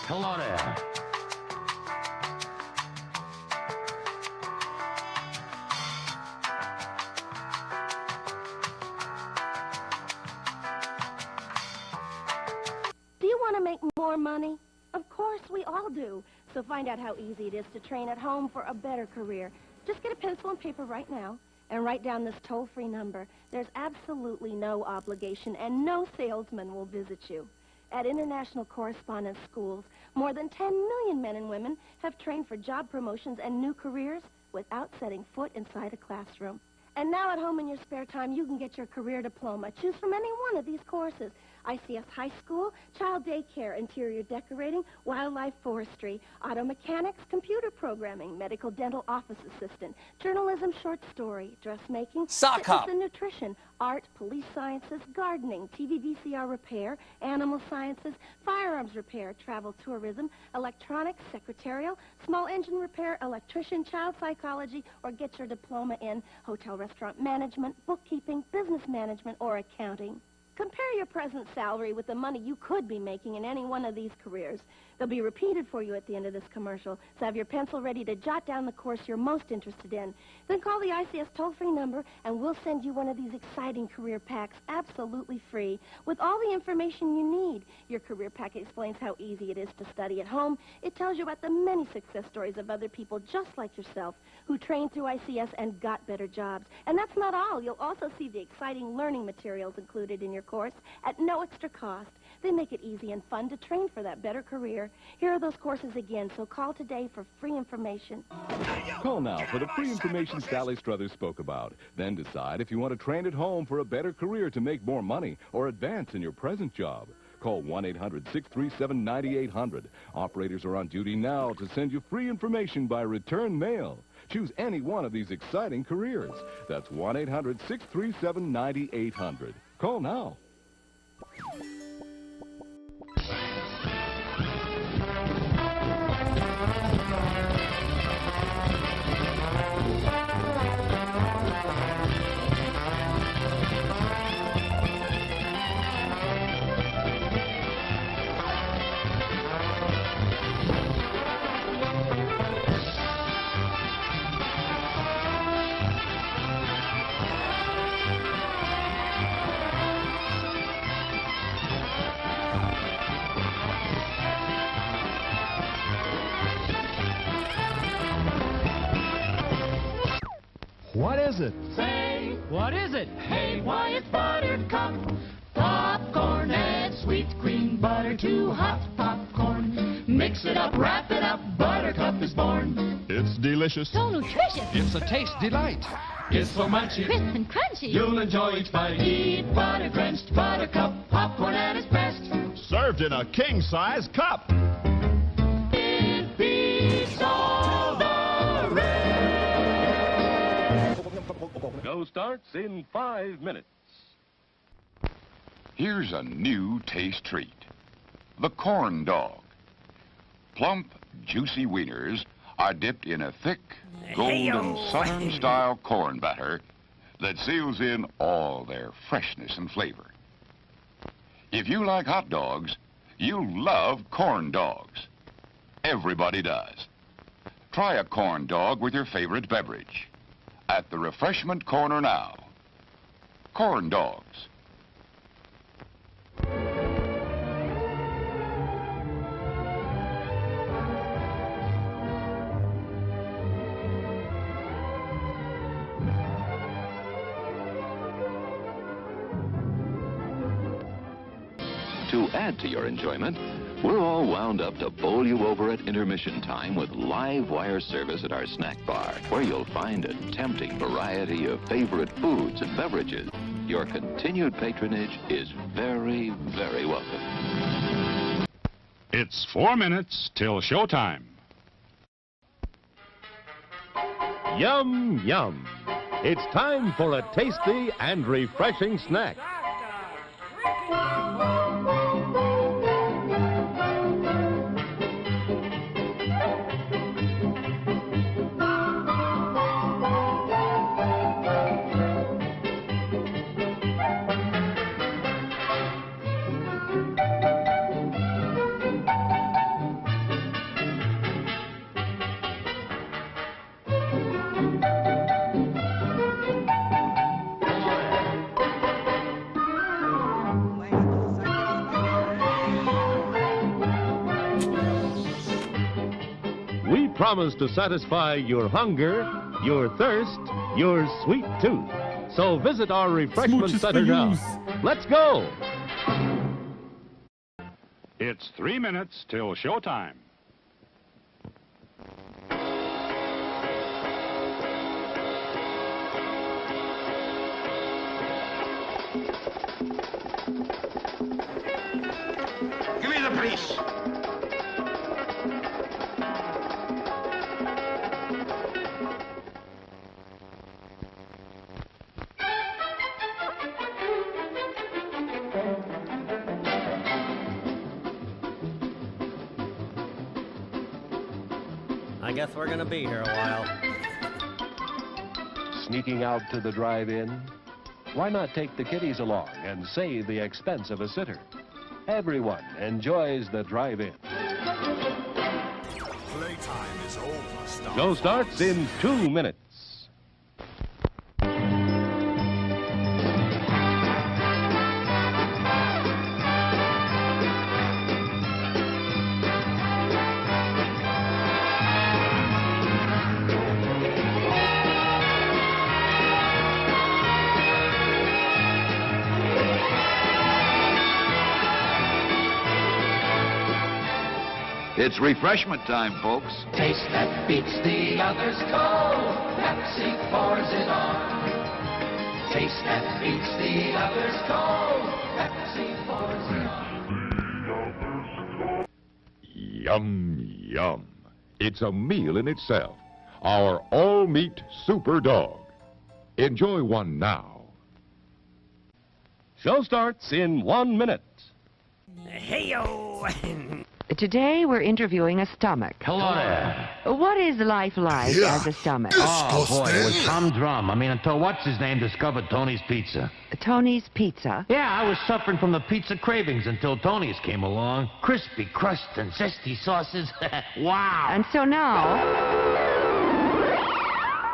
Hello there. Do you want to make more money? Of course, we all do. So find out how easy it is to train at home for a better career. Just get a pencil and paper right now and write down this toll-free number. There's absolutely no obligation and no salesman will visit you. At International Correspondence Schools, more than 10 million men and women have trained for job promotions and new careers without setting foot inside a classroom. And now at home in your spare time, you can get your career diploma. Choose from any one of these courses. ICS High School, Child Daycare, Interior Decorating, Wildlife Forestry, Auto Mechanics, Computer Programming, Medical Dental Office Assistant, Journalism, Short Story, Dressmaking, Sock Fitness hop. and Nutrition, Art, Police Sciences, Gardening, TV VCR Repair, Animal Sciences, Firearms Repair, Travel Tourism, Electronics, Secretarial, Small Engine Repair, Electrician, Child Psychology, or get your diploma in Hotel Restaurant Management, Bookkeeping, Business Management, or Accounting. Compare your present salary with the money you could be making in any one of these careers. They'll be repeated for you at the end of this commercial, so have your pencil ready to jot down the course you're most interested in. Then call the ICS toll-free number, and we'll send you one of these exciting career packs absolutely free with all the information you need. Your career pack explains how easy it is to study at home. It tells you about the many success stories of other people just like yourself who trained through ICS and got better jobs. And that's not all. You'll also see the exciting learning materials included in your course at no extra cost. They make it easy and fun to train for that better career. Here are those courses again, so call today for free information. Call now for the free information Sally Struthers spoke about. Then decide if you want to train at home for a better career to make more money or advance in your present job. Call 1-800-637-9800. Operators are on duty now to send you free information by return mail. Choose any one of these exciting careers. That's 1-800-637-9800. Call now. What is it? Say, What is it? hey, why it's Buttercup. Popcorn, add sweet cream butter to hot popcorn. Mix it up, wrap it up, Buttercup is born. It's delicious. So nutritious. It's a taste delight. It's so munchy, Crisp and crunchy. you'll enjoy each bite. Eat butter-drenched Buttercup, popcorn at its best. Served in a king-size cup. It beats all the rest. Show starts in 5 minutes. Here's a new taste treat. The corn dog. Plump, juicy wieners are dipped in a thick, golden Southern-style corn batter that seals in all their freshness and flavor. If you like hot dogs, you'll love corn dogs. Everybody does. Try a corn dog with your favorite beverage. At the refreshment corner now. Corn dogs. To add to your enjoyment, we're all wound up to bowl you over at intermission time with live wire service at our snack bar, where you'll find a tempting variety of favorite foods and beverages. Your continued patronage is very, very welcome. It's 4 minutes till showtime. Yum, yum. It's time for a tasty and refreshing snack. promise to satisfy your hunger, your thirst, your sweet tooth. So visit our refreshment center now. Let's go! It's 3 minutes till showtime. Give me the piece. I guess we're gonna be here a while. Sneaking out to the drive-in? Why not take the kiddies along and save the expense of a sitter? Everyone enjoys the drive-in. Playtime is over. Show starts in 2 minutes. It's refreshment time, folks. Taste that beats the others cold. Pepsi pours it on. Taste that beats the others cold. Pepsi pours it on. Yum, yum. It's a meal in itself. Our all-meat super dog. Enjoy one now. Show starts in 1 minute. Hey-yo! Today we're interviewing a stomach. Hello there. What is life like as a stomach? Oh, boy, it was humdrum. I mean, until what's-his-name discovered Tony's Pizza. Tony's Pizza? Yeah, I was suffering from the pizza cravings until Tony's came along. Crispy crust and zesty sauces. Wow. And so now...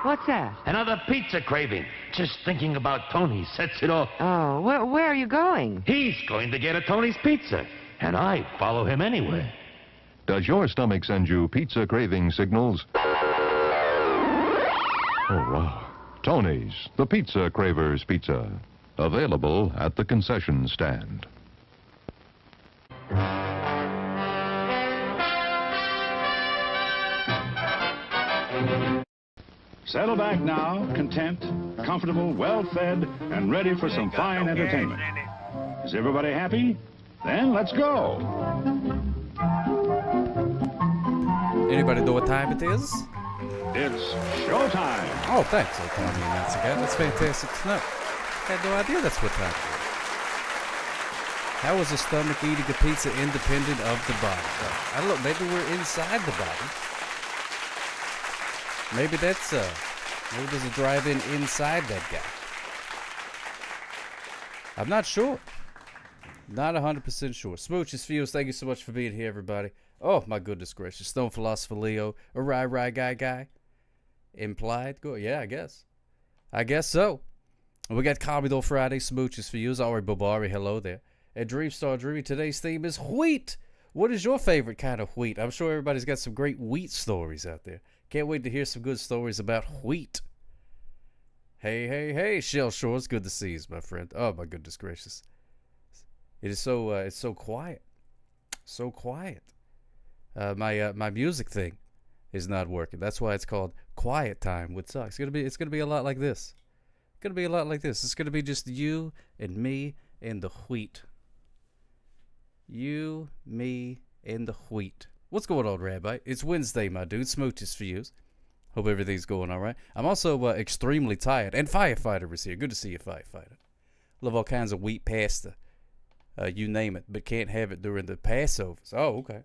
What's that? Another pizza craving. Just thinking about Tony's sets it off. Oh, where are you going? He's going to get a Tony's Pizza. And I follow him anyway. Does your stomach send you pizza craving signals? Oh, wow. Tony's, the Pizza Cravers Pizza. Available at the concession stand. Settle back now, content, comfortable, well-fed, and ready for some fine entertainment. Is everybody happy? Then let's go. Anybody know what time it is? It's showtime. Oh, thanks, old Tommy and Nancy guy. That's fantastic to know. I had no idea that's what time it is. How is a stomach eating a pizza independent of the body? I don't know. Maybe we're inside the body. Maybe that's maybe there's a drive-in inside that guy. I'm not sure. Not 100% sure. Smooches Fields, thank you so much for being here, everybody. Oh, my goodness gracious. Stone Philosopher Leo. A Rye guy. Implied? Go. Yeah, I guess. I guess so. We got Commodore Friday, Smooches for you. Ari Bobari, hello there. And Dreamstar Dreamy, today's theme is wheat. What is your favorite kind of wheat? I'm sure everybody's got some great wheat stories out there. Can't wait to hear some good stories about wheat. Hey, Shell Shores, good to see you, my friend. Oh, my goodness gracious. It is so, it's so quiet. So quiet. My music thing is not working. That's why it's called Quiet Time with Sucks. It's gonna be a lot like this. It's gonna be a lot like this. It's gonna be just you and me and the wheat. You, me, and the wheat. What's going on, Rabbi? It's Wednesday, my dude. Smooches for you. Hope everything's going all right. I'm also extremely tired. And Firefighter is here. Good to see you, Firefighter. Love all kinds of wheat pasta. You name it, but can't have it during the Passovers. Oh, okay.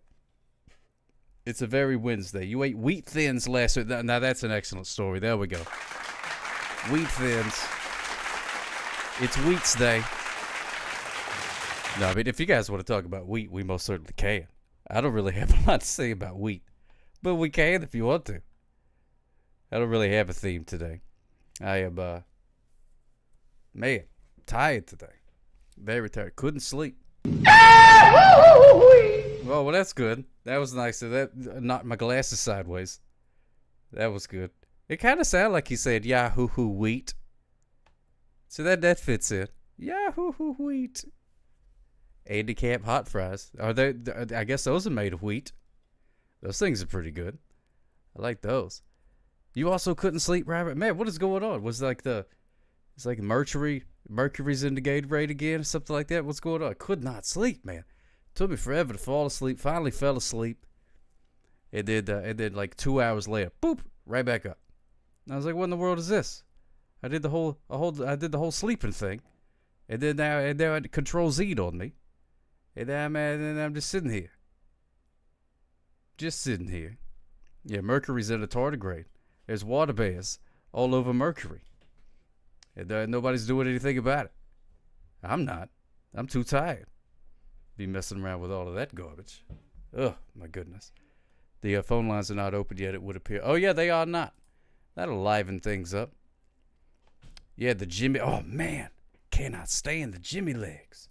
It's a very Wednesday. You ate wheat thins last week. Now that's an excellent story. There we go. Wheat thins. It's Wheat's Day. No, I mean, if you guys want to talk about wheat, we most certainly can. I don't really have a lot to say about wheat, but we can if you want to. I don't really have a theme today. I am, man, tired today. Very tired. Couldn't sleep. Well, that's good. That was nice. That knocked my glasses sideways. That was good. It kind of sounded like he said Yahoo wheat. So that fits in. Yahoo wheat. Andy Camp hot fries. Are they? I guess those are made of wheat. Those things are pretty good. I like those. You also couldn't sleep, Robert. Man, what is going on? Was it's like Mercury's in the Gatorade again or something like that? What's going on? I could not sleep, man. Took me forever to fall asleep. Finally fell asleep. And then like 2 hours later, boop, right back up. And I was like, what in the world is this? I did the whole sleeping thing. And then now I had Control Z on me. And I'm just sitting here. Just sitting here. Yeah, Mercury's in a tardigrade. There's water bears all over Mercury. And nobody's doing anything about it. I'm not. I'm too tired. Be messing around with all of that garbage. Ugh, my goodness. The phone lines are not open yet, it would appear. Oh, yeah, they are not. That'll liven things up. Yeah, the Jimmy. Oh, man. Cannot stand the Jimmy legs.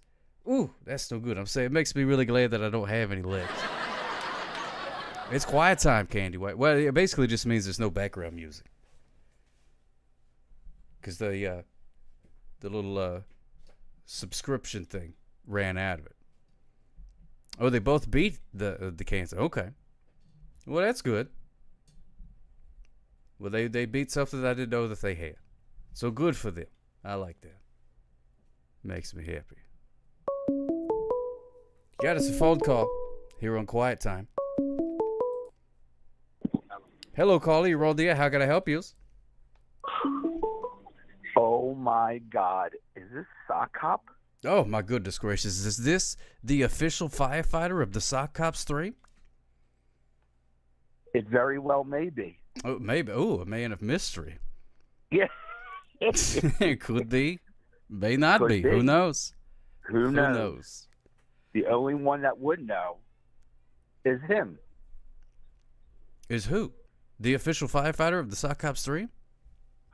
Ooh, that's no good. I'm saying it makes me really glad that I don't have any legs. It's quiet time, Candy White. Well, it basically just means there's no background music. Because the little subscription thing ran out of it. Oh, they both beat the cancer. Okay. Well, that's good. Well, they beat something that I didn't know that they had. So good for them. I like that. Makes me happy. Got us a phone call here on Quiet Time. Hello, caller. You're on the air. How can I help you? Oh, my God. Is this Sock Cop? Oh, my goodness gracious. Is this the official firefighter of the Sock Cops 3? It very well may be. Oh, maybe. Oh, a man of mystery. Yeah. It could be. May not be. Who knows? Who knows? The only one that would know is him. Is who? The official firefighter of the Sock Cops 3?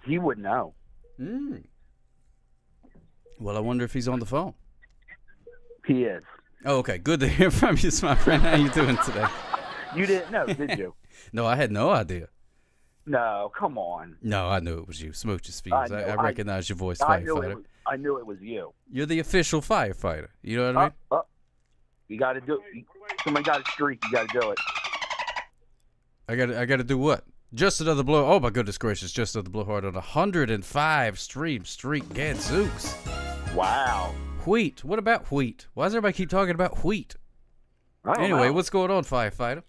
He would know. Well, I wonder if he's on the phone. He is. Oh, okay. Good to hear from you, my friend. How you doing today? You didn't know, did you? No, I had no idea. No, come on. No, I knew it was you. Smooches for you. I recognize your voice, firefighter. I knew it was you. You're the official firefighter. You know what I mean? You got to do it. Somebody got a streak. You got to do it. I got to do what? Just another blow. Oh, my goodness gracious. Just another blowhard on a 105 stream streak. Gadzooks. Wow. Wheat. What about wheat? Why does everybody keep talking about wheat? Anyway, what's going on, firefighter?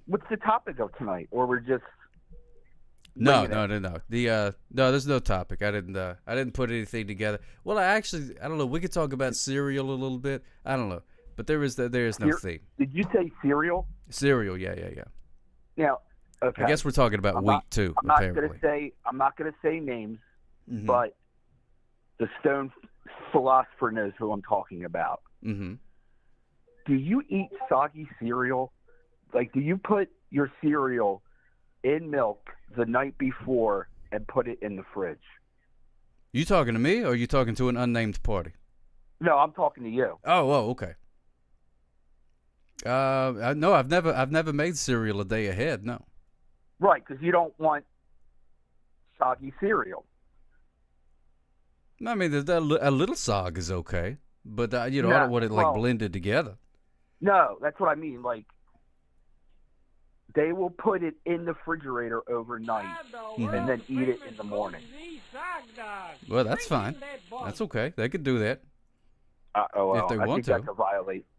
What's the topic of tonight? Or we're just... No. No, there's no topic. I didn't put anything together. Well, I don't know. We could talk about cereal a little bit. I don't know. But there is no theme. Did you say cereal? Cereal, yeah. Now, okay. I guess we're talking about wheat too, apparently. I'm not gonna say names, but the Stone philosopher knows who I'm talking about. Mm-hmm. Do you eat soggy cereal? Like, do you put your cereal in milk the night before and put it in the fridge? You talking to me, or are you talking to an unnamed party? No, I'm talking to you. Oh, okay. No, I've never made cereal a day ahead. No. Right, because you don't want soggy cereal. I mean, a little sog is okay, but I don't want it blended together. No, that's what I mean. Like, they will put it in the refrigerator overnight and then eat it in the morning. Well, that's fine. That's okay. They could do that. If they want to.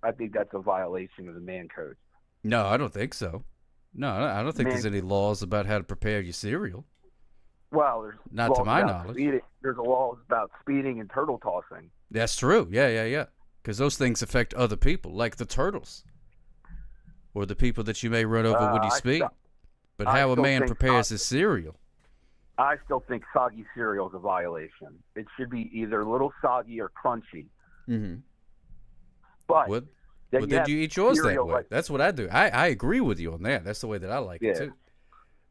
I think that's a violation of the man code. No, I don't think so. No, I don't think there's any laws about how to prepare your cereal. Well, there's not to my knowledge. There's a law about speeding and turtle tossing. That's true. Yeah. Because those things affect other people, like the turtles, or the people that you may run over when you speed. But how a man prepares his cereal. I still think soggy cereal is a violation. It should be either a little soggy or crunchy. Mm-hmm. But did you eat yours that way? That's what I do. I agree with you on that. That's the way that I like it too.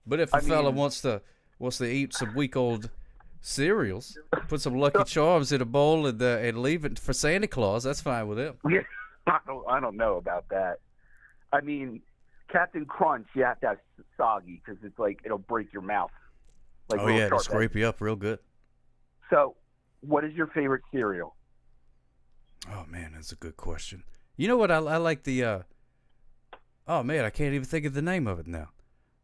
But if a fella wants to eat some week-old cereals, put some Lucky Charms in a bowl and leave it for Santa Claus, that's fine with him. I don't know about that. I mean, Captain Crunch, you have to have soggy because it's like it'll break your mouth. Like Oh little yeah, it'll sharp scrape edges. you up real good. So, what is your favorite cereal? Oh man, that's a good question. You know what? I like the. Oh man, I can't even think of the name of it now.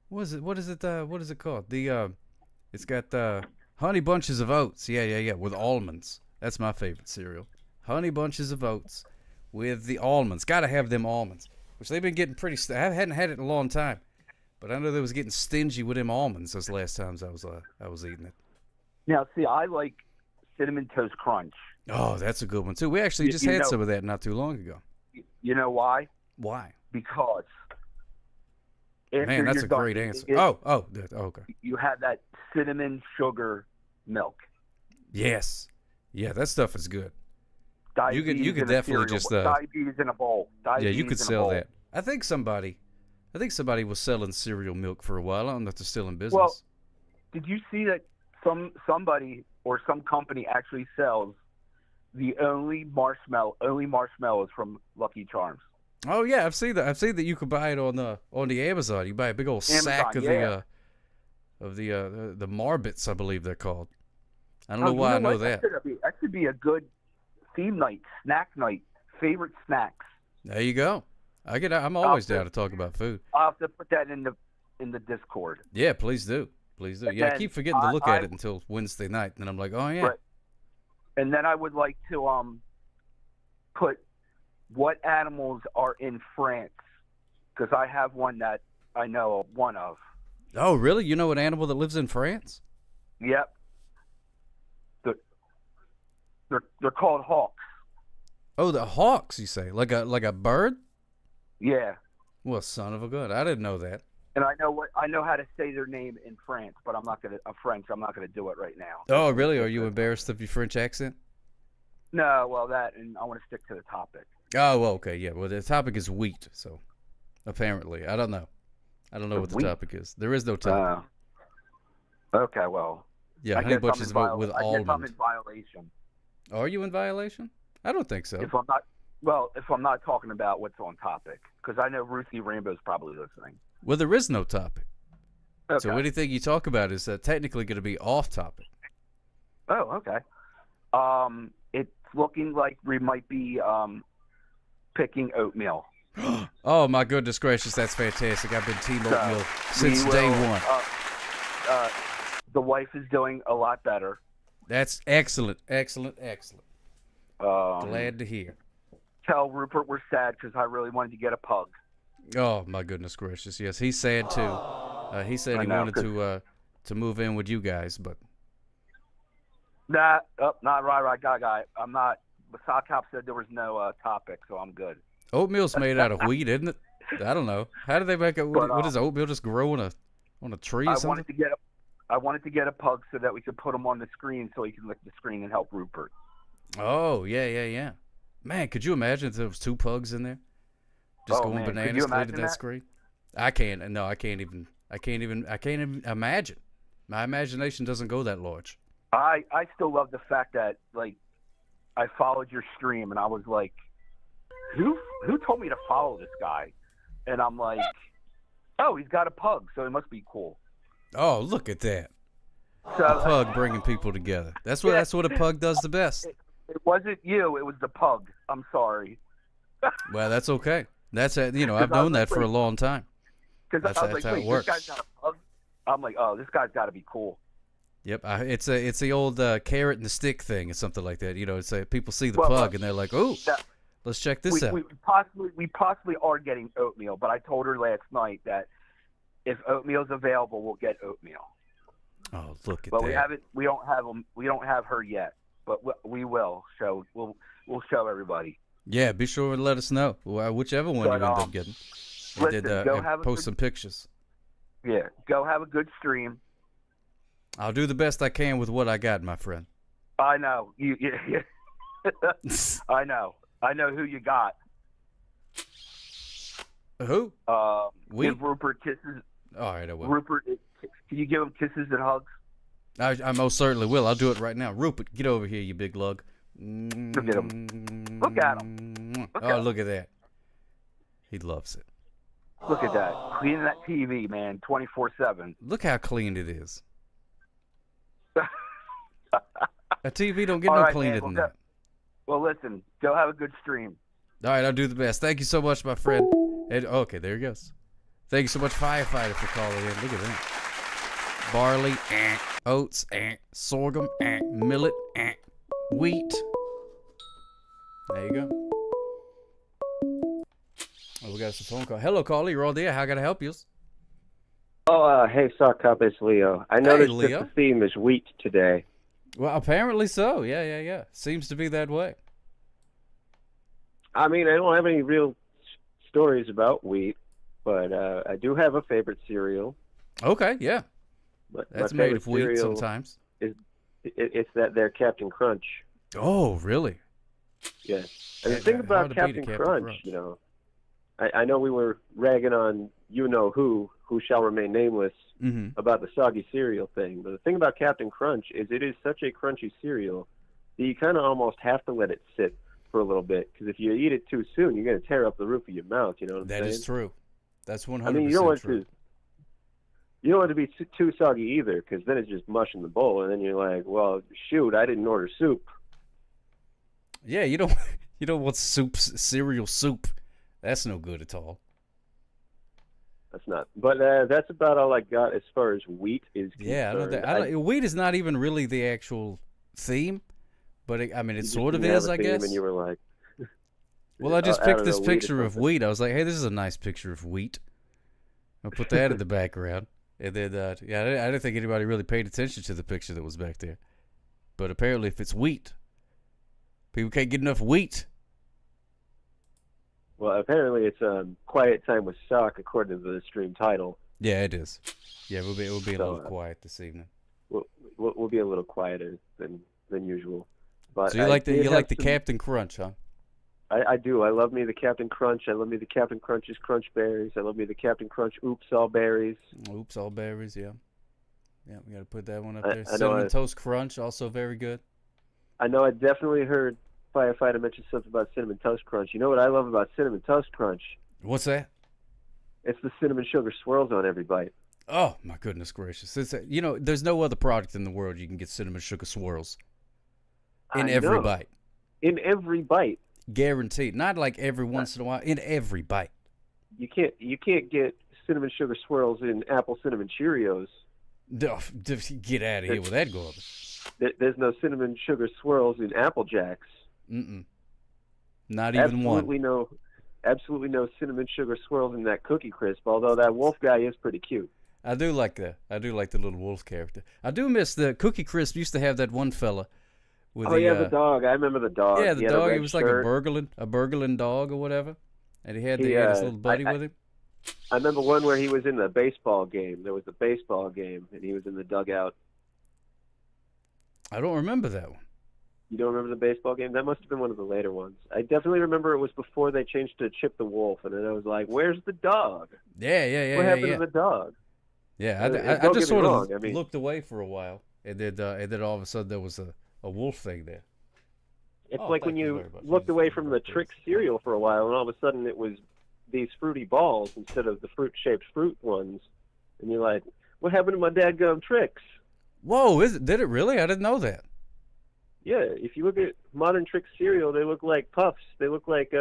What is it? What is it called? It's got Honey Bunches of Oats. Yeah. With almonds. That's my favorite cereal. Honey Bunches of Oats with the almonds. Gotta have them almonds. Which they've been getting pretty. I hadn't had it in a long time, but I know they was getting stingy with them almonds those last times I was eating it. Now, see, I like Cinnamon Toast Crunch. Oh, that's a good one too. We actually just had some of that not too long ago. You know why? Why? Because after Man, that's you're a done great eating answer. it, Okay. You have that cinnamon sugar milk. Yes. Yeah, that stuff is good. You could Diabetes in a definitely cereal, just diabetes in a bowl. yeah, you Diabetes could in a sell bowl. that. I think somebody was selling cereal milk for a while. I don't know if they're still in business. Well, did you see that somebody or some company actually sells the only marshmallows from Lucky Charms? Oh yeah, I've seen that. I've seen that you could buy it on the Amazon. You buy a big old sack of yeah. the Marbits, I believe they're called. I don't Oh, know why I know what? that. That should be a good theme night, snack night, favorite snacks. There you go. I'm always down to talk about food. I'll have to put that in the Discord. Yeah, please do. Please do. And Yeah, I then keep forgetting to look at it until Wednesday night, and then I'm like, oh yeah. Right. And then I would like to put what animals are in France, because I have one that I know one of. Oh, really? You know an animal that lives in France? Yep. They're called hawks. Oh, the hawks, you say? Like a bird? Yeah. Well, son of a gun. I didn't know that. And I know how to say their name in France, but I'm not gonna do it right now. Oh, really? Are you embarrassed of your French accent? No, well and I want to stick to the topic. Oh, well, okay, yeah. Well, the topic is wheat, so apparently, I don't know. I don't know what the topic is. There is no topic. Okay, well. Yeah, Honey Bunches of Oats with I guess I'm almond. in violation. Are you in violation? I don't think so. If I'm not talking about what's on topic, because I know Ruthie Rainbow's probably listening. Well, there is no topic. Okay. So anything you talk about is technically going to be off topic. Oh, okay. It's looking like we might be picking oatmeal. Oh my goodness gracious, that's fantastic! I've been team So, oatmeal since day one. The wife is doing a lot better. That's excellent. Glad to hear. Tell Rupert we're sad because I really wanted to get a pug. Oh my goodness gracious, yes, he's sad too. He said he wanted to move in with you guys, but not right, guy. I'm not. Sockop said there was no topic, so I'm good. Oatmeal's made out of wheat, isn't it? I don't know. How do they make it? What does oatmeal just grow on a tree or something? I wanted to get a pug so that we could put him on the screen so he can lick the screen and help Rupert. Oh yeah. Man, could you imagine if there was two pugs in there, just going bananas glued to that screen? I can't. No, I can't even imagine. My imagination doesn't go that large. I still love the fact that I followed your stream and I was like, who told me to follow this guy? And I'm like, oh, he's got a pug, so it must be cool. Oh, look at that. So, a pug bringing people together. That's what a pug does the best. It wasn't you, it was the pug. I'm sorry. Well, that's okay. That's I've known that for a long time. Because I was how like, it wait, works. this guy's got a pug? I'm like, oh, this guy's got to be cool. Yep, it's the old carrot and the stick thing or something like that. It's people see the pug and they're like, oh, let's check this out. We possibly are getting oatmeal, but I told her last night that if oatmeal's available, we'll get oatmeal. Oh, look at but that! We don't have them. We don't have her yet, but we will. So we'll show everybody. Yeah, be sure to let us know whichever one you end up getting. And post some pictures. Yeah, go have a good stream. I'll do the best I can with what I got, my friend. I know you. I know who you got. Who? Give Rupert kisses. All right, I will. Rupert, can you give him kisses and hugs? I most certainly will. I'll do it right now. Rupert, get over here, you big lug. Look at him. Look at him. Look at that. He loves it. Look at that. Cleaning that TV, man, 24/7. Look how clean it is. A TV don't get All no right, cleaner man, than that. Well, listen, go have a good stream. All right, I'll do the best. Thank you so much, my friend. And, okay, there he goes. Thank you so much, Firefighter, for calling in. Look at that. Barley, oats, sorghum, millet, wheat. There you go. Oh, we got some phone call. Hello, caller. You're on the air. How can I help you? Oh, hey, Sock Cop, it's Leo. I noticed that Leo. the theme is wheat today. Well, apparently so. Yeah. Seems to be that way. I mean, I don't have any real stories about wheat, but I do have a favorite cereal. Okay, yeah. That's My made favorite of wheat cereal sometimes. It's that there Captain Crunch. Oh, really? Yeah. And the thing about Captain Crunch, you know, I know we were ragging on you-know-who shall remain nameless, about the soggy cereal thing, but the thing about Captain Crunch is it is such a crunchy cereal that you kind of almost have to let it sit for a little bit, because if you eat it too soon, you're going to tear up the roof of your mouth, you know what I'm saying? That is true. That's 100% I mean, you don't want true. you don't want it to be too soggy either, because then it's just mush in the bowl, and then you're like, well, shoot, I didn't order soup. Yeah, you don't want cereal soup. That's no good at all. That's not. But that's about all I got as far as wheat is concerned. Yeah, I know that. Wheat is not even really the actual theme, but it sort of is, I guess. And you were like, well, I just picked this wheat picture of wheat. I was like, hey, this is a nice picture of wheat. I'll put that in the background. And then, I didn't think anybody really paid attention to the picture that was back there. But apparently, if it's wheat, people can't get enough wheat. Well, apparently it's Quiet Time with Sock, according to the stream title. Yeah, it is. Yeah, we'll be a little quiet this evening. We'll be a little quieter than usual. But so you like the Captain Crunch, huh? I do. I love me the Captain Crunch. I love me the Captain Crunch's Crunch Berries. I love me the Captain Crunch Oops All Berries. Oops All Berries, yeah. Yeah, we got to put that one up there. Cinnamon Toast Crunch, also very good. I know I definitely heard Firefighter mention something about Cinnamon Toast Crunch. You know what I love about Cinnamon Toast Crunch? What's that? It's the cinnamon sugar swirls on every bite. Oh, my goodness gracious. There's no other product in the world you can get cinnamon sugar swirls in every bite. In every bite. Guaranteed. Not like every once in a while. In every bite. You can't get cinnamon sugar swirls in apple cinnamon Cheerios. Get out of here with that garbage. There's no cinnamon sugar swirls in Apple Jacks. Not even one. Absolutely no cinnamon sugar swirls in that Cookie Crisp. Although that wolf guy is pretty cute. I do like the little wolf character. I do miss the Cookie Crisp. Used to have that one fella with the dog. I remember the dog. Yeah, the dog. He was shirt. like a burgling dog or whatever, and he had his little buddy with him. I remember one where he was in the baseball game. There was a baseball game, and he was in the dugout. I don't remember that one. You don't remember the baseball game? That must have been one of the later ones. I definitely remember it was before they changed to Chip the Wolf, and then I was like, "Where's the dog?" Yeah. What happened to the dog? Yeah, I just sort of looked away for a while, and then all of a sudden there was a wolf thing there. It's like when you looked away from the Trix cereal for a while, and all of a sudden it was these fruity balls instead of the fruit-shaped fruit ones, and you're like, "What happened to my dadgum Trix?" Whoa, did it really? I didn't know that. Yeah, if you look at modern Trix cereal, they look like puffs. They look like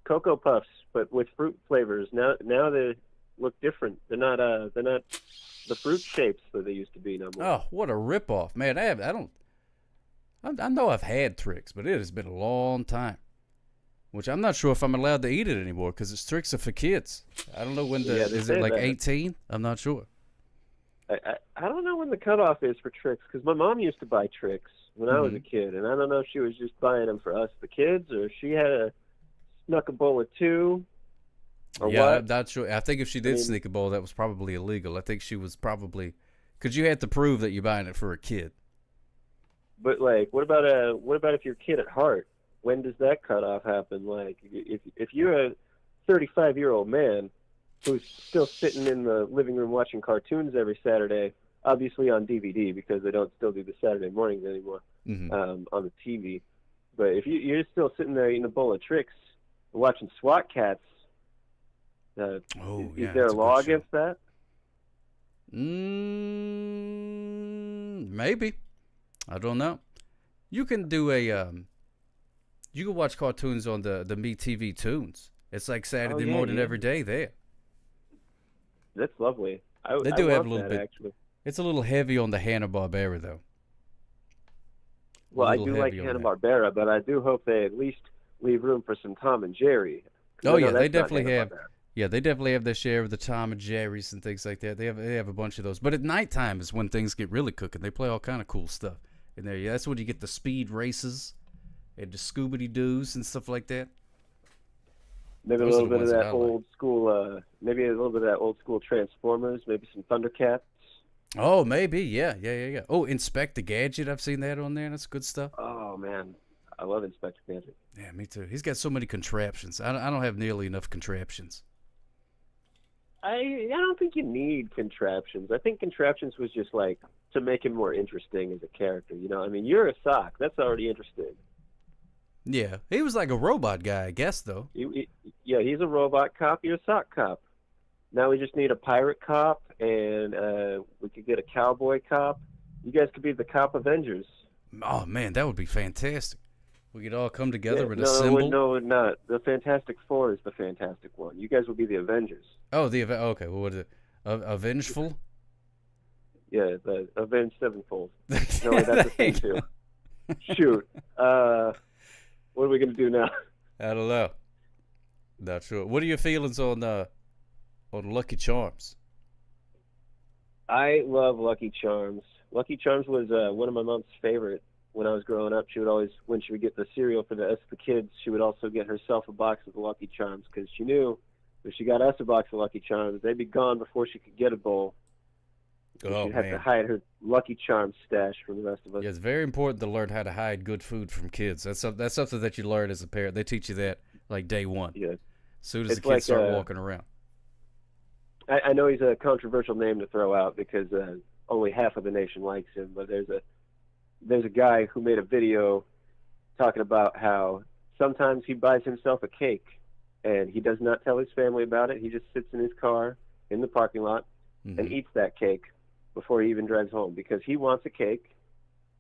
Cocoa Puffs, but with fruit flavors. Now they look different. They're not the fruit shapes that they used to be no more. Oh, what a ripoff, man! I know I've had Trix, but it has been a long time. Which I'm not sure if I'm allowed to eat it anymore because it's Trix are for kids. I don't know when is it like 18? I'm not sure. I don't know when the cutoff is for Trix because my mom used to buy Trix when I was a kid, and I don't know if she was just buying them for us, the kids, or if she had snuck a bowl of two, or what. I'm not sure. I think if she did sneak a bowl, that was probably illegal. I think she was probably because you had to prove that you're buying it for a kid. But like, what about if you're a kid at heart? When does that cutoff happen? Like, if you're a 35-year-old man who's still sitting in the living room watching cartoons every Saturday, obviously on DVD because they don't still do the Saturday mornings anymore on the TV. But if you're still sitting there eating a bowl of Trix, watching SWAT Cats, Is there a law against that? Maybe. I don't know. You can do a you can watch cartoons on the MeTV Tunes. It's like Saturday morning every day there. That's lovely. They do have a love little that, bit. actually. It's a little heavy on the Hanna-Barbera though. Well, I do like Hanna-Barbera, but I do hope they at least leave room for some Tom and Jerry. Oh yeah, they definitely have. Yeah, they definitely have their share of the Tom and Jerry's and things like that. They have a bunch of those. But at nighttime is when things get really cooking. They play all kind of cool stuff in there. Yeah, that's when you get the speed races and the Scooby-Doos and stuff like that. Maybe Those a are little the bit of ones that I like. old school. Maybe a little bit of that old school Transformers. Maybe some Thundercats. Oh, maybe. Yeah. Oh, Inspector Gadget. I've seen that on there. That's good stuff. Oh man, I love Inspector Gadget. Yeah, me too. He's got so many contraptions. I don't have nearly enough contraptions. I don't think you need contraptions. I think contraptions was just like to make him more interesting as a character. You know, I mean, you're a sock. That's already interesting. Yeah, he was like a robot guy, I guess, though. Yeah, he's a robot cop. You're a sock cop. Now we just need a pirate cop, and we could get a cowboy cop. You guys could be the Cop Avengers. Oh man, that would be fantastic. We could all come together Yeah, and assemble. No, not. The Fantastic Four is the Fantastic One. You guys will be the Avengers. Oh, okay. Well, what is it? Avengeful? Yeah, the Avenged Sevenfold. No, wait, that's the thing too. Shoot. What are we gonna do now? I don't know. Not sure. What are your feelings on Lucky Charms? I love Lucky Charms. Lucky Charms was one of my mom's favorite when I was growing up. She would always, when she would get the cereal for us, the kids, she would also get herself a box of Lucky Charms because she knew if she got us a box of Lucky Charms, they'd be gone before she could get a bowl. So she'd have to hide her Lucky Charms stash from the rest of us. Yeah, it's very important to learn how to hide good food from kids. That's something that you learn as a parent. They teach you that like day one. Yeah. As soon as It's the kids like, start walking around. I know he's a controversial name to throw out because only half of the nation likes him, but there's a guy who made a video talking about how sometimes he buys himself a cake and he does not tell his family about it. He just sits in his car in the parking lot and eats that cake before he even drives home because he wants a cake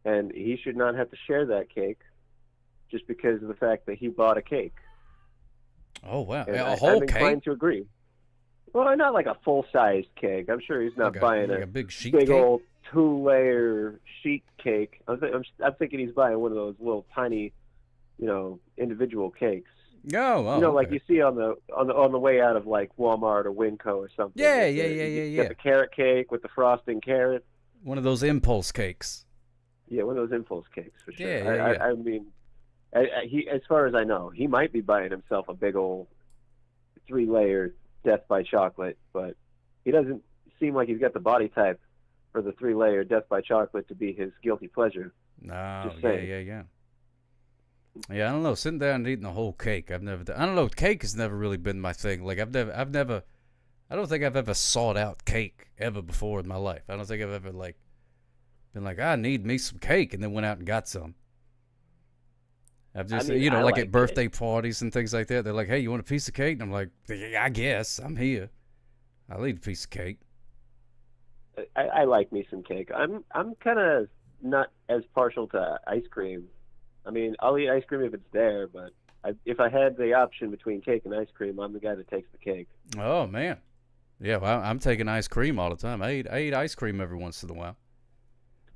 and he should not have to share that cake just because of the fact that he bought a cake. Oh, wow. And A whole I'm inclined cake? to agree. Well, not like a full-sized cake. I'm sure he's not buying like a big sheet big cake? old 2-layer sheet cake. I'm thinking he's buying one of those little tiny, individual cakes. Like you see on the way out of like Walmart or Winco or something. Yeah. You get the carrot cake with the frosting carrot. One of those impulse cakes. Yeah, one of those impulse cakes for sure. Yeah. I mean, he, as far as I know, he might be buying himself a big old 3-layer Death by Chocolate, but he doesn't seem like he's got the body type for the 3-layer Death by Chocolate to be his guilty pleasure. No, yeah. Yeah, I don't know. Sitting down and eating a whole cake, I've never done. I don't know. Cake has never really been my thing. Like I don't think I've ever sought out cake ever before in my life. I don't think I've ever been like, I need me some cake, and then went out and got some. I've just, like at birthday parties and things like that. They're like, hey, you want a piece of cake? And I'm like, yeah, I guess. I'm here. I'll eat a piece of cake. I like me some cake. I'm kind of not as partial to ice cream. I mean, I'll eat ice cream if it's there, but if I had the option between cake and ice cream, I'm the guy that takes the cake. Oh, man. Yeah, well, I'm taking ice cream all the time. I eat ice cream every once in a while.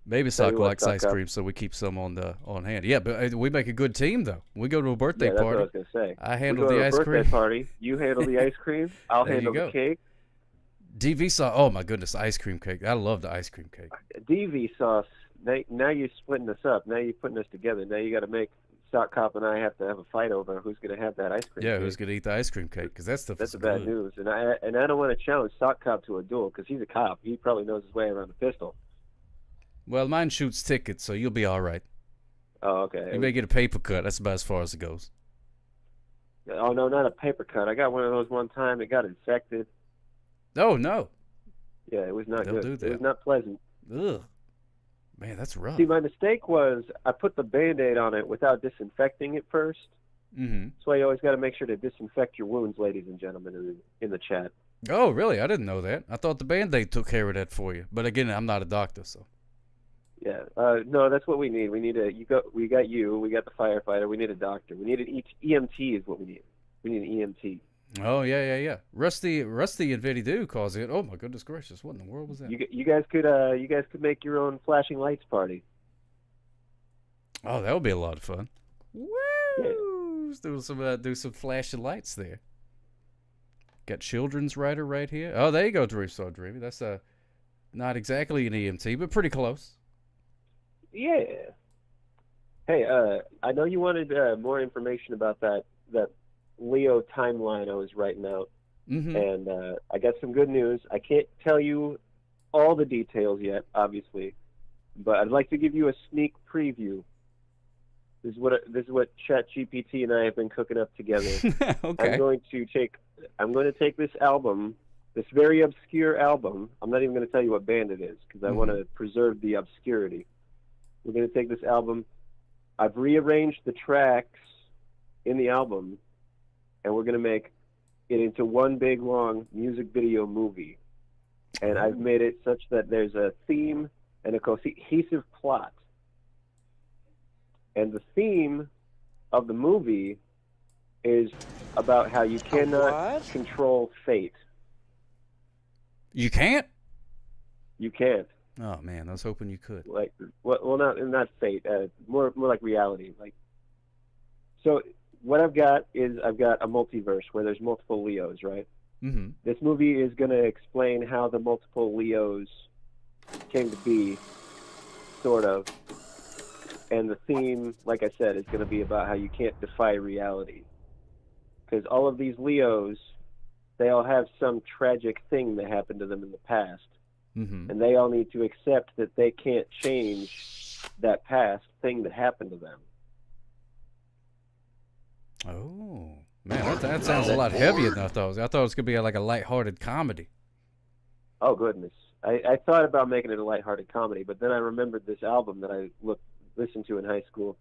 Maybe Sock likes ice cream, so we keep some on hand. Yeah, but we make a good team, though. We go to a birthday party. What I was going to say. I handle the ice cream. Birthday party. You handle the ice cream. I'll handle the cake. DV sauce. Oh my goodness, ice cream cake. I love the ice cream cake. DV sauce. Now you're splitting us up. Now you're putting us together. Now you got to make Sock Cop and I have to have a fight over who's going to have that ice cream. Yeah, cake. Who's going to eat the ice cream cake? Because that's the bad news. And I don't want to challenge Sock Cop to a duel because he's a cop. He probably knows his way around a pistol. Well, mine shoots tickets, so you'll be all right. Oh, okay. You may get a paper cut. That's about as far as it goes. Oh no, not a paper cut. I got one of those one time. It got infected. Oh no. Yeah, it was not good. Do that. It was not pleasant. Ugh. Man, that's rough. See, my mistake was I put the Band-Aid on it without disinfecting it first. That's why you always got to make sure to disinfect your wounds, ladies and gentlemen, in the chat. Oh, really? I didn't know that. I thought the Band-Aid took care of that for you. But again, I'm not a doctor, so. Yeah. No, that's what we need. We need we got the firefighter. We need a doctor. We need an EMT is what we need. We need an EMT. Oh, yeah. Rusty and Vinny do cause it. Oh my goodness gracious! What in the world was that? You guys could make your own flashing lights party. Oh, that would be a lot of fun. Woo! Yeah. Do some flashing lights there. Got children's writer right here. Oh, there you go, Dream Star Dreamy. That's not exactly an EMT, but pretty close. Yeah. Hey, I know you wanted more information about that Leo timeline I was writing out, and I got some good news. I can't tell you all the details yet, obviously, but I'd like to give you a sneak preview. This is what ChatGPT and I have been cooking up together. Okay. I'm going to take this album, this very obscure album. I'm not even going to tell you what band it is because I want to preserve the obscurity. We're going to take this album. I've rearranged the tracks in the album, and we're going to make it into one big, long music video movie. And I've made it such that there's a theme and a cohesive plot. And the theme of the movie is about how you cannot control fate. You can't? You can't. Oh man, I was hoping you could. Like, well, not fate. More like reality. Like, so what I've got a multiverse where there's multiple Leos, right? Mm-hmm. This movie is going to explain how the multiple Leos came to be, sort of. And the theme, like I said, is going to be about how you can't defy reality. Because all of these Leos, they all have some tragic thing that happened to them in the past. And they all need to accept that they can't change that past thing that happened to them. Oh, man, that sounds a lot heavier than I thought. I thought it was going to be like a lighthearted comedy. Oh, goodness. I thought about making it a lighthearted comedy, but then I remembered this album that I listened to in high school.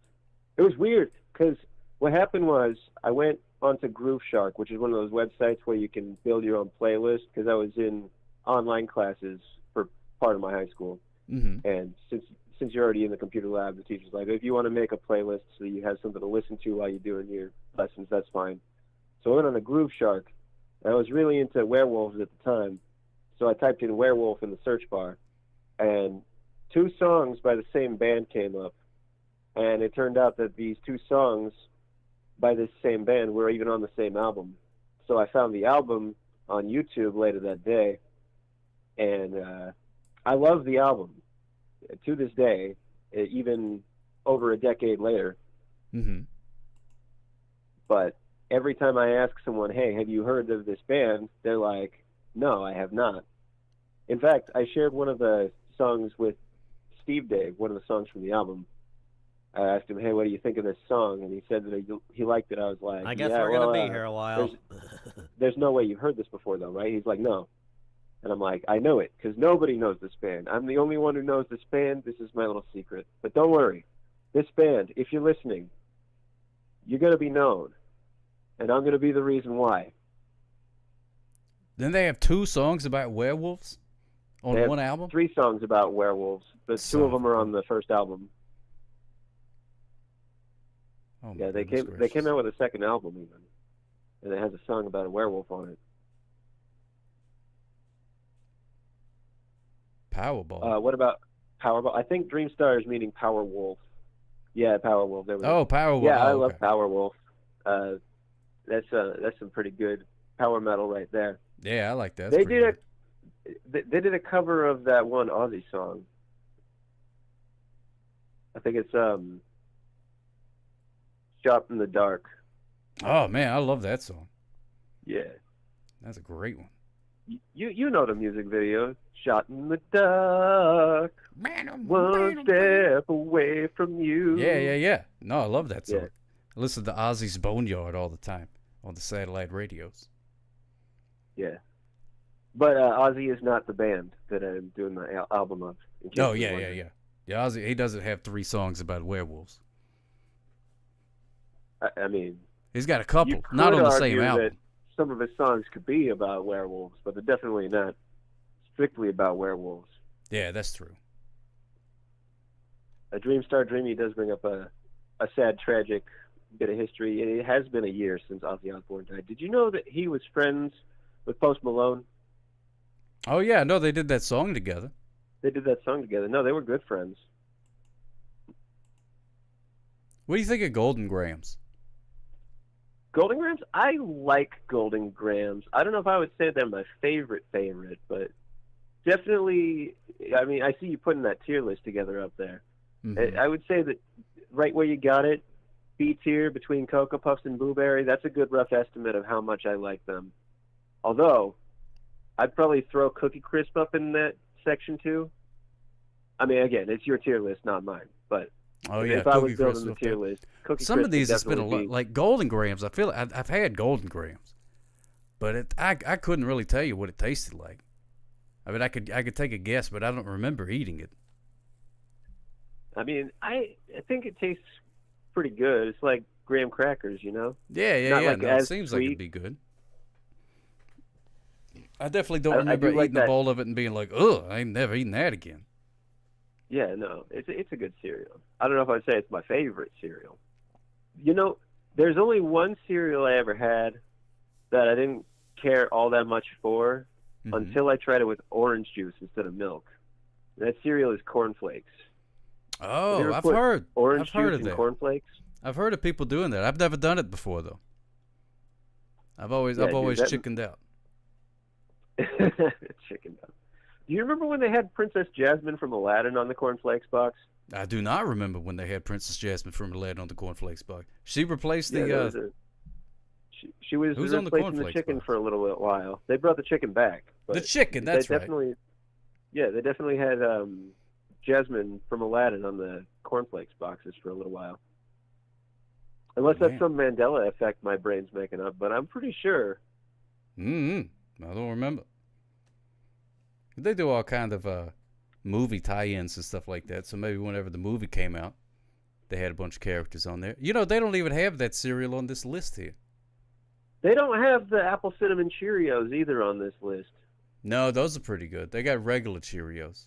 It was weird, because what happened was I went onto Groove Shark, which is one of those websites where you can build your own playlist, because I was in online classes for part of my high school. And since you're already in the computer lab, the teacher's like, if you want to make a playlist so you have something to listen to while you're doing your lessons, that's fine. So I went on the Groove Shark, and I was really into werewolves at the time, so I typed in werewolf in the search bar, and 2 songs by the same band came up, and it turned out that these 2 songs by this same band were even on the same album. So I found the album on YouTube later that day, and I love the album to this day, even over a decade later. But every time I ask someone, hey, have you heard of this band? They're like, no, I have not. In fact, I shared one of the songs with Steve Dave, one of the songs from the album. I asked him, hey, what do you think of this song? And he said that he liked it. I was like, I guess we're going to be here a while. There's no way you've heard this before, though, right? He's like, no. And I'm like, I know it, because nobody knows this band. I'm the only one who knows this band. This is my little secret. But don't worry. This band, if you're listening, you're going to be known. And I'm going to be the reason why. Then they have 2 songs about werewolves on one album? 3 songs about werewolves, but 2 of them are on the first album. Oh, yeah, they came out with a second album even, and it has a song about a werewolf on it. Powerball. What about Powerball? I think Dreamstar is meaning Powerwolf. Yeah, Powerwolf. There we go. Oh, Powerwolf. Yeah, I okay. love Powerwolf. That's some pretty good power metal right there. Yeah, I like that. They did a cover of that one Aussie song. I think it's Shot in the Dark. Oh man, I love that song. Yeah, that's a great one. You know the music video, Shot in the Dark, one step away from you. Yeah. No, I love that song. Yeah. I listen to Ozzy's Boneyard all the time on the satellite radios. Yeah, but Ozzy is not the band that I'm doing the album of. Oh yeah. Yeah, Ozzy, he doesn't have 3 songs about werewolves. I mean, He's got a couple, You not could on the same argue album. that some of his songs could be about werewolves, but they're definitely not strictly about werewolves. Yeah, that's true. A Dream Star Dreamy does bring up a sad, tragic bit of history. It has been a year since Ozzy Osbourne died. Did you know that he was friends with Post Malone? Oh, yeah, no, they did that song together. They did that song together. No, they were good friends. What do you think of Golden Grams? Golden Grams? I like Golden Grams. I don't know if I would say they're my favorite, but definitely, I mean, I see you putting that tier list together up there. Mm-hmm. I would say that right where you got it, B tier between Cocoa Puffs and Blueberry, that's a good rough estimate of how much I like them. Although, I'd probably throw Cookie Crisp up in that section too. I mean, again, it's your tier list, not mine. But if I was building the tier list, Cookie some Crisp of these would has been a definitely lot, like Golden Grams. I feel I've had Golden Grams, but I couldn't really tell you what it tasted like. I mean, I could take a guess, but I don't remember eating it. I mean, I think it tastes pretty good. It's like graham crackers, you know? Yeah. Like no, it seems like it'd be good. I definitely don't remember eating a bowl of it and being like, ugh, I ain't never eating that again. Yeah, no, it's a good cereal. I don't know if I'd say it's my favorite cereal. You know, there's only one cereal I ever had that I didn't care all that much for until I tried it with orange juice instead of milk. That cereal is Corn Flakes. Oh, I've heard. Orange I've heard juice of that. and Corn Flakes. I've heard of people doing that. I've never done it before though. I've always chickened out. Chickened out. Do you remember when they had Princess Jasmine from Aladdin on the Corn Flakes box? I do not remember when they had Princess Jasmine from Aladdin on the Corn Flakes box. She replaced Yeah, the. she was who's on the replacing Corn the Flakes chicken box? for a little while. They brought the chicken back. But The chicken, that's they right. definitely, yeah, they definitely had Jasmine from Aladdin on the Corn Flakes boxes for a little while. Unless that's some Mandela effect my brain's making up, but I'm pretty sure. I don't remember. They do all kind of movie tie-ins and stuff like that. So maybe whenever the movie came out, they had a bunch of characters on there. You know, they don't even have that cereal on this list here. They don't have the apple cinnamon Cheerios either on this list. No, those are pretty good. They got regular Cheerios.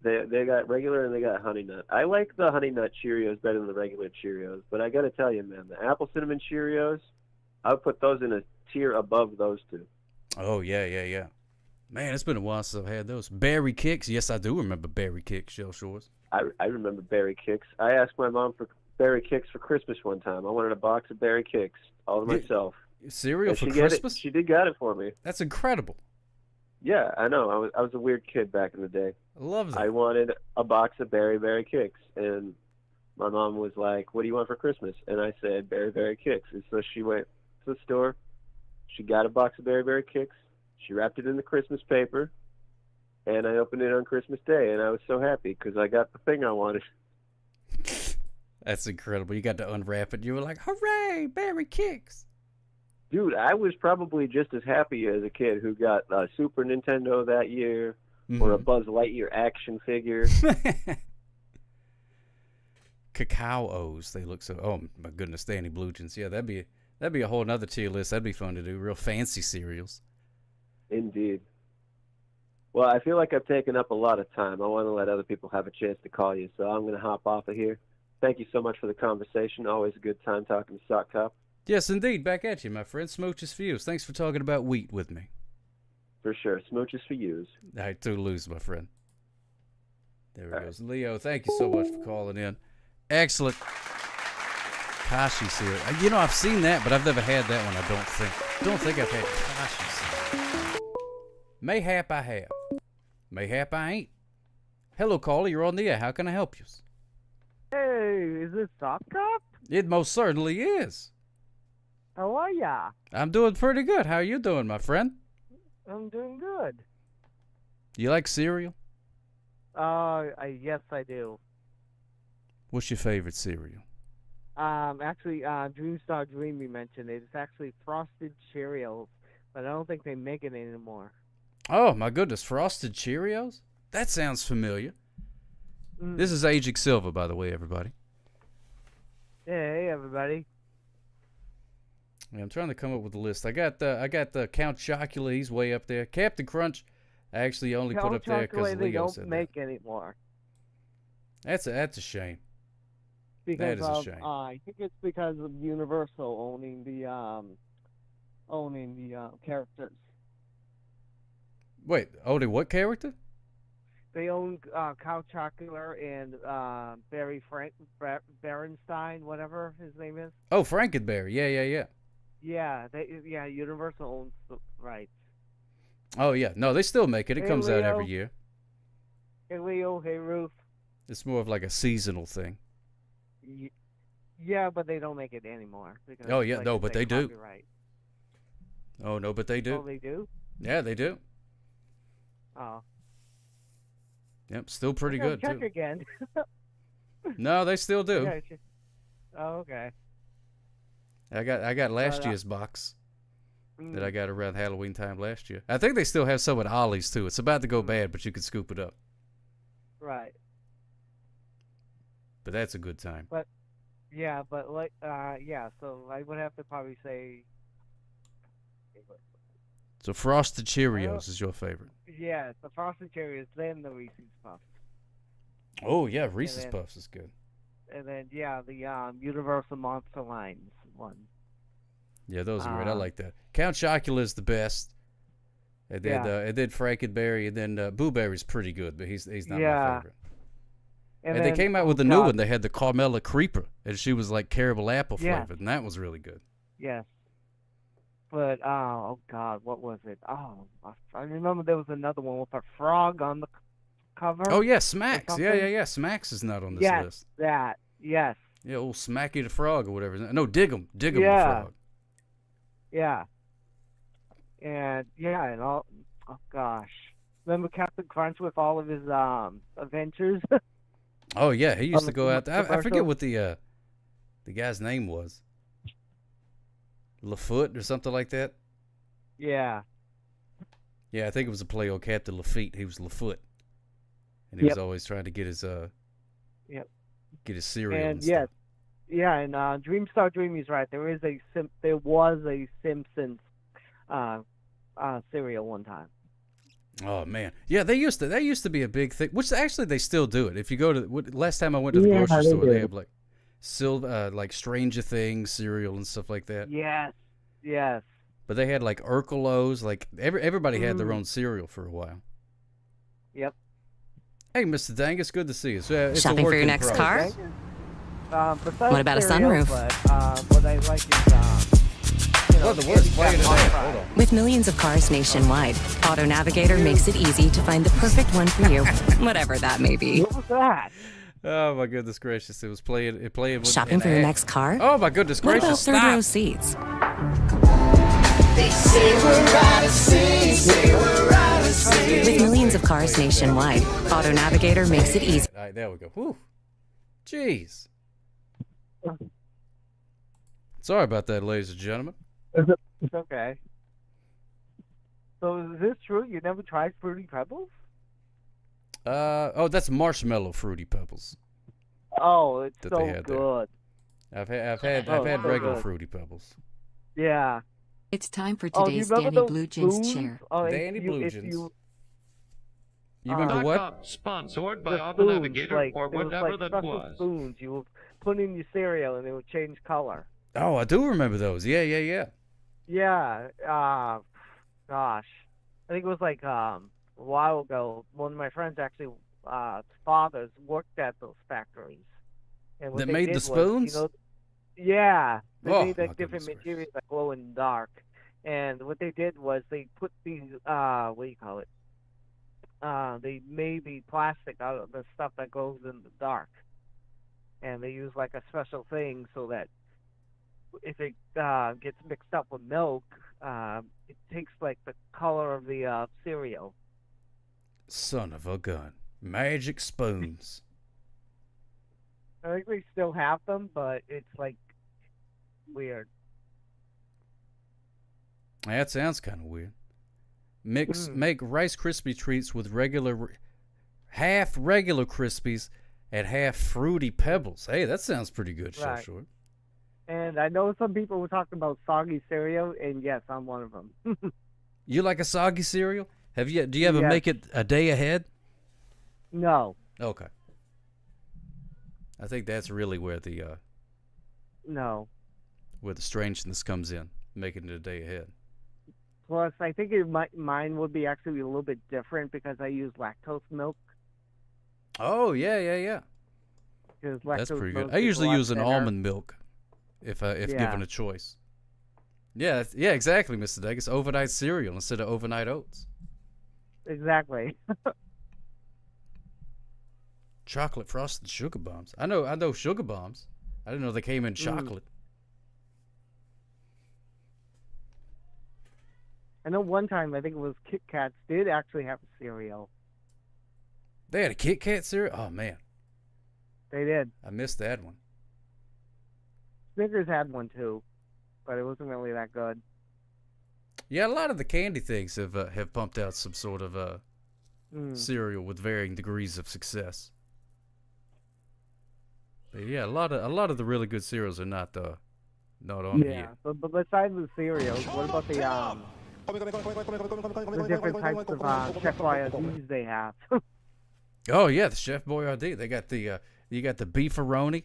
They got regular and they got Honey Nut. I like the Honey Nut Cheerios better than the regular Cheerios, but I got to tell you, man, the apple cinnamon Cheerios, I would put those in a tier above those two. Oh, yeah. Man, it's been a while since I've had those. Berry Kicks. Yes, I do remember Berry Kicks, Shell Shores. I remember Berry Kicks. I asked my mom for Berry Kicks for Christmas one time. I wanted a box of Berry Kicks all to myself. Cereal for Christmas? She did got it for me. That's incredible. Yeah, I know. I was a weird kid back in the day. I love that. I wanted a box of Berry Kicks, and my mom was like, "What do you want for Christmas?" And I said, Berry Kicks. And so she went to the store. She got a box of Berry Kicks. She wrapped it in the Christmas paper, and I opened it on Christmas Day, and I was so happy because I got the thing I wanted. That's incredible. You got to unwrap it. You were like, hooray, Berry Kicks. Dude, I was probably just as happy as a kid who got a Super Nintendo that year or a Buzz Lightyear action figure. Cacao-O's, they look so... Oh, my goodness, Danny Blue Jeans. Yeah, that'd be a whole nother tier list. That'd be fun to do. Real fancy cereals. Indeed. Well, I feel like I've taken up a lot of time. I want to let other people have a chance to call you, so I'm going to hop off of here. Thank you so much for the conversation. Always a good time talking to Sock Cop. Yes, indeed. Back at you, my friend. Smooches for yous. Thanks for talking about wheat with me. For sure. Smooches for yous. All right, toodaloos, my friend. There he goes. Leo, thank you so much for calling in. Excellent. Kashi cereal. You know, I've seen that, but I've never had that one, I don't think. Don't think I've had Kashi cereal. Mayhap I have. Mayhap I ain't. Hello, caller. You're on the air. How can I help you? Hey, is this Sock Cop? It most certainly is. How are ya? I'm doing pretty good. How are you doing, my friend? I'm doing good. You like cereal? Yes, I do. What's your favorite cereal? Actually, Dreamstar Dream you mentioned it. It's actually Frosted Cheerios, but I don't think they make it anymore. Oh, my goodness. Frosted Cheerios? That sounds familiar. This is Aging Silver, by the way, everybody. Hey, everybody. Yeah, I'm trying to come up with a list. I got the Count Chocula. He's way up there. Captain Crunch, I actually only put up there because they Leo don't said make anymore. That's a shame. Because that is a shame. I think it's because of Universal owning the characters. Wait, owning what character? They own Count Chocula and Barry Berenstein, whatever his name is. Oh, Frankenberry. Yeah. Yeah, Universal owns the rights. Oh yeah, no, they still make it. It Hey, comes out Leo. every year. Hey Leo, hey Ruth. It's more of like a seasonal thing. Yeah, but they don't make it anymore. Because Oh yeah, like, no, it's but like they do. copyright. Oh no, but they do. Oh, they do? Yeah, they do. Oh. Yep, still pretty Okay, good check too. again. No, they still do. Yeah, oh, okay. I got last But, year's box that I got around Halloween time last year. I think they still have some at Ollie's too. It's about to go bad, but you can scoop it up. Right. But that's a good time. But yeah, so I would have to probably say So Frosted Cheerios is your favorite. yeah, the Frosted Cheerios, then the Reese's Puffs. Oh yeah, Reese's then- Puffs is good. And then the Universal Monster Lines one. Yeah, those are great. I like that. Count Chocula is the best. And then Frankenberry, and then Boo Berry's pretty good, but he's not my favorite. And they then- came out with a new one. They had the Carmela Creeper, and she was like caramel apple Yeah. flavored, and that was really good. Yes. But oh god, what was it? Oh, I remember there was another one with a frog on the cover. Oh yeah, or Smacks. something. Yeah. Smacks is not on this yes, list. that. Yes. Yeah, old Smacky the Frog or whatever. No, Dig'em the Yeah. Frog. Yeah. And all. Oh gosh. Remember Captain Crunch with all of his adventures? Oh yeah, he used On to the go out there. I forget commercial? what the guy's name was. Lafoot or something like that. Yeah. Yeah, I think it was a play on Captain Lafitte. He was Lafoot, and he was always trying to get his Yep. get his cereal And and yes, stuff. yeah, and Dreamstar Dreamy's right. There was a Simpsons cereal one time. Oh man, yeah, they used to be a big thing. Which actually they still do it. If you go to last time I went to the grocery they store, they do. have like like Stranger Things cereal and stuff like that. Yes. But they had like Urkelos, like everybody had their own cereal for a while. Yep. Hey, Mr. Dangus, good to see you. So, it's a Shopping for work your in next progress. car? Besides What about a cereal, sunroof? But, what I like is, Well, the worst playing today. Hold on. With millions of cars nationwide, Auto Navigator makes it easy to find the perfect one for you, whatever that may be. What was that? Oh my goodness gracious! It was playing. It played. With Shopping for your next car? Oh my goodness What gracious! about third row Stop. seats? They say we're out of sea, say we're out of sea. With millions of cars nationwide, Auto Navigator makes it easy. All right, there we go. Whew. Jeez. Sorry about that, ladies and gentlemen. It's okay. So is this true? You never tried Fruity Pebbles? Oh, that's marshmallow Fruity Pebbles. Oh, it's That so they had there. good. I've had Oh, so regular good. Fruity Pebbles. Yeah. It's time for Oh, do you today's remember Danny those Blue Jeans spoons? chair. Oh, if Danny you- Blue if Jeans. you- You remember Uh, what? Sponsored by the Auto spoons, Navigator like, or it was whatever like that special was. spoons. You would put in your cereal and it would change color. Oh, I do remember those. Yeah. Yeah. Gosh, I think it was like a while ago. One of my friends actually, fathers worked at those factories. And what That they made the did was, spoons? yeah, they Oh, made my like different goodness materials that glow in the dark. And what they did was they put these what do you call it? They made the plastic out of the stuff that glows in the dark, and they use like a special thing so that if it gets mixed up with milk, it takes like the color of the cereal. Son of a gun. Magic spoons. I think they still have them, but it's like weird. That sounds kind of weird. Make Rice Krispie treats with half regular Krispies and half Fruity Pebbles. Hey, that sounds pretty good, Chef Right. Short. And I know some people were talking about soggy cereal, and yes, I'm one of them. You like a soggy cereal? Do you ever Yes. make it a day ahead? No. Okay. I think that's really where the No. where the strangeness comes in, making it a day ahead. Plus, I think mine would be actually a little bit different because I use lactose milk. Oh yeah. 'Cause That's lactose pretty milk good. I is a usually lot use an thinner. almond milk if Yeah. given a choice. Yeah, yeah, exactly, Mr. Degas. Overnight cereal instead of overnight oats. Exactly. Chocolate frosted sugar bombs. I know sugar bombs. I didn't know they came in chocolate. I know one time, I think it was Kit Kats did actually have a cereal. They had a Kit Kat cereal? Oh man. They did. I missed that one. Snickers had one too, but it wasn't really that good. Yeah, a lot of the candy things have pumped out some sort of cereal with varying degrees of success. But yeah, a lot of the really good cereals are not on here. But besides the cereals, what about the different types of Chef Boyardees they have? Oh yeah, the Chef Boyardee. They got the you got the beefaroni,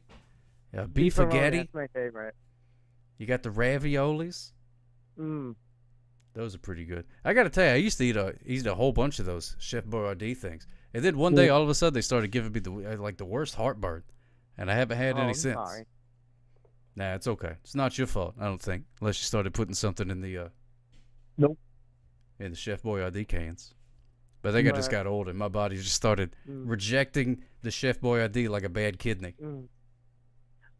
beefaghetti. That's my favorite. You got the raviolis. Mm. Those are pretty good. I got to tell you, I used to eat a whole bunch of those Chef Boyardee things, and then one day all of a sudden they started giving me the worst heartburn, and I haven't had any I'm since. sorry. Nah, it's okay. It's not your fault, I don't think, unless you started putting something in the Nope. in the Chef Boyardee cans. But I think I just got older. My body just started rejecting the Chef Boyardee like a bad kidney.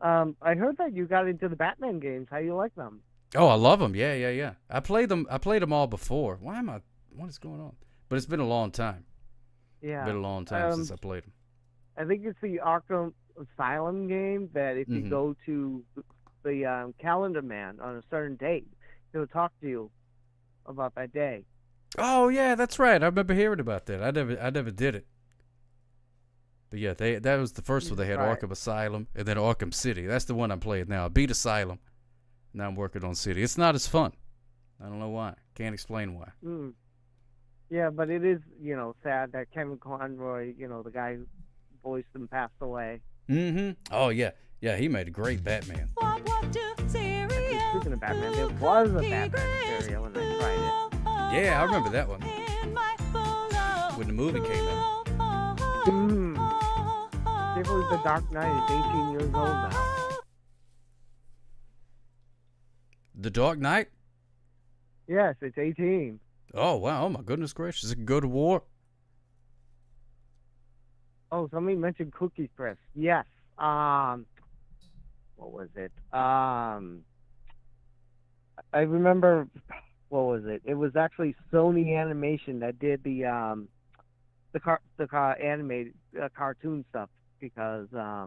I heard that you got into the Batman games. How you like them? Oh, I love them. Yeah. I played them all before. What is going on? But it's been a long time. Yeah. Been a long time since I played them. I think it's the Arkham Asylum game that if you go to the Calendar Man on a certain date, he'll talk to you about that day. Oh yeah, that's right. I remember hearing about that. I never did it. But yeah, that was the first one. They had Right. Arkham Asylum and then Arkham City. That's the one I'm playing now. I beat Asylum. Now I'm working on City. It's not as fun. I don't know why. Can't explain why. Yeah, but it is, sad that Kevin Conroy, the guy who voiced him, passed away. Oh yeah. Yeah, he made a great Batman. Speaking of Batman, there was a Batman cereal when I tried it. Yeah, I remember that one. When the movie came out. It was The Dark Knight. It's 18 years old now. The Dark Knight? Yes, it's 18. Oh wow! Oh my goodness gracious! It can go to war. Oh, somebody mentioned Cookie Crisp. Yes. What was it? I remember. What was it? It was actually Sony Animation that did the animated cartoon stuff because I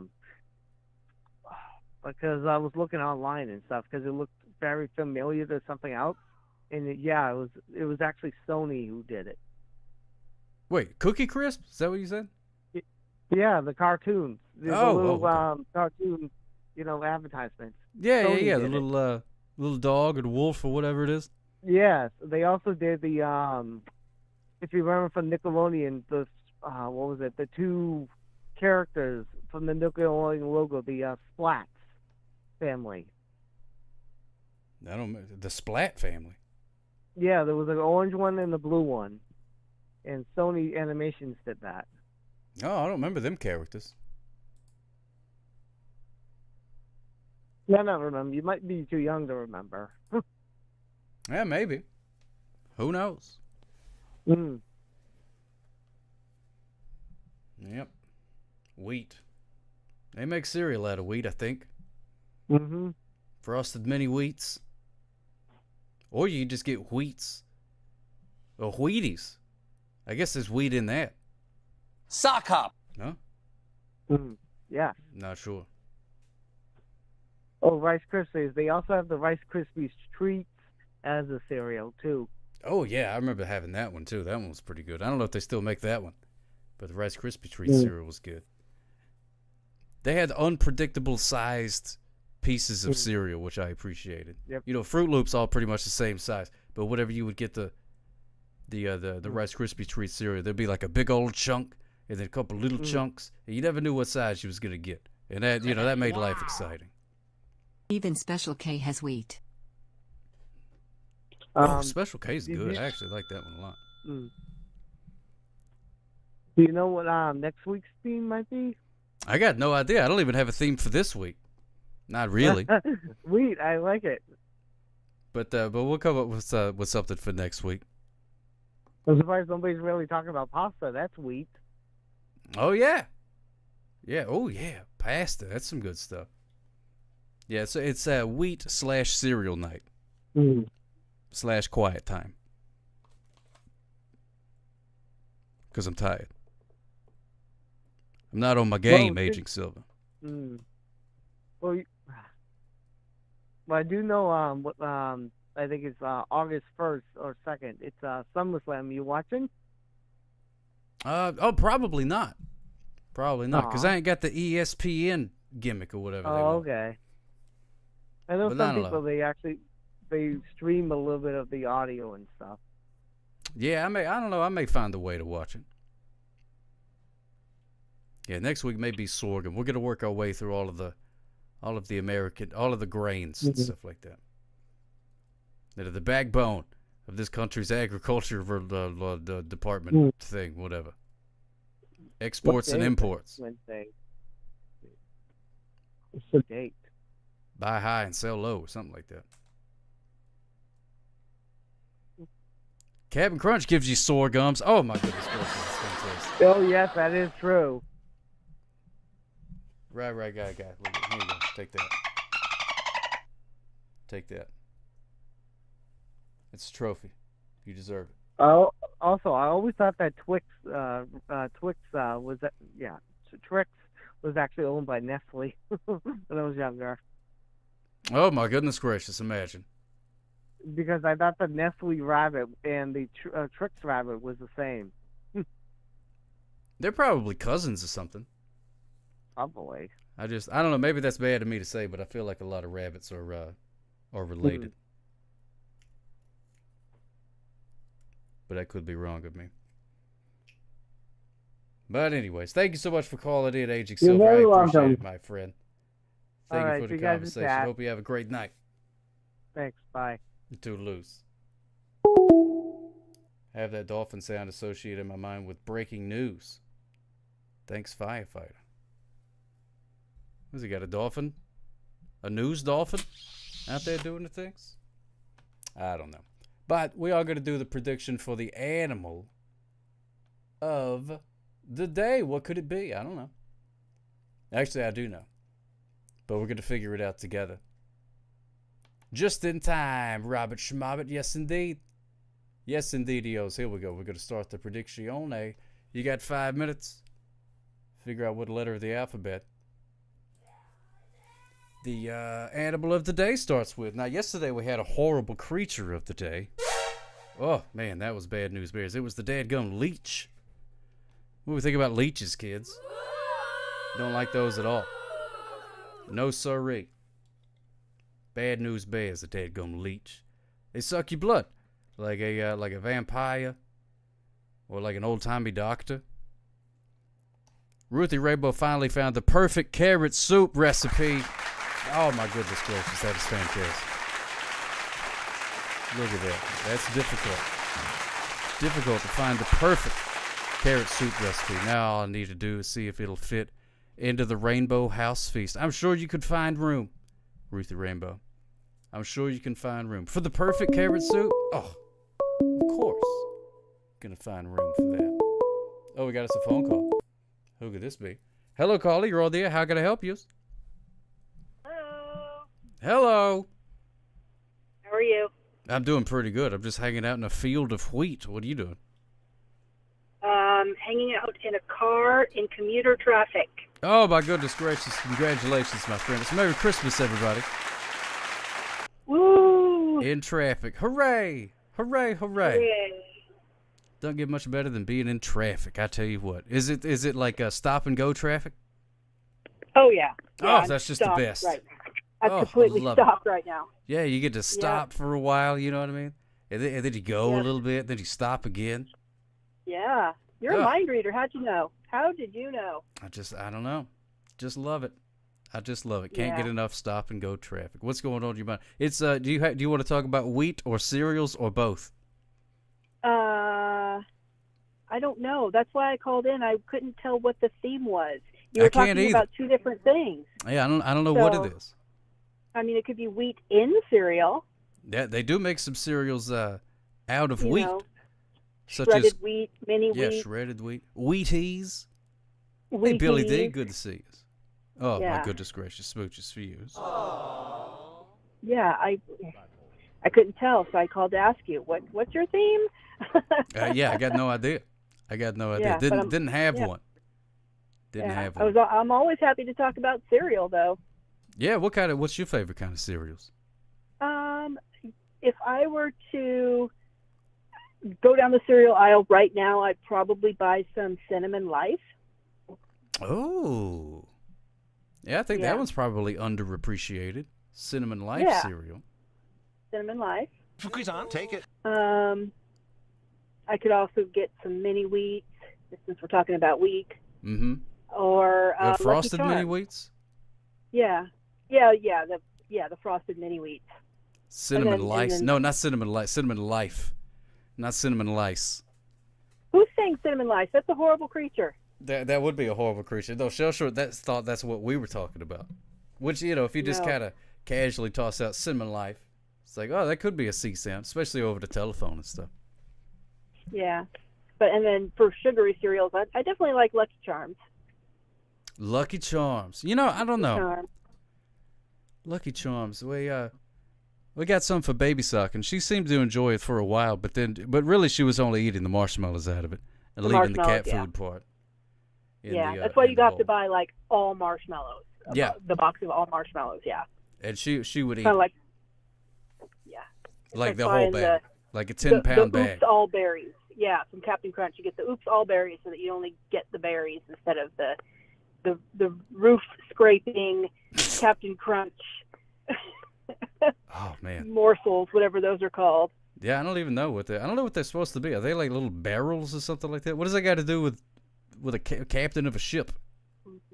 was looking online and stuff because it looked very familiar to something else, and it was actually Sony who did it. Wait, Cookie Crisp? Is that what you said? Yeah, the cartoons. The little cartoon, advertisements. Yeah. Sony The did it. little dog or the wolf or whatever it is. Yes, they also did the if you remember from Nickelodeon, the what was it? The two characters from the Nickelodeon logo, the Splats family. The Splat family. Yeah, there was an orange one and the blue one, and Sony Animations did that. Oh, I don't remember them characters. Yeah, I don't remember. You might be too young to remember. Yeah, maybe. Who knows? Yep. Wheat. They make cereal out of wheat, I think. Frosted mini wheats. Or you just get wheats. Or Wheaties. I guess there's wheat in that. Sock hop. Huh? Yeah. Not sure. Oh, Rice Krispies. They also have the Rice Krispies treats as a cereal too. Oh yeah, I remember having that one too. That one was pretty good. I don't know if they still make that one, but the Rice Krispie treat cereal was good. They had unpredictable sized pieces of cereal, which I appreciated. Yep. You know, Fruit Loops all pretty much the same size, but whatever you would get the Rice Krispie treat cereal, there'd be like a big old chunk and then a couple little chunks, and you never knew what size you was gonna get, and that that made life exciting. Even Special K has wheat. Special K is good. I actually like that one a lot. Do you know what next week's theme might be? I got no idea. I don't even have a theme for this week. Not really. Wheat, I like it. But we'll come up with something for next week. I'm surprised nobody's really talking about pasta. That's wheat. Oh yeah, yeah. Oh yeah, pasta. That's some good stuff. Yeah, so it's wheat / cereal night / quiet time. Because I'm tired. I'm not on my game, Aging Silver. Well, I do know. I think it's August 1st or 2nd. It's SummerSlam. You watching? Probably not. Probably not, because I ain't got the ESPN gimmick or whatever. Oh, they want. okay. I know some people they stream a little bit of the audio and stuff. Yeah, I don't know. I may find a way to watch it. Yeah, next week may be sorghum. We're gonna work our way through all of the grains and stuff like that. That are the backbone of this country's agriculture department thing, whatever. Exports and imports. Wednesday. What's the date? Buy high and sell low, or something like that. Captain Crunch gives you sorghums. Oh my goodness gracious, that's fantastic. Oh yes, that is true. Right, guy. Here you go. Take that. Take that. It's a trophy. You deserve it. Oh, also, I always thought that Twix was Trix was actually owned by Nestle when I was younger. Oh my goodness gracious! Imagine. Because I thought the Nestle rabbit and the Trix rabbit was the same. They're probably cousins or something. Probably. I don't know. Maybe that's bad of me to say, but I feel like a lot of rabbits are related. But I could be wrong of me. But anyways, thank you so much for calling in, Aging Silver. I appreciate it, my friend. Thank you for the conversation. Hope you have a great night. Thanks. Bye. Toodaloos. I have that dolphin sound associated in my mind with breaking news. Thanks, firefighter. Has he got a dolphin? A news dolphin out there doing the things? I don't know. But we are going to do the prediction for the animal of the day. What could it be? I don't know. Actually, I do know. But we're going to figure it out together. Just in time, Robert Schmobbit. Yes, indeed. Yes, indeedios. Here we go. We're going to start the prediction. You got 5 minutes. Figure out what letter of the alphabet the animal of the day starts with. Now, yesterday we had a horrible creature of the day. Oh, man, that was bad news bears. It was the dadgum leech. What do we think about leeches, kids? Don't like those at all. No siree. Bad news bears, the dadgum leech. They suck your blood like a vampire or like an old-timey doctor. Ruthie Rainbow finally found the perfect carrot soup recipe. Oh my goodness gracious, that is fantastic. Look at that. That's difficult. Difficult to find the perfect carrot soup recipe. Now all I need to do is see if it'll fit into the Rainbow House Feast. I'm sure you could find room, Ruthie Rainbow. I'm sure you can find room. For the perfect carrot soup? Oh, of course. Gonna find room for that. Oh, we got us a phone call. Who could this be? Hello, caller. You're on the air. How can I help you? Hello. How are you? I'm doing pretty good. I'm just hanging out in a field of wheat. What are you doing? Hanging out in a car in commuter traffic. Oh, my goodness gracious. Congratulations, my friend. It's Merry Christmas, everybody. Woo! In traffic. Hooray! Hooray, hooray. Hooray. Don't get much better than being in traffic, I tell you what. Is it like a stop and go traffic? Oh, yeah. Oh, that's just the best. Right. I've Oh, completely love it. stopped right now. Yeah, you get to stop for a while, you know what I mean? And then you go a little bit, then you stop again. Yeah. You're a mind reader. How'd you know? How did you know? I don't know. Just love it. I just love it. Can't get enough stop and go traffic. What's going on in your mind? It's do you want to talk about wheat or cereals or both? I don't know. That's why I called in. I couldn't tell what the theme was. You were talking about two different things. Yeah, I don't know what it is. I mean, it could be wheat in cereal. Yeah, they do make some cereals out of wheat. Such shredded as wheat, mini wheat. Yeah, shredded wheat. Wheaties. Hey, Wheaties. Billy D, good to see you. Oh, Yeah. my goodness gracious. Smooches for you. Yeah, I couldn't tell, so I called to ask you, what's your theme? Yeah, I got no idea. Yeah, but Didn't have yeah. one. Didn't Yeah, have one. I'm always happy to talk about cereal, though. Yeah, what's your favorite kind of cereals? If I were to go down the cereal aisle right now, I'd probably buy some Cinnamon Life. Oh. Yeah, I think that one's probably underappreciated. Cinnamon Life cereal. Cinnamon Life. Take it. I could also get some mini wheats, since we're talking about wheat. Mm-hmm. Or frosted Lucky mini Charms. wheats? The frosted mini wheats. Cinnamon Lice. No, not Cinnamon Lice. Cinnamon Life. Not Cinnamon Lice. Who's saying Cinnamon Lice? That's a horrible creature. That would be a horrible creature. Though Shell Short thought that's what we were talking about. Which, if you just kind of casually toss out Cinnamon Life, it's like, oh, that could be a C sound, especially over the telephone and stuff. Yeah. And then for sugary cereals, I definitely like Lucky Charms. Lucky Charms. I don't know. Charms. Lucky Charms. We got some for Baby Sock, and she seemed to enjoy it for a while, but really she was only eating the marshmallows out of it and leaving the cat food part. That's why you have to buy like all marshmallows. The box of all marshmallows. Yeah. And she would eat. Kind of like. Yeah. Like the whole bag, like a 10-pound bag. Oops All Berries. Yeah, from Captain Crunch, you get the Oops All Berries, so that you only get the berries instead of the roof scraping Captain Crunch. Oh man. Morsels, whatever those are called. Yeah, I don't even know what they're supposed to be. Are they like little barrels or something like that? What does that got to do with a captain of a ship?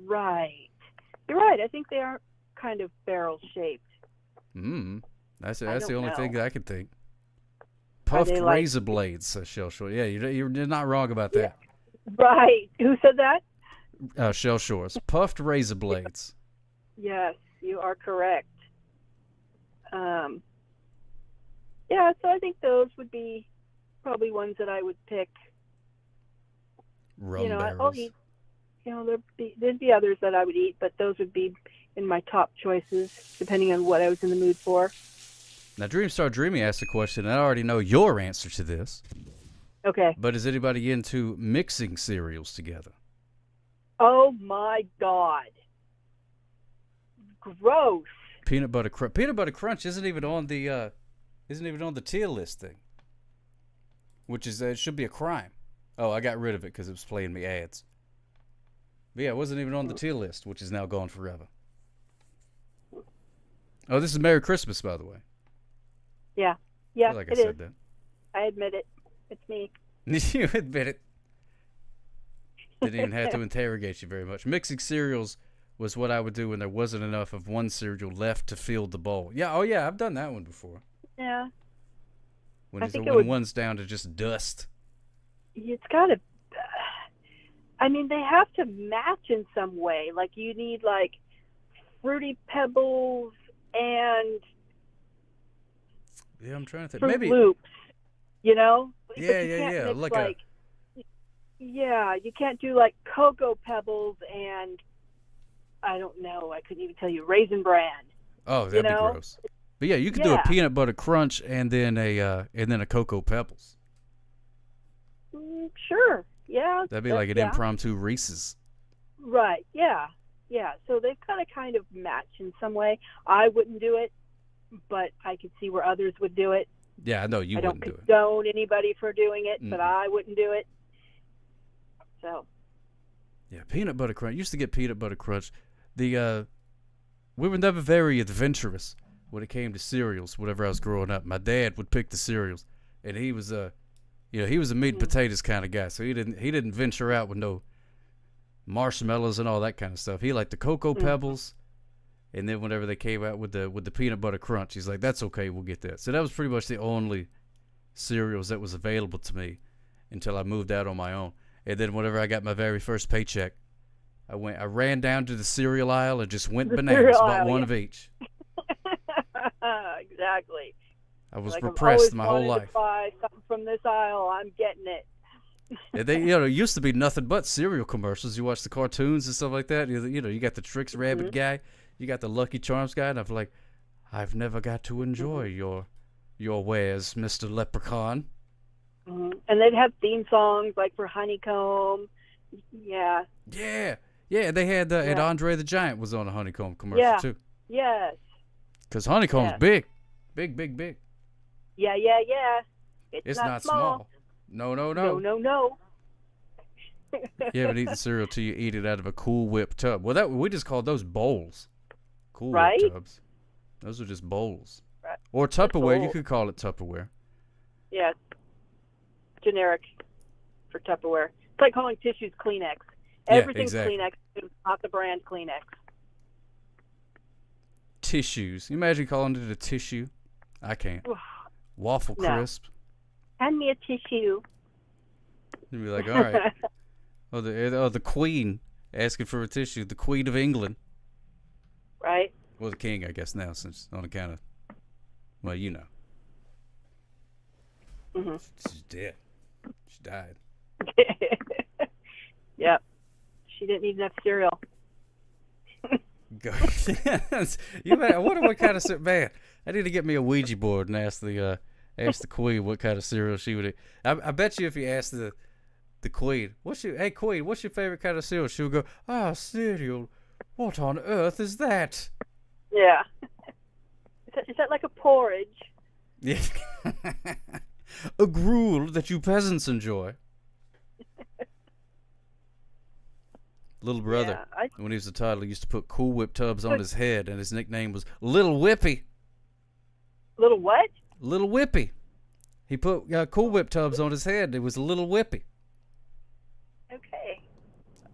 Right. You're right. I think they are kind of barrel shaped. That's the only thing that I could think. Puffed razor blades, says Shell Short. Yeah, you're not wrong about that. Right. Who said that? Shell Shorts. Puffed razor blades. Yes, you are correct. Yeah, so I think those would be probably ones that I would pick. Rum barrels. I'll eat. There'd be others that I would eat, but those would be in my top choices, depending on what I was in the mood for. Now, Dreamstar Dreamy asked a question, and I already know your answer to this. Okay. But is anybody into mixing cereals together? Oh my God! Gross. Peanut butter crunch isn't even on the tier list thing, which is it should be a crime. Oh, I got rid of it because it was playing me ads. But yeah, it wasn't even on the tier list, which is now gone forever. Oh, this is Merry Christmas, by the way. Yeah, I feel like I said that. I admit it. It's me. You admit it. Didn't even have to interrogate you very much. Mixing cereals was what I would do when there wasn't enough of one cereal left to fill the bowl. Yeah, oh yeah, I've done that one before. Yeah. When one's down to just dust. It's got to. I mean, they have to match in some way. Like you need like Fruity Pebbles and. Yeah, I'm trying to think. Fruit Maybe Loops. Yeah. Mix yeah, you can't do like Cocoa Pebbles and I don't know. I couldn't even tell you Raisin Bran. Oh, that'd be gross. But yeah, you could do a peanut butter crunch and then a Cocoa Pebbles. Sure. Yeah. That'd be like an impromptu Reese's. Right. Yeah. Yeah. So they've got to kind of match in some way. I wouldn't do it, but I could see where others would do it. Yeah, I know you wouldn't do it. I don't condone anybody for doing it, but I wouldn't do it. So. Yeah, peanut butter crunch. Used to get peanut butter crunch. The we were never very adventurous when it came to cereals. Whenever I was growing up, my dad would pick the cereals, and he was he was a meat and potatoes kind of guy. So he didn't venture out with no marshmallows and all that kind of stuff. He liked the Cocoa Pebbles, and then whenever they came out with the peanut butter crunch, he's like, "That's okay, we'll get that." So that was pretty much the only cereals that was available to me until I moved out on my own. And then whenever I got my very first paycheck, I ran down to the cereal aisle and just went bananas, bought one of each. Exactly. I was like, repressed my I've always whole wanted life. to buy something from this aisle. I'm getting it. And they, it used to be nothing but cereal commercials. You watch the cartoons and stuff like that. You got the Trix Rabbit guy, you got the Lucky Charms guy, and I'm like, I've never got to enjoy your wares, Mr. Leprechaun. And they'd have theme songs like for Honeycomb. Yeah. Yeah, they had and Andre the Giant was on a Honeycomb commercial too. Yes. Because Honeycomb's big. Yeah. It's not small. No. No. You haven't eaten cereal till you eat it out of a Cool Whip tub. Well, we just called those bowls. Cool Whip tubs. Those are just bowls. Right. Or Tupperware. You could call it Tupperware. Yeah. Generic for Tupperware. It's like calling tissues Kleenex. Everything's Kleenex, not the brand Kleenex. Tissues. You imagine calling it a tissue? I can't. Waffle Crisp. Hand me a tissue. You'd be like, all right. the Queen asking for a tissue. The Queen of England. Right. Well, the King, I guess, now, since on account of, well, you know. She's dead. She died. Yep. She didn't need enough cereal. I wonder what kind of man. I need to get me a Ouija board and ask the Queen what kind of cereal she would eat. I bet you if you asked the Queen, hey Queen, what's your favorite kind of cereal? She would go, cereal. What on earth is that? Yeah. Is that like a porridge? Yeah. A gruel that you peasants enjoy. Little brother, when he was a toddler, used to put Cool Whip tubs on his head, and his nickname was Little Whippy. Little what? Little Whippy. He put Cool Whip tubs on his head. It was a Little Whippy. Okay.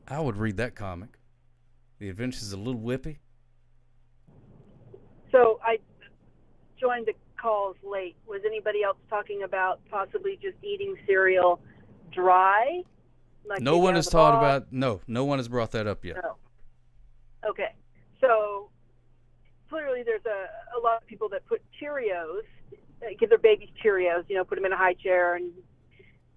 I would read that comic. The Adventures of Little Whippy. So I joined the calls late. Was anybody else talking about possibly just eating cereal dry? Like no one has taught about. No one has brought that up yet. No. Okay. So clearly there's a lot of people that put Cheerios, give their babies Cheerios, put them in a high chair and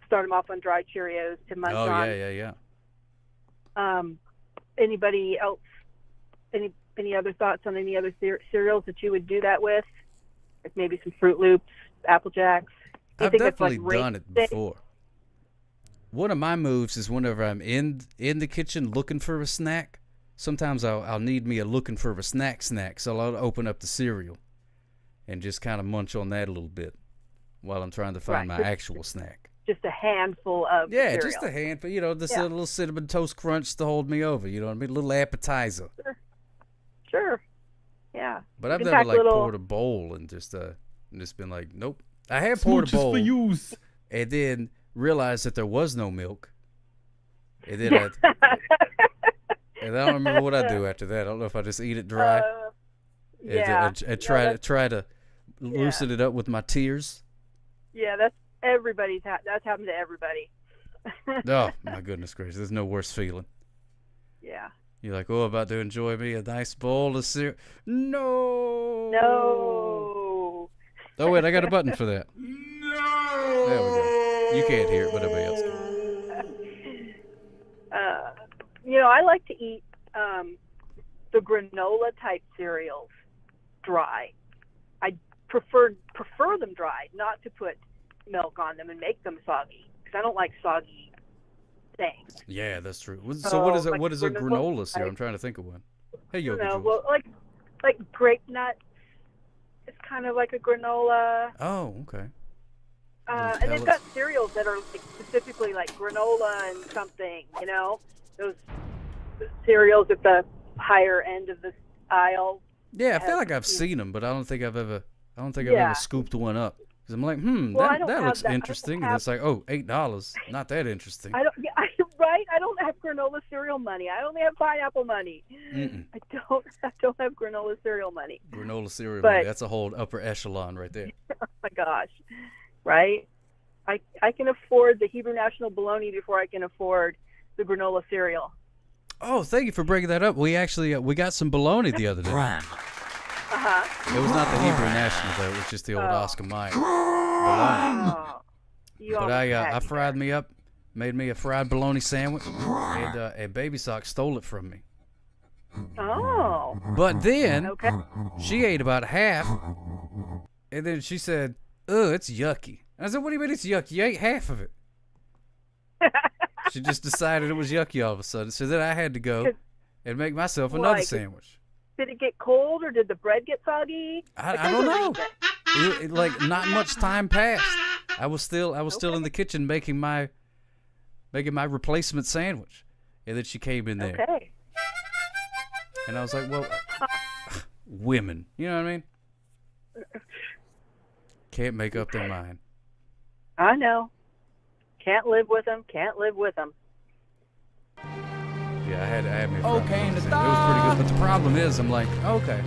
start them off on dry Cheerios to munch on. Yeah. Anybody else? Any other thoughts on any other cereals that you would do that with? Like maybe some Fruit Loops, Apple Jacks. I've definitely done it before. One of my moves is whenever I'm in the kitchen looking for a snack, sometimes I'll need me a looking for a snack, so I'll open up the cereal and just kind of munch on that a little bit while I'm trying to find my actual snack. Just a handful of cereal. Just a handful, a little Cinnamon Toast Crunch to hold me over, you know what I mean? A little appetizer. Sure. Yeah. But I've never poured a bowl and just been like, nope. I have poured a bowl for use. And then realized that there was no milk, and then I don't remember what I do after that. I don't know if I just eat it dry, and try to loosen it up with my tears. Yeah, that's everybody's. That's happened to everybody. Oh my goodness gracious! There's no worse feeling. Yeah. You're like, about to enjoy me a nice bowl of cereal. No. Oh wait, I got a button for that. No. There we go. You can't hear it, but everybody else can. I like to eat the granola type cereals dry. I prefer them dry, not to put milk on them and make them soggy, because I don't like soggy things. Yeah, that's true. So what is it? What is a granola cereal? I'm trying to think of one. Hey, Yogi Jules. Well, like grape nuts. It's kind of like a granola. Oh, okay. And they've got cereals that are specifically like granola and something, those cereals at the higher end of the aisle. Yeah, I feel like I've seen them, but I don't think I've ever scooped one up. Because I'm like, that looks interesting. And it's like, oh, $8. Not that interesting. I don't. Right? I don't have granola cereal money. I only have pineapple money. I don't have granola cereal money. Granola cereal money. That's a whole upper echelon right there. Oh my gosh. Right? I can afford the Hebrew National bologna before I can afford the granola cereal. Oh, thank you for bringing that up. We actually we got some bologna the other day. It was not the Hebrew National though. It was just the old Oscar Mayer bologna. But I fried me up, made me a fried bologna sandwich, and Baby Sock stole it from me. Oh. But then she ate about half, and then she said, "Ugh, it's yucky." And I said, "What do you mean it's yucky? You ate half of it." She just decided it was yucky all of a sudden. So then I had to go and make myself another sandwich. Did it get cold or did the bread get soggy? I don't know. Like not much time passed. I was still in the kitchen making my replacement sandwich, and then she came in there. Okay. And I was like, well, women, you know what I mean? Can't make up their mind. I know. Can't live with them. Can't live with them. Yeah, I had me a fried bologna sandwich. It was pretty good, but the problem is, I'm like, okay,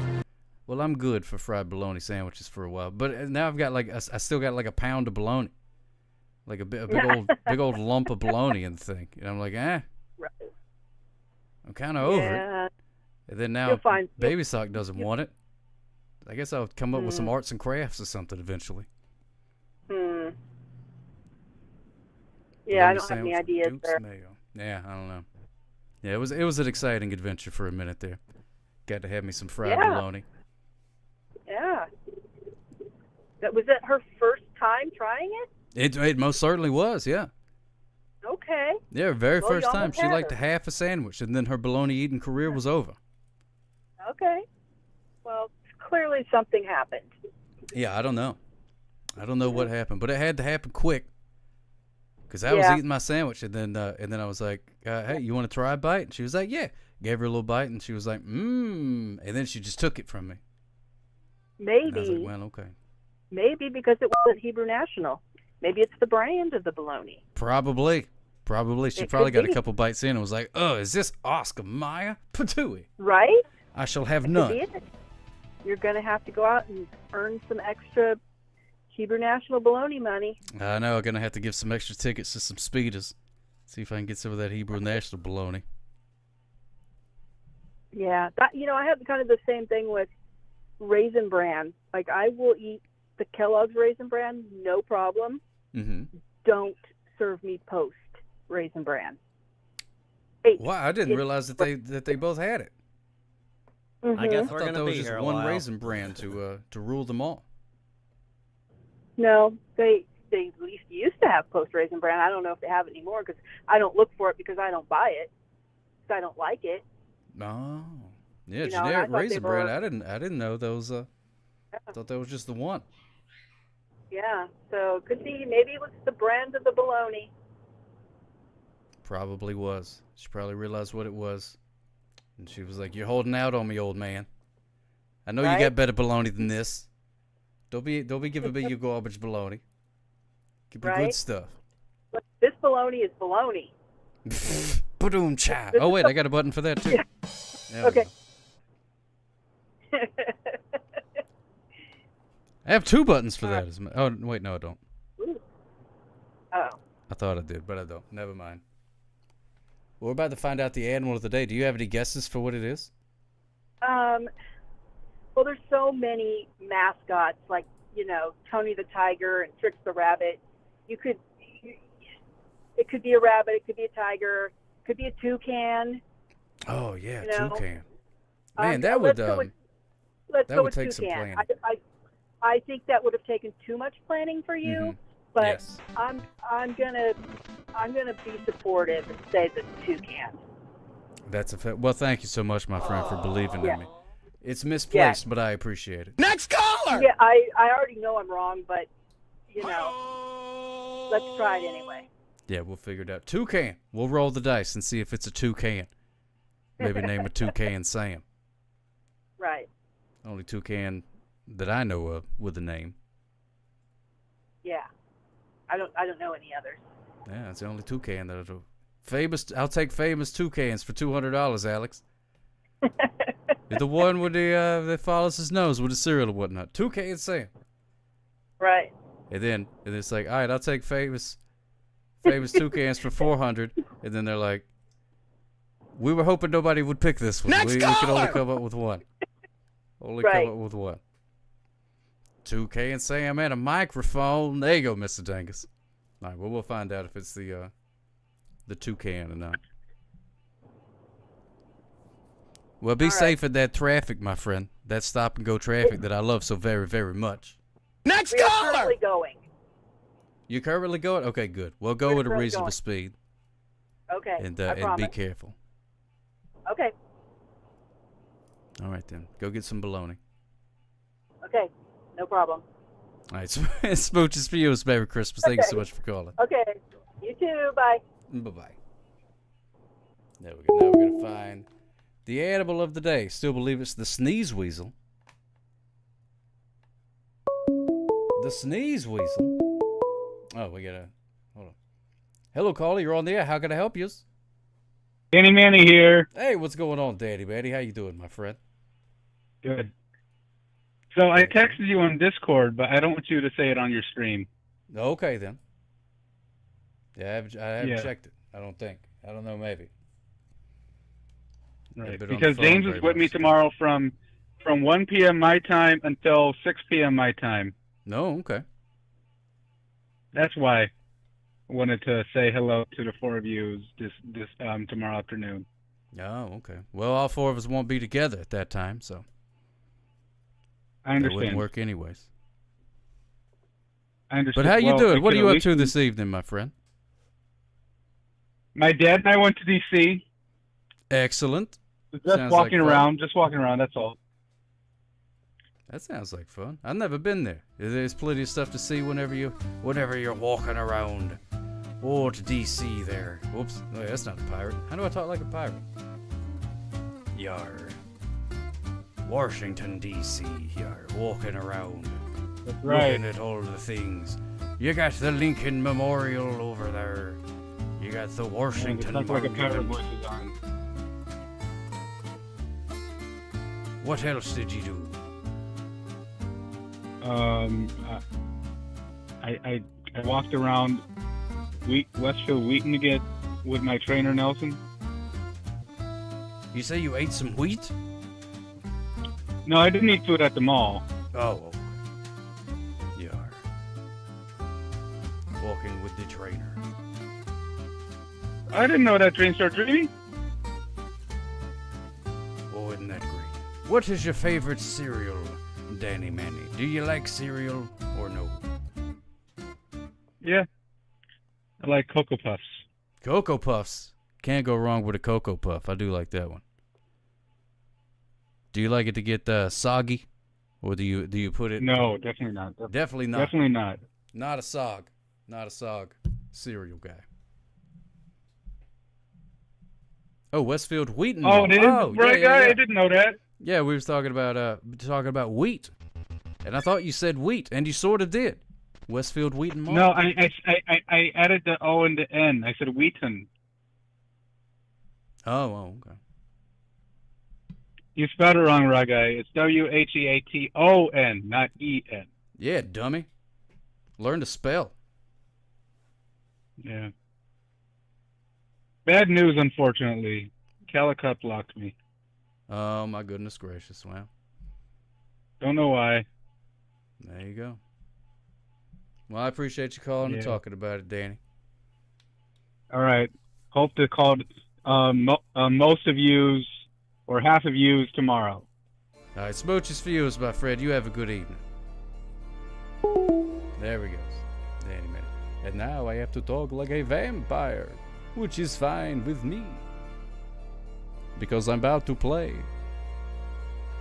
well, I'm good for fried bologna sandwiches for a while, but now I've got I still got like a pound of bologna, like a big old lump of bologna in the thing, and I'm like, I'm kind of over it. And then now Baby Sock doesn't want it. I guess I'll come up with some arts and crafts or something eventually. Yeah, I don't have any ideas there. Yeah, I don't know. Yeah, it was an exciting adventure for a minute there. Got to have me some fried bologna. Yeah. Was that her first time trying it? It most certainly was, yeah. Okay. Yeah, very first time. She liked half a sandwich, and then her bologna eating career was over. Okay. Well, clearly something happened. Yeah, I don't know. I don't know what happened, but it had to happen quick. Because I was eating my sandwich, and then I was like, hey, you want to try a bite? And she was like, yeah. Gave her a little bite, and she was like, and then she just took it from me. Maybe. And I was like, well, okay. Maybe because it wasn't Hebrew National. Maybe it's the brand of the bologna. Probably. She probably got a couple bites in and was like, oh, is this Oscar Mayer? Patooey. Right? I shall have none. You're going to have to go out and earn some extra Hebrew National bologna money. I know. I'm going to have to give some extra tickets to some speeders. See if I can get some of that Hebrew National bologna. Yeah. I have kind of the same thing with Raisin Bran. Like, I will eat the Kellogg's Raisin Bran, no problem. Mm-hmm. Don't serve me Post Raisin Bran. Wow, I didn't realize that they both had it. Mm-hmm. I guess I we're thought going to that be was here just a one while. Raisin Bran to rule them all. No, they at least used to have Post Raisin Bran. I don't know if they have it anymore because I don't look for it because I don't buy it. Because I don't like it. Oh, yeah, You know, generic Raisin Bran. were- I didn't know those. I thought that was just the one. Yeah, so could be maybe it was the brand of the bologna. Probably was. She probably realized what it was, and she was like, "You're holding out on me, old man. I know you got better bologna than this. Don't be giving me your garbage bologna. Give me good stuff." Look, this bologna is bologna. Boom, cha. Oh wait, I got a button for that too. Yeah. There we Okay. go. I have two buttons for that. Oh wait, no, I don't. Oh. I thought I did, but I don't. Never mind. Well, we're about to find out the animal of the day. Do you have any guesses for what it is? Well, there's so many mascots, like, Tony the Tiger and Trix the Rabbit. It could be a rabbit, it could be a tiger, it could be a toucan. Oh yeah, You know? toucan. Man, that would Let's that go would with take some toucan. planning. I think that would have taken too much planning for you, but Yes. I'm gonna be supportive and say the toucan. That's a well. Thank you so much, my friend, for believing Yeah. in me. It's misplaced, but I appreciate it. Next caller! Yeah, I already know I'm wrong, but let's try it anyway. Yeah, we'll figure it out. Toucan. We'll roll the dice and see if it's a toucan. Maybe name a toucan Sam. Right. Only toucan that I know of with a name. Yeah. I don't know any others. Yeah, that's the only toucan that I do. Famous. I'll take famous toucans for $200, Alex. The one with the that follows his nose with the cereal and whatnot. Toucan Sam. Right. And then it's like, all right, I'll take famous toucans for $400. And then they're like, we were hoping nobody would pick this one. We could only come up with one. Only come up with one. Toucan Sam and a microphone. There you go, Mr. Dangus. All right, well, we'll find out if it's the toucan or not. Well, be safe in that traffic, my friend. That stop and go traffic that I love so very, very much. Next caller. We're currently going. You currently going? Okay, good. Well, go at a reasonable speed. Okay. And I be careful. Okay. All right then. Go get some bologna. Okay. No problem. All right. Smooches for you. Merry Christmas. Thank you so much for calling. Okay. You too. Bye. Bye-bye. There we go. Now we're going to find the animal of the day. Still believe it's the sneeze weasel. The sneeze weasel. Oh, we got to... Hold on. Hello, caller. You're on the air. How can I help you? Danny Manny here. Hey, what's going on, Danny Manny? How you doing, my friend? Good. So I texted you on Discord, but I don't want you to say it on your stream. Okay, then. Yeah, I haven't checked it. I don't think. I don't know, maybe. Right, because James is with me tomorrow from 1 p.m. my time until 6 p.m. my time. No, okay. That's why I wanted to say hello to the four of you this tomorrow afternoon. Oh, okay. Well, all four of us won't be together at that time, so I understand. It wouldn't work anyways. I understand. But how you doing? What are you up to this evening, my friend? My dad and I went to D.C. Excellent. Just walking around, that's all. That sounds like fun. I've never been there. There's plenty of stuff to see whenever you're walking around. Or to D.C. there. Whoops. No, that's not a pirate. How do I talk like a pirate? Yar. Washington, D.C. Yar. Walking around. That's right. Looking at all the things. You got the Lincoln Memorial over there. You got the Washington Monument. What else did you do? I walked around Westfield Wheaton to get with my trainer Nelson. You say you ate some wheat? No, I didn't eat food at the mall. Oh, you are walking with the trainer. I didn't know that train started dreaming. Oh, isn't that great? What is your favorite cereal, Danny Manny? Do you like cereal or no? Yeah. I like Cocoa Puffs. Cocoa Puffs. Can't go wrong with a Cocoa Puff. I do like that one. Do you like it to get soggy? Or do you put it... No, definitely not. Definitely not. Definitely not. Not a sog. Not a sog cereal guy. Oh, Westfield Wheaton. Oh, right, yeah. I didn't know that. Yeah, we was talking about wheat, and I thought you said wheat, and you sort of did. Westfield Wheaton Mall. No, I added the O and the N. I said Wheaton. Oh, okay. You spelled it wrong, Ragai. It's Wheaton, not E-N. Yeah, dummy. Learn to spell. Yeah. Bad news, unfortunately. Calicut blocked me. Oh, my goodness gracious. Wow. Don't know why. There you go. Well, I appreciate you calling and talking about it, Danny. All right. Hope to call most of yous or half of yous tomorrow. All right. Smooches for you, my friend. You have a good evening. There we go. Danny Manny. And now I have to talk like a vampire, which is fine with me. Because I'm about to play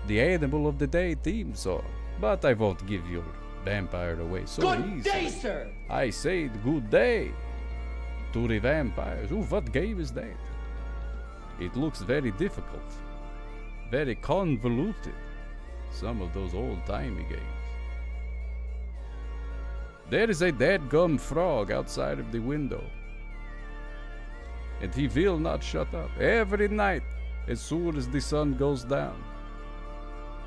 the Animal of the Day theme song. But I won't give your vampire away so easily. Good day, sir! I said good day to the vampires. Ooh, what game is that? It looks very difficult. Very convoluted. Some of those old-timey games. There is a dead-gum frog outside of the window. And he will not shut up. Every night, as soon as the sun goes down,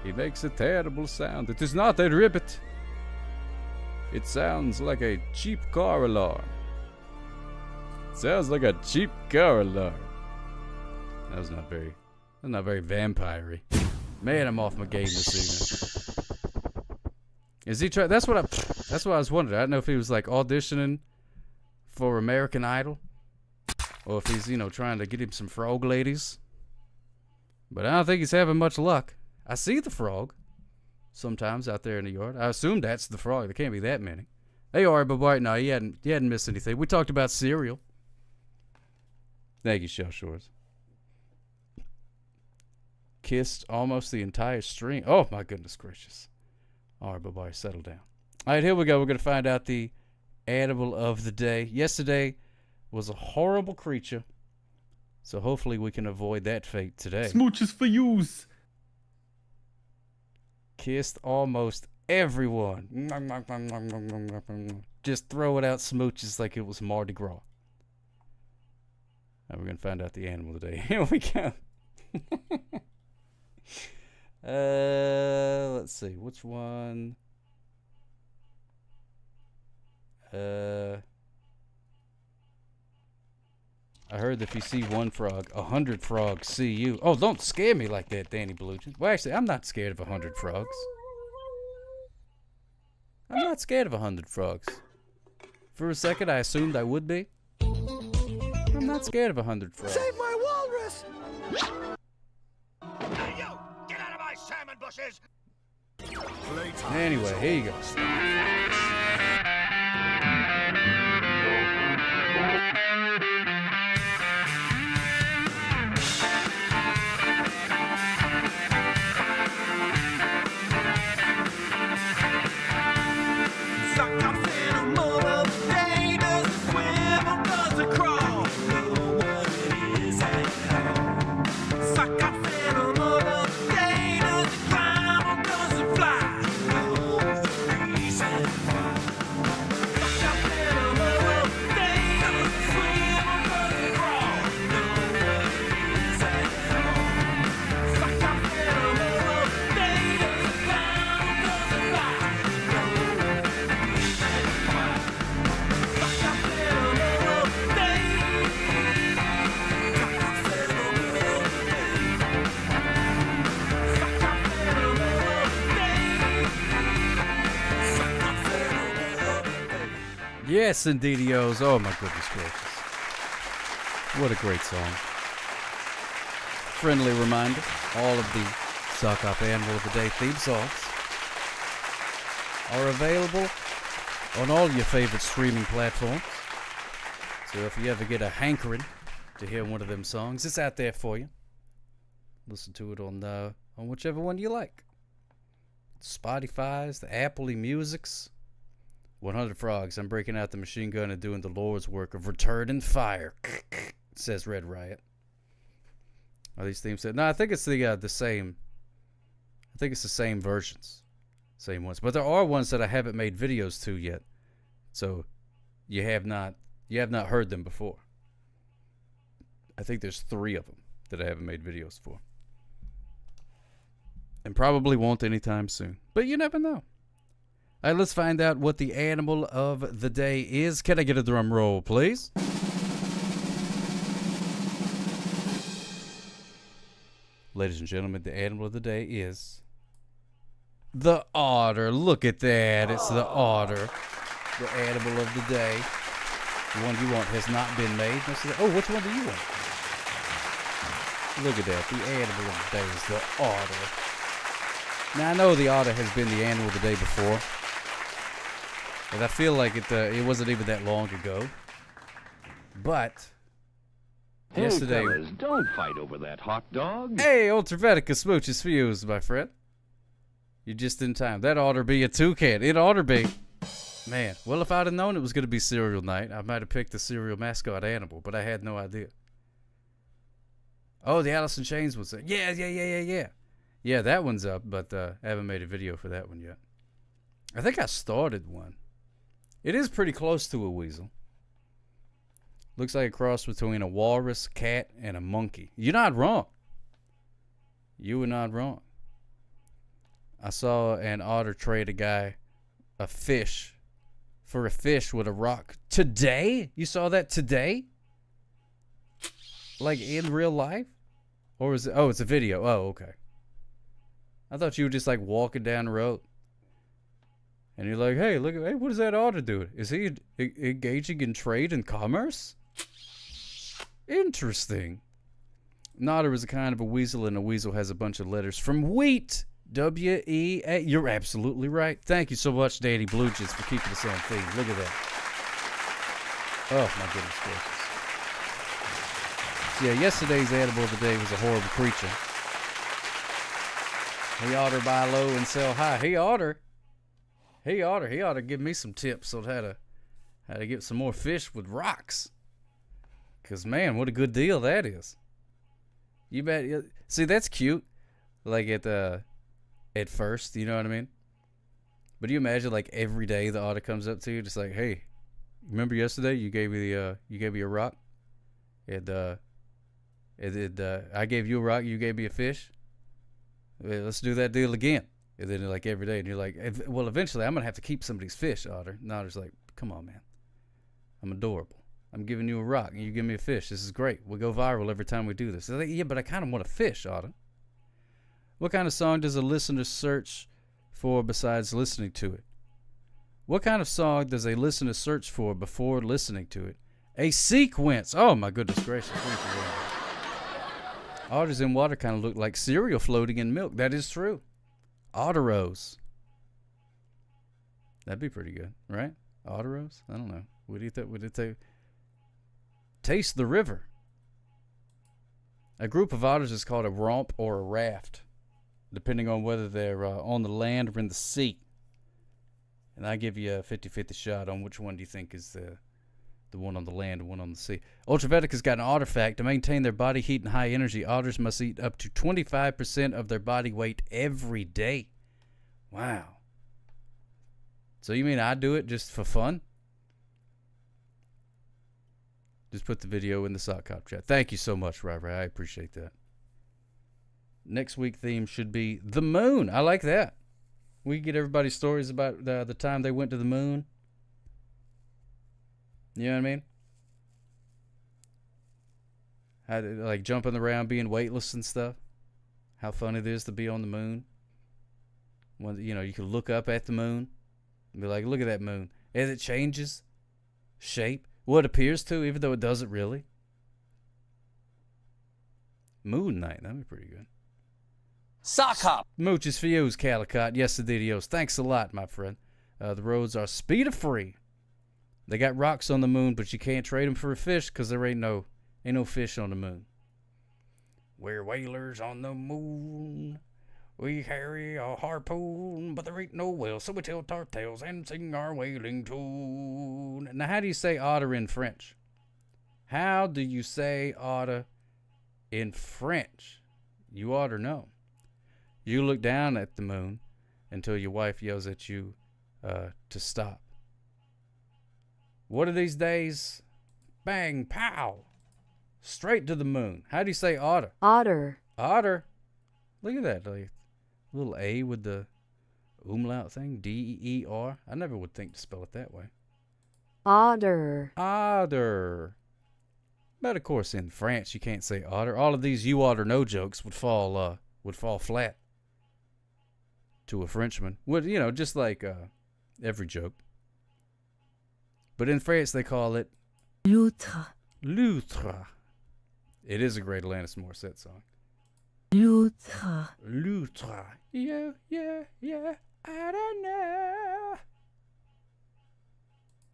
he makes a terrible sound. It is not a ribbit. It sounds like a cheap car alarm. Sounds like a cheap car alarm. That was not very vampire-y. Man, I'm off my game this evening. Is he trying? That's what I was wondering. I don't know if he was like auditioning for American Idol, or if he's, trying to get him some frog ladies. But I don't think he's having much luck. I see the frog sometimes out there in the yard. I assume that's the frog. There can't be that many. Hey, all right, but right now, he hadn't missed anything. We talked about cereal. Thank you, Shell Shores. Kissed almost the entire stream. Oh, my goodness gracious. All right, bye-bye. Settle down. All right, here we go. We're going to find out the animal of the day. Yesterday was a horrible creature, so hopefully we can avoid that fate today. Smooches for yous. Kissed almost everyone. Just throwing out smooches like it was Mardi Gras. Now we're going to find out the animal of the day. Here we go. Let's see. Which one? I heard that if you see one frog, 100 frogs see you. Oh, don't scare me like that, Danny Bluegen. Well, actually, I'm not scared of 100 frogs. I'm not scared of 100 frogs. For a second, I assumed I would be. I'm not scared of 100 frogs. Save my walrus! Hey, you! Get out of my salmon bushes! Anyway, here you go. Yes, indeedios. Oh, my goodness gracious. What a great song. Friendly reminder, all of the Suck Up Animal of the Day theme songs are available on all your favorite streaming platforms. So if you ever get a hankering to hear one of them songs, it's out there for you. Listen to it on whichever one you like. Spotify's, the Apple Musics. 100 frogs. I'm breaking out the machine gun and doing the Lord's work of returning fire. Says Red Riot. Are these themes? No, I think it's the same. I think it's the same versions, same ones. But there are ones that I haven't made videos to yet, so you have not heard them before. I think there's 3 of them that I haven't made videos for, and probably won't anytime soon. But you never know. All right, let's find out what the animal of the day is. Can I get a drum roll, please? Ladies and gentlemen, the animal of the day is the otter. Look at that. It's the otter. The animal of the day. The one you want has not been made. Oh, which one do you want? Look at that. The animal of the day is the otter. Now, I know the otter has been the animal of the day before. And I feel like it wasn't even that long ago. But Hey, yesterday... fellas, don't fight over that hot dog. Hey, Ultravetica Smooches Fuse, my friend. You're just in time. That ought to be a toucan. It ought to be. Man, well, if I'd have known it was going to be cereal night, I might have picked the cereal mascot animal, but I had no idea. Oh, the Alice in Chains was there. Yeah. Yeah, that one's up, but I haven't made a video for that one yet. I think I started one. It is pretty close to a weasel. Looks like a cross between a walrus, cat, and a monkey. You're not wrong. You were not wrong. I saw an otter trade a guy a fish for a fish with a rock. Today? You saw that today? Like in real life? Or is it? Oh, it's a video. Oh, okay. I thought you were just like walking down the road. And you're like, hey, look at, hey, what is that otter doing? Is he engaging in trade and commerce? Interesting. An otter is a kind of a weasel, and a weasel has a bunch of letters from wheat. W-E-A. You're absolutely right. Thank you so much, Danny Bluches, for keeping us on theme. Look at that. Oh, my goodness gracious. Yeah, yesterday's animal of the day was a horrible creature. He ought to buy low and sell high. He ought to give me some tips on how to get some more fish with rocks. Because, man, what a good deal that is. You bet. See, that's cute. Like at first, you know what I mean? But you imagine like every day the otter comes up to you, just like, hey, remember yesterday you gave me a rock? And I gave you a rock, you gave me a fish. Let's do that deal again. And then like every day, and you're like, well, eventually I'm gonna have to keep some of these fish, Otter. And Otter's like, come on, man, I'm adorable. I'm giving you a rock, and you give me a fish. This is great. We'll go viral every time we do this. Like, yeah, but I kind of want a fish, Otter. What kind of song does a listener search for besides listening to it? What kind of song does a listener search for before listening to it? A sequence. Oh my goodness gracious. Otters in water kind of look like cereal floating in milk. That is true. Otteros. That'd be pretty good, right? Otteros? I don't know. What do you think? Would it say? Taste the river. A group of otters is called a romp or a raft, depending on whether they're on the land or in the sea. And I give you a 50-50 shot on which one do you think is the one on the land and one on the sea. Ultravetica's got an otter fact. To maintain their body heat and high energy, otters must eat up to 25% of their body weight every day. Wow. So you mean I do it just for fun? Just put the video in the sock cop chat. Thank you so much, Rai. I appreciate that. Next week theme should be the moon. I like that. We get everybody's stories about the time they went to the moon. You know what I mean? How like jumping around, being weightless and stuff. How fun it is to be on the moon. When you can look up at the moon and be like, look at that moon. As it changes shape, what it appears to, even though it doesn't really. Moon night, that'd be pretty good. Sock hop. Mooches for yous, Calicut. Yes, adios. Thanks a lot, my friend. The roads are speeder free. They got rocks on the moon, but you can't trade them for a fish because there ain't no fish on the moon. We're whalers on the moon. We carry a harpoon, but there ain't no whale, so we tilt our tails and sing our whaling tune. Now, how do you say otter in French? How do you say otter in French? You ought to know. You look down at the moon until your wife yells at you to stop. One of these days, bang, pow, straight to the moon. How do you say otter? Otter. Otter. Look at that. Like, little A with the umlaut thing. D-E-E-R. I never would think to spell it that way. Otter. Otter. But of course, in France, you can't say otter. All of these you oughter know jokes would fall flat to a Frenchman. Would just like every joke. But in France, they call it Loutre. Loutre. It is a great Alanis Morissette song. Loutre. Loutre. Yeah, yeah, yeah. I don't know.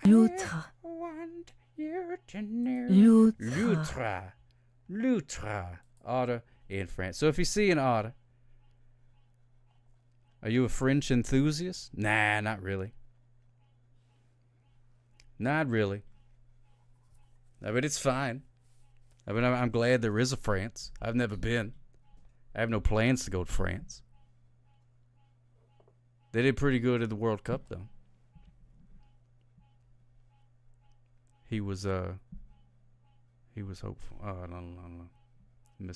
Loutre. I want you to know. Loutre. Loutre. Loutre. Otter in France. So if you see an otter, are you a French enthusiast? Nah, not really. Not really. I mean, it's fine. I mean, I'm glad there is a France. I've never been. I have no plans to go to France. They did pretty good at the World Cup, though. He was hopeful. Oh, I don't know.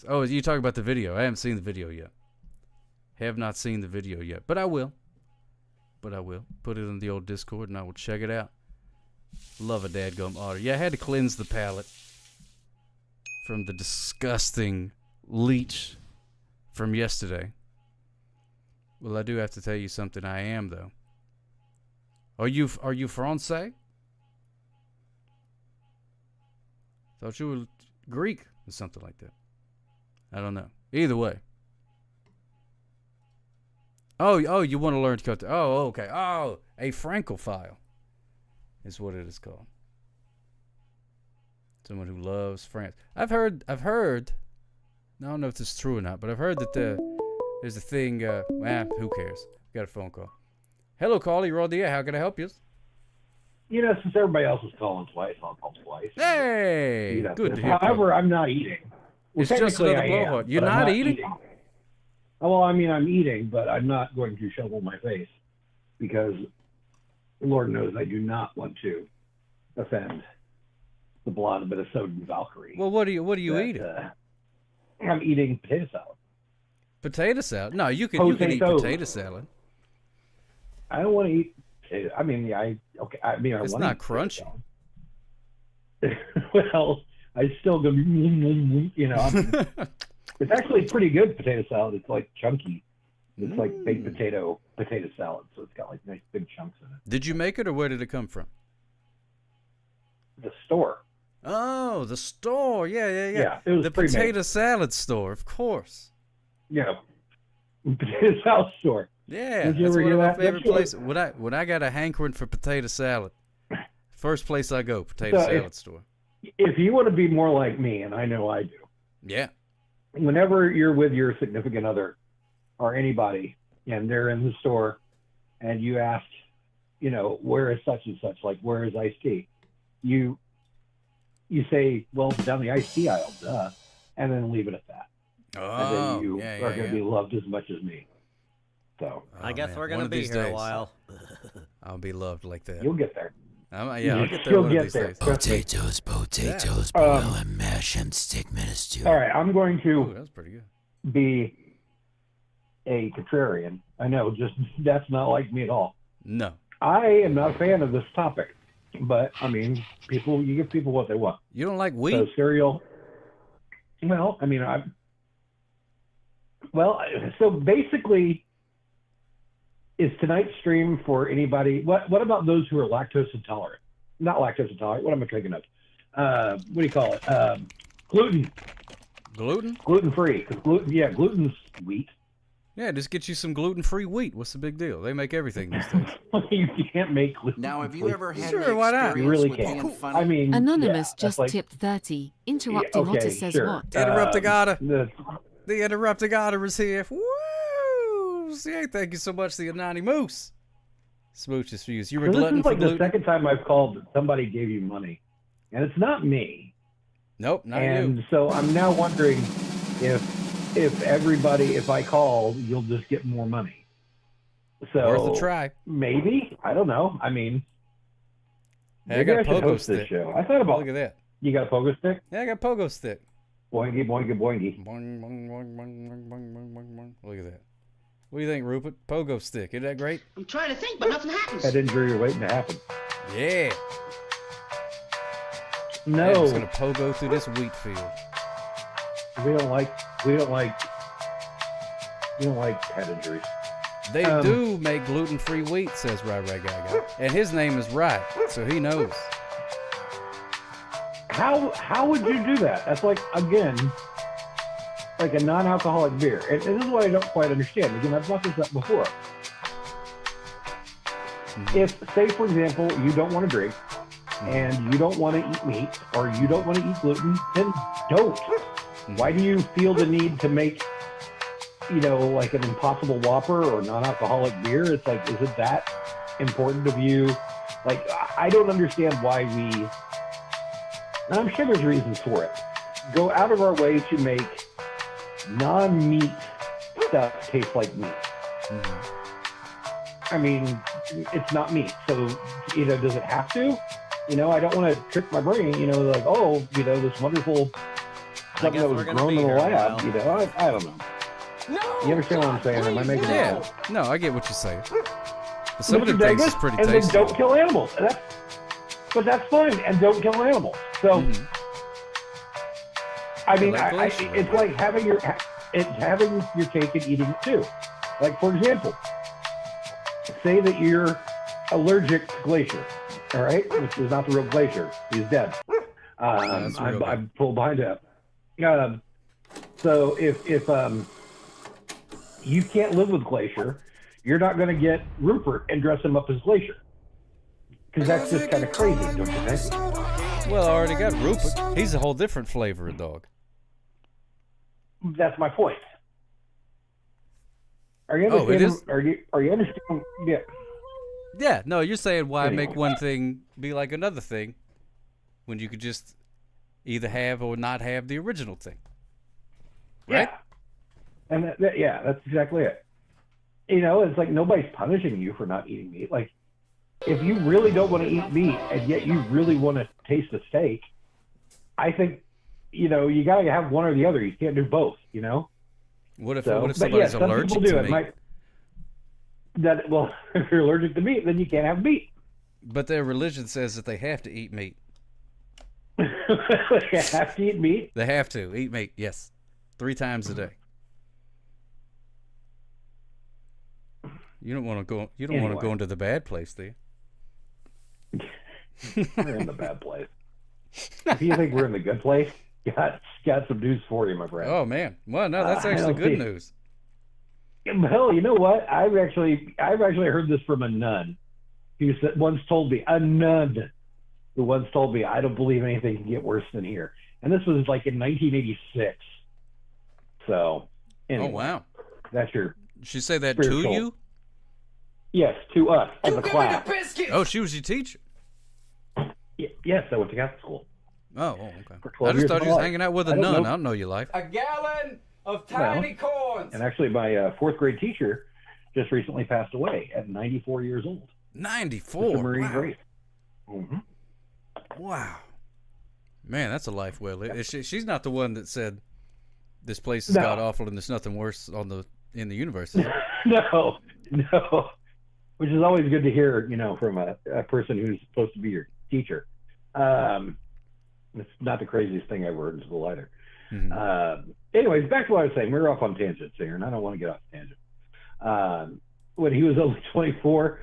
Oh, you talking about the video? I haven't seen the video yet. Have not seen the video yet, but I will. Put it in the old Discord, and I will check it out. Love a dadgum otter. Yeah, I had to cleanse the palate from the disgusting leech from yesterday. Well, I do have to tell you something. I am, though. Are you Francais? Thought you were Greek or something like that. I don't know. Either way. Oh, you want to learn to cut? Oh, okay. Oh, a Francophile is what it is called. Someone who loves France. I've heard. I don't know if this is true or not, but I've heard that there's a thing. Who cares? Got a phone call. Hello, caller. You're on the air. How can I help you? You know, since everybody else is calling twice, I'll call twice. Hey, good to hear. However, I'm not eating. It's just another blowhard. You're not eating? Well, I mean, I'm eating, but I'm not going to shovel my face because Lord knows I do not want to offend the blonde Minnesotan Valkyrie. Well, what are you eating? I'm eating potato salad. Potato salad? No, you can eat potato salad. I don't want to eat potato. I mean, it's not crunchy. Well, I still go, you know. It's actually pretty good potato salad. It's like chunky. It's like baked potato salad, so it's got like nice big chunks in it. Did you make it, or where did it come from? The store. Oh, the store. Yeah. Yeah, it was the pre-made. potato salad store, of course. Yeah, potato salad store. Yeah, Did you that's ever one of hear my that? favorite places. When I got a hankering for potato salad, first place I go, potato salad store. If you want to be more like me, and I know I do. Yeah. Whenever you're with your significant other or anybody, and they're in the store, and you ask, you know, where is such and such, like where is iced tea? You say, well, down the iced tea aisle, duh, and then leave it at that. And then you are going to be loved as much as me. So I guess we're going to be here a while. I'll be loved like that. You'll get there. I'll get there one of these days. Potatoes, boil and mash and stick minister. All right, I'm going to that's pretty good. Be a contrarian. I know, just that's not like me at all. No. I am not a fan of this topic, but I mean, you give people what they want. You don't like wheat? So cereal. Well, I mean, so basically, is tonight's stream for anybody? What about those who are lactose intolerant? Not lactose intolerant. What am I thinking of? What do you call it? Gluten. Gluten? Gluten-free. Gluten's wheat. Yeah, just get you some gluten-free wheat. What's the big deal? They make everything these days. You can't make gluten. Now, have you ever had Sure, why not? You really can't. I mean, Anonymous yeah, just like, tipped 30. Interrupting Otter says what? Interrupting Otter. The interrupting Otter is here. Woo! See, thank you so much, the Anani Moose. Smooches for you. You were glutton for gluten. This is like the second time I've called that somebody gave you money, and it's not me. Nope, not you. And so I'm now wondering if I call, you'll just get more money. So worth a try. Maybe. I don't know. I mean, hey, I got a pogo stick. This show. I thought about. Look at that. You got a pogo stick? Yeah, I got a pogo stick. Boingy, boingy, boingy. Boing, boing, boing, boing, boing, boing, boing, boing, boing. Look at that. What do you think, Rupert? Pogo stick. Isn't that great? I'm trying to think, but nothing happens. Head injury waiting to happen. Yeah. No. I'm just gonna pogo through this wheat field. We don't like head injuries. They do make gluten-free wheat, says Rai Gaga. And his name is Rai, so he knows. How would you do that? That's like, again, like a non-alcoholic beer. And this is what I don't quite understand. Again, I've brought this up before. If, say, for example, you don't want to drink, and you don't want to eat meat, or you don't want to eat gluten, then don't. Why do you feel the need to make, like an Impossible Whopper or non-alcoholic beer? It's like, is it that important of you? Like, I don't understand why we, and I'm sure there's reasons for it, go out of our way to make non-meat stuff tastes like meat. I mean, it's not meat, so does it have to? I don't want to trick my brain. Like, oh, this wonderful something that was grown in the lab. I don't know. No, you understand what I'm saying? Am I making sense? No, I get what you're saying. But some of the things is pretty tasty. And then don't kill animals. But that's fine. And don't kill animals. So, I mean, it's like having your cake and eating it too. Like, for example, say that you're allergic to Glacier, all right? Which is not the real Glacier. He's dead. I'm pulled behind that. So if you can't live with Glacier, you're not going to get Rupert and dress him up as Glacier. Because that's just kind of crazy, don't you think? Well, I already got Rupert. He's a whole different flavor of dog. That's my point. Are you understanding? Are you understanding? Yeah. Yeah. No, you're saying why make one thing be like another thing when you could just either have or not have the original thing, right? Yeah. And that's exactly it. It's like nobody's punishing you for not eating meat. Like, if you really don't want to eat meat and yet you really want to taste a steak, I think you got to have one or the other. You can't do both. What if somebody's allergic to meat? If you're allergic to meat, then you can't have meat. But their religion says that they have to eat meat. They have to eat meat? They have to eat meat, yes. 3 times a day. You don't want to go into the bad place, do you? We're in the bad place. If you think we're in the good place, got some news for you, my friend. Oh man. Well, no, that's actually good news. Hell, you know what? I've actually heard this from a nun who once told me, I don't believe anything can get worse than here. And this was like in 1986. So, anyway, oh wow. That's your. She say that to you? Yes, to us as a class. Oh, she was your teacher. Yes, I went to Catholic school. Oh, okay. I just thought you was hanging out with a nun. I don't know your life. A gallon of tiny corns. And actually, my 4th grade teacher just recently passed away at 94 years old. 94? Marie wow. Grace. Wow. Man, that's a life well lived. She's not the one that said this place is god awful and there's nothing worse in the universe, is it? No. Which is always good to hear, from a person who's supposed to be your teacher. It's not the craziest thing I ever heard in school either. Anyways, back to what I was saying. We were off on tangents here, and I don't want to get off tangent. When he was only 24,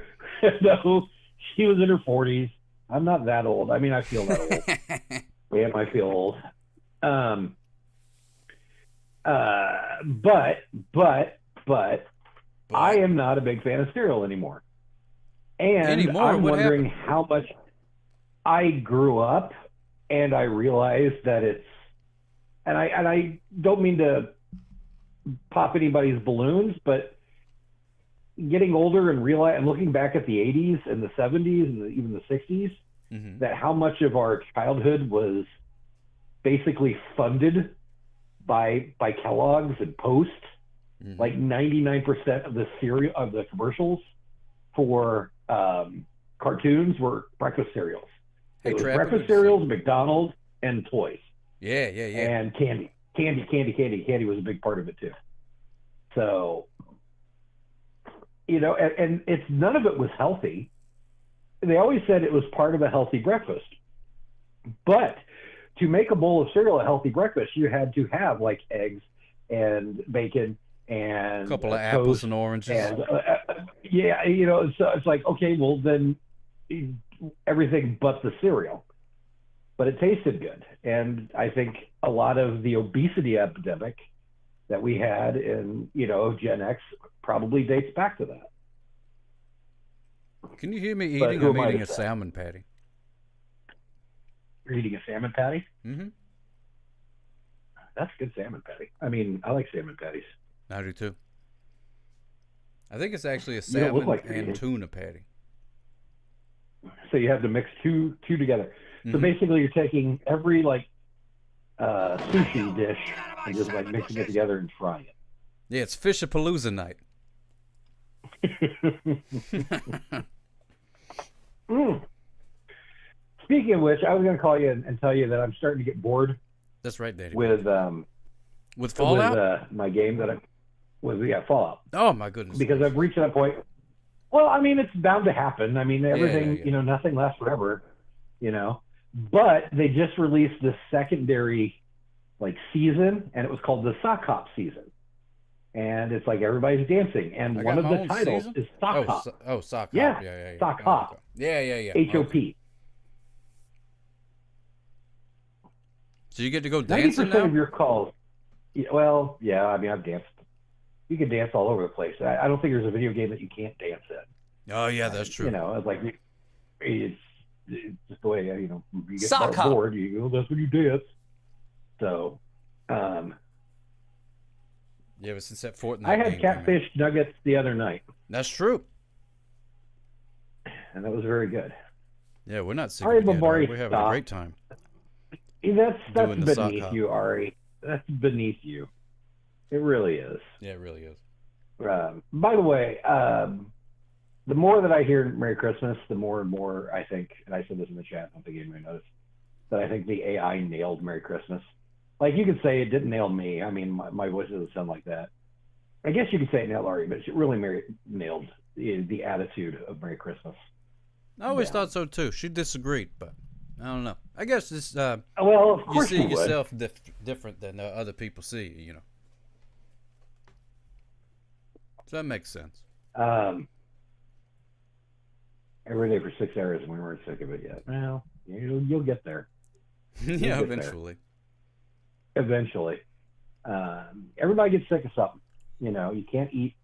no, she was in her 40s. I'm not that old. I mean, I feel that old. Yeah, I feel old. But I am not a big fan of cereal anymore. And I'm wondering how much I grew up and I realized that it's, and I don't mean to pop anybody's balloons, but getting older and looking back at the 80s and the 70s and even the 60s, that how much of our childhood was basically funded by Kellogg's and Post. Like 99% of the commercials for cartoons were breakfast cereals. It was breakfast cereals, McDonald's, and toys. Yeah. And candy. Candy was a big part of it too. So, and it's none of it was healthy. They always said it was part of a healthy breakfast. But to make a bowl of cereal a healthy breakfast, you had to have like eggs and bacon and a couple of apples and oranges. And, so it's like, okay, well then everything but the cereal. But it tasted good. And I think a lot of the obesity epidemic that we had in, Gen X probably dates back to that. Can you hear me eating? I'm eating a salmon patty. You're eating a salmon patty? Mm-hmm. That's a good salmon patty. I mean, I like salmon patties. I do too. I think it's actually a salmon and tuna patty. So you have to mix two together. So basically you're taking every sushi dish and just mixing it together and frying it. Yeah, it's Fishapalooza night. Speaking of which, I was going to call you and tell you that I'm starting to get bored. That's right, Daddy. With Fallout? With my game that Fallout. Oh my goodness. Because I've reached that point. Well, I mean, it's bound to happen. I mean, everything, nothing lasts forever, But they just released the secondary season, and it was called the Sock Hop season. And it's like everybody's dancing, and one of the titles is Sock Hop. Sock Hop. Yeah, Sock Hop. Yeah. HOP. So you get to go dancing 90% now? of your calls. Well, yeah. I mean, I've danced. You can dance all over the place. I don't think there's a video game that you can't dance in. Oh yeah, that's true. It's like it's just the way you get Sock hop. bored. You go, that's when you dance. So, yeah, but since that Fortnite I had catfish nuggets the other night. That's true. And that was very good. Yeah, we're not sick Ari of it yet, Barbari, we're having a great time. That's beneath you, Ari. That's beneath you. It really is. Yeah, it really is. By the way, the more that I hear Merry Christmas, the more and more I think, and I said this in the chat, I don't think anybody noticed, that I think the AI nailed Merry Christmas. Like, you could say it didn't nail me. I mean, my voice doesn't sound like that. I guess you could say it nailed Ari, but it really nailed the attitude of Merry Christmas. I always thought so, too. She disagreed, but I don't know. I guess this, well, of course you see you yourself different than other people see you, So that makes sense. Every day for 6 hours, and we weren't sick of it yet. Well, you'll get there. Yeah, eventually. Eventually. Everybody gets sick of something. You can't eat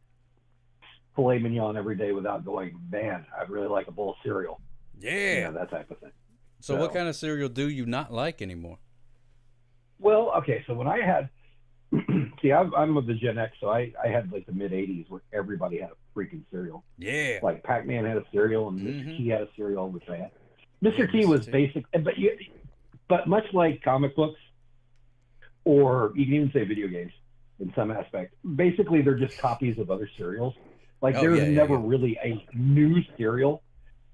filet mignon every day without going, man, I'd really like a bowl of cereal. Yeah. That type of thing. So what kind of cereal do you not like anymore? Well, okay, so when I had, see, I'm of the Gen X, so I had the mid-'80s where everybody had a freaking cereal. Yeah. Like Pac-Man had a cereal, and Mr. T had a cereal, which I had. Mr. T was basic, but much like comic books, or you can even say video games in some aspect, basically they're just copies of other cereals. Like, there's never really a new cereal.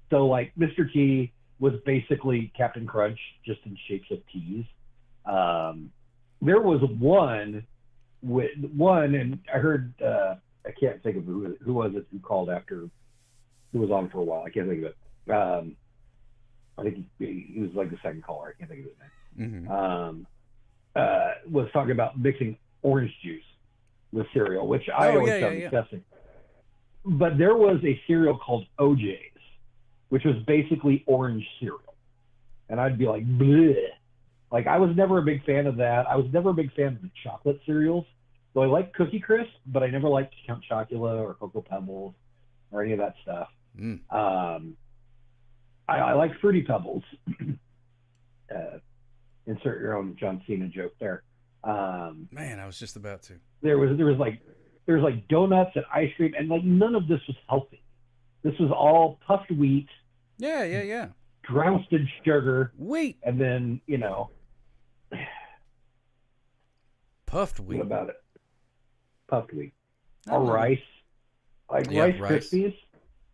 So, like, Mr. T was basically Captain Crunch, just in shapes of teas. There was one, and I heard, I can't think of who was it who called after, who was on for a while. I can't think of it. I think he was like the second caller. I can't think of his name. Was talking about mixing orange juice with cereal, which I always found disgusting. But there was a cereal called OJ's, which was basically orange cereal. And I'd be like, bleh. Like, I was never a big fan of that. I was never a big fan of the chocolate cereals. So I liked Cookie Crisp, but I never liked Count Chocula or Cocoa Pebbles or any of that stuff. I like Fruity Pebbles. Insert your own John Cena joke there. Man, I was just about to. There was donuts and ice cream, and none of this was healthy. This was all puffed wheat. Yeah. Drowned in sugar. Wheat. And then, puffed wheat. What about it? Puffed wheat. Or rice. Rice Krispies.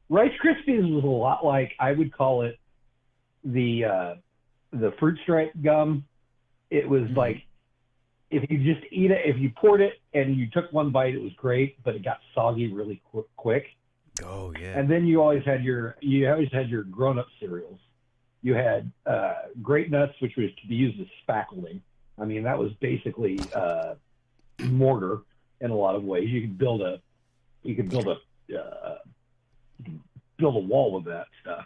Rice Krispies was a lot like, I would call it the fruit stripe gum. It was like, if you just eat it, if you poured it and you took one bite, it was great, but it got soggy really quick. Oh yeah. And then you always had your grown-up cereals. You had Grape Nuts, which was to be used as spackling. I mean, that was basically mortar in a lot of ways. You could build a wall with that stuff.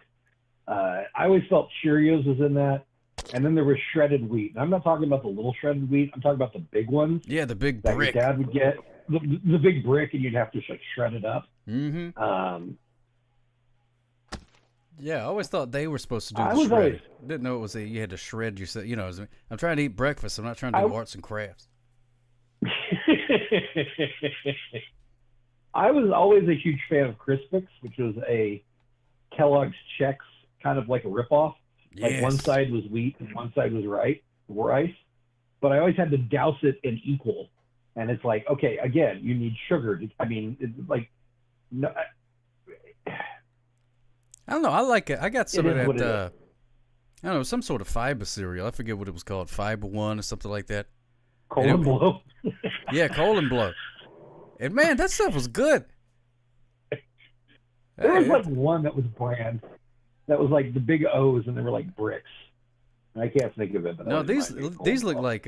I always felt Cheerios was in that. And then there was shredded wheat. And I'm not talking about the little shredded wheat. I'm talking about the big ones. Yeah, the big that brick. Your dad would get the big brick, and you'd have to shred it up. Yeah, I always thought they were supposed to do the shredding. Didn't know it was you had to shred yourself. I'm trying to eat breakfast. I'm not trying to do arts and crafts. I was always a huge fan of Crispix, which was a Kellogg's Chex, kind of like a ripoff. Yes. Like one side was wheat and one side was rice. But I always had to douse it in equal And it's like, okay, again, you need sugar. I mean, it's like, no. I don't know. I like it. I got some of that. I don't know, some sort of fiber cereal. I forget what it was called, Fiber One or something like that. Colon Blow. Yeah, Colon Blow. And man, that stuff was good. There was like one that was brand that was like the big O's and they were like bricks. I can't think of it. But no, these look like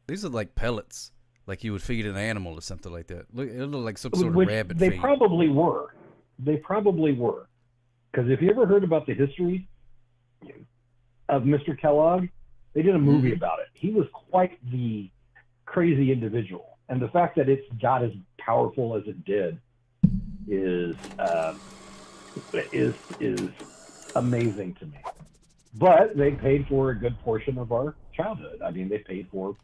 these are like pellets, like you would feed an animal or something like that. It looked like some sort of rabbit feed. They probably were. Because if you ever heard about the history of Mr. Kellogg, they did a movie about it. He was quite the crazy individual, and the fact that it's got as powerful as it did is amazing to me. But they paid for a good portion of our childhood. I mean, they paid for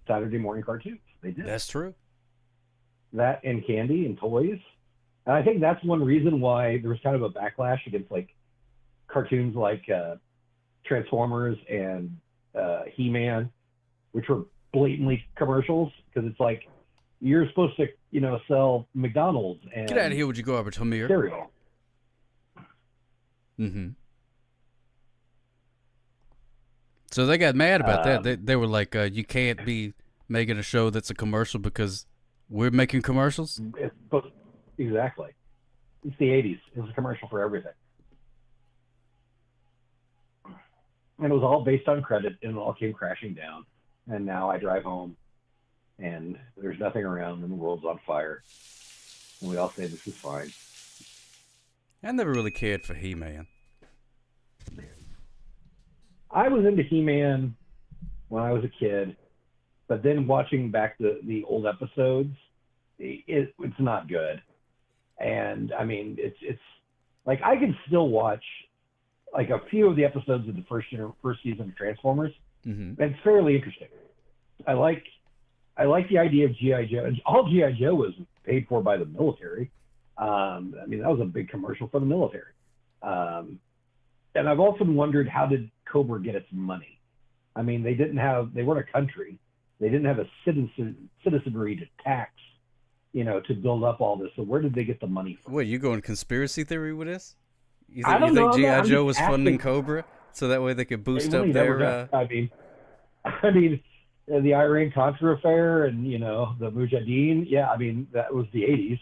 Saturday morning cartoons. They did. That's true. That and candy and toys. And I think that's one reason why there was kind of a backlash against like cartoons like Transformers and He-Man, which were blatantly commercials, because it's like you're supposed to, sell McDonald's and get out of here with your garbage, Hamir. Cereal. Mm-hmm. So they got mad about that. They were like, you can't be making a show that's a commercial because we're making commercials? Exactly. It's the 80s. It was a commercial for everything. And it was all based on credit, and it all came crashing down. And now I drive home, and there's nothing around, and the world's on fire. And we all say this is fine. I never really cared for He-Man. I was into He-Man when I was a kid, but then watching back the old episodes, it's not good. And I mean, it's like I can still watch like a few of the episodes of the first season of Transformers. Mm-hmm. It's fairly interesting. I like the idea of G.I. Joe. And all G.I. Joe was paid for by the military. I mean, that was a big commercial for the military. And I've often wondered, how did Cobra get its money? I mean, they weren't a country. They didn't have a citizenry to tax, to build up all this. So where did they get the money from? Wait, you going conspiracy theory with this? You I don't know. think G.I. Joe was funding Cobra so that way they could boost up their... I mean, the Iran-Contra affair and, the Mujahideen. Yeah, I mean, that was the 80s.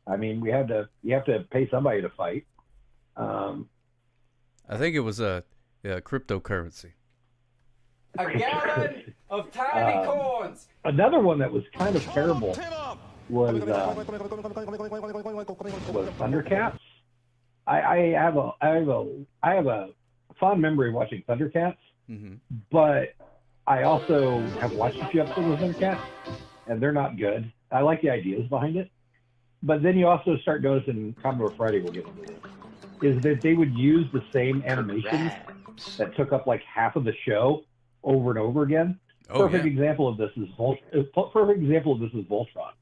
I mean, you have to pay somebody to fight. I think it was a cryptocurrency. A gallon of tiny corns. Another one that was kind of terrible was Thundercats. I have a fond memory of watching Thundercats, mm-hmm. but I also have watched a few episodes of Thundercats, and they're not good. I like the ideas behind it, but then you also start noticing, Commodore Friday will get into this, is that they would use the same animations that took up like half of the show over and over again. Perfect example of this is Voltron.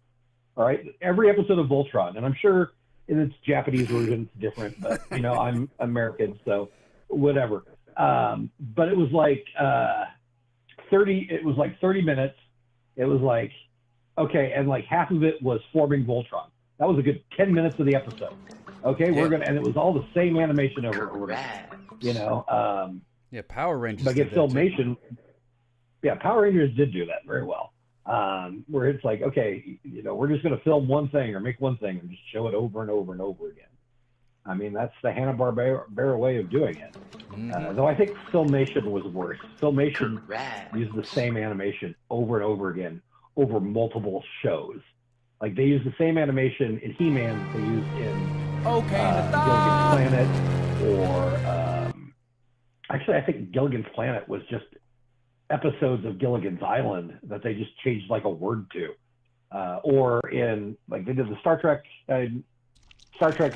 All right, every episode of Voltron, and I'm sure in its Japanese version it's different, but I'm American, so whatever. But it was like 30 minutes. It was like, okay, and like half of it was forming Voltron. That was a good 10 minutes of the episode. Okay, and it was all the same animation over and over again. Power Rangers. But get Filmation. Yeah, Power Rangers did do that very well. Where it's like, okay, we're just going to film one thing or make one thing and just show it over and over and over again. I mean, that's the Hanna-Barbera way of doing it. Mm-hmm. Though I think Filmation was worse. Filmation used the same animation over and over again over multiple shows. Like, they used the same animation in He-Man they used in Gilligan's Planet, or actually, I think Gilligan's Planet was just episodes of Gilligan's Island that they just changed like a word to, or in like they did the Star Trek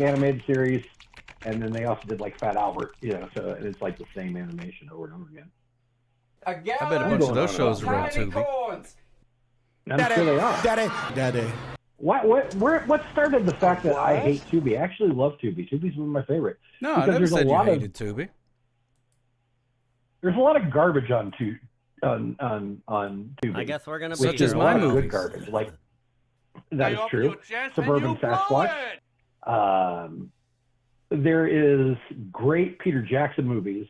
animated series, and then they also did like Fat Albert, so it's like the same animation over and over again. I bet a bunch of those shows are on Tubi. I'm sure they are. Daddy. What started the fact that I hate Tubi? I actually love Tubi. Tubi's one of my favorites. No, I never said you hated Tubi. There's a lot of garbage on Tubi. I guess we're gonna such as my movies. Good garbage, like That is true. Suburban Sasquatch. There is great Peter Jackson movies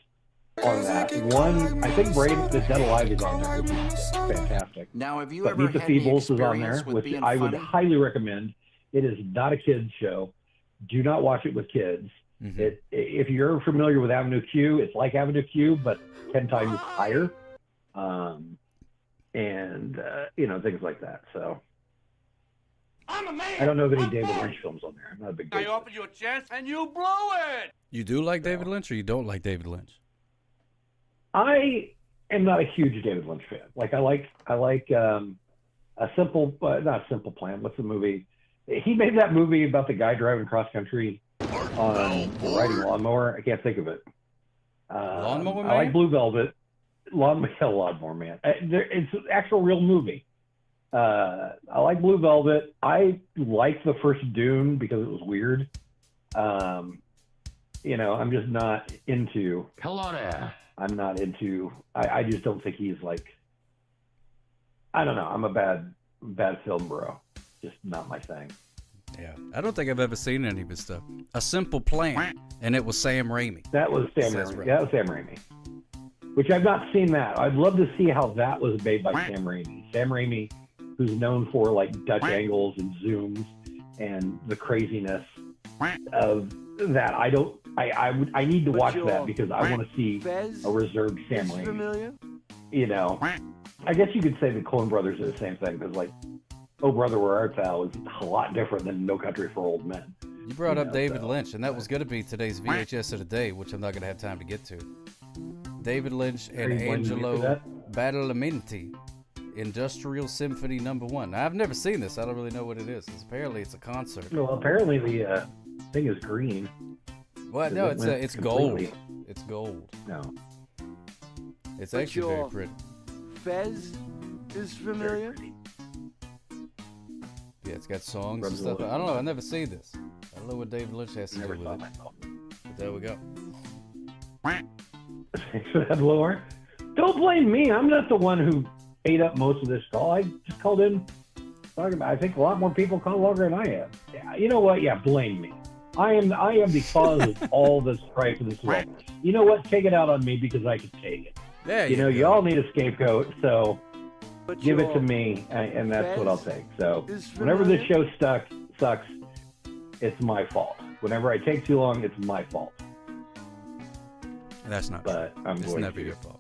on that. One, I think Brave the Dead Alive is on there, which is fantastic. Now, have you But ever Meet the had any Feebles is on experience there, with which being I would funny? highly recommend. It is not a kids show. Do not watch it with kids. If you're familiar with Avenue Q, it's like Avenue Q, but 10 times higher. Things like that. So I'm a man. I don't know of any David Lynch films on there. I'm not a big I David. offered you a chance and you blew it. You do like David Lynch, or you don't like David Lynch? I am not a huge David Lynch fan. Like I like a simple, not Simple Plan. What's the movie? He made that movie about the guy driving cross country on riding a lawnmower. I can't think of it. Lawnmower Man? I like Blue Velvet. Lawnmower Man. It's an actual real movie. I like Blue Velvet. I like the first Dune because it was weird. I'm just not into. Hello there. I'm not into. I just don't think he's like. I don't know. I'm a bad film bro. Just not my thing. Yeah, I don't think I've ever seen any of his stuff. A Simple Plan, and it was Sam Raimi. That was Sam Raimi. Right. That was Sam Raimi. Which I've not seen that. I'd love to see how that was made by Sam Raimi. Sam Raimi, who's known for like Dutch angles and zooms and the craziness of that. I need to watch that because I want to see a reserved Sam Raimi. Familiar? I guess you could say the Coen Brothers are the same thing because like, Oh Brother, Where Art Thou is a lot different than No Country for Old Men. You brought up David Lynch, and that was going to be today's VHS of the day, which I'm not going to have time to get to. David Lynch and Angelo Badalamenti, Industrial Symphony No. 1. Now, I've never seen this. I don't really know what it is. Apparently, it's a concert. Well, apparently the thing is green. Well, no, it's gold. It's gold. No. It's actually very pretty. Fez is familiar? Yeah, it's got songs and stuff. I don't know. I've never seen this. I don't know what David Lynch has to do with it. But there we go. Thanks for that, Lord. Don't blame me. I'm not the one who ate up most of this call. I just called in talking about. I think a lot more people call longer than I have. Yeah, you know what? Yeah, blame me. I am the cause of all this strife in this world. You know what? Take it out on me because I can take it. Yeah, you all need a scapegoat, so give it to me, and that's what I'll take. So whenever this show sucks, it's my fault. Whenever I take too long, it's my fault. That's not but true. I'm it's going never to. your fault.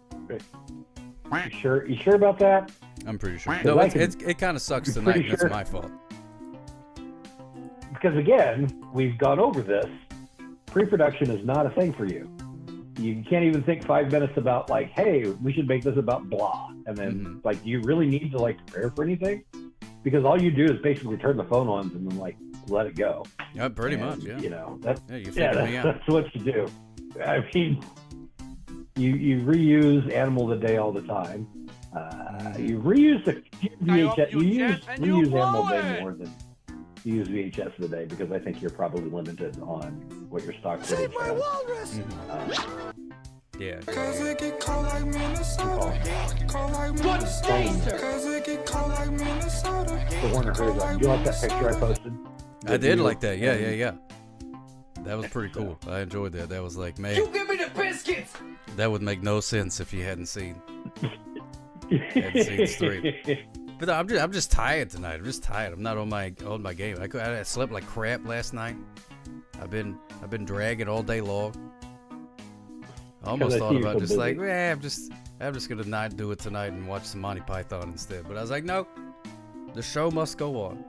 You sure about that? I'm pretty sure. No, it kind of sucks tonight, and it's my fault. Because again, we've gone over this. Pre-production is not a thing for you. You can't even think 5 minutes about like, hey, we should make this about blah. And then like, do you really need to like prepare for anything? Because all you do is basically turn the phone on and then like let it go. Yeah, pretty much. Yeah. You figured me out. That's what you do. I mean, you reuse Animal of the Day all the time. You reuse the VHS. You reuse Animal of the Day more than you use VHS of the Day because I think you're probably limited on what your stock footage has. Yeah. The Warner Herzog. You like that picture I posted? I did like that. Yeah. That was pretty cool. I enjoyed that. That was like, man. You give me the biscuits. That would make no sense if you hadn't seen. Straight. But I'm just tired tonight. I'm just tired. I'm not on my game. I slept like crap last night. I've been dragging all day long. I almost thought about just like, I'm just gonna not do it tonight and watch some Monty Python instead. But I was like, no, the show must go on.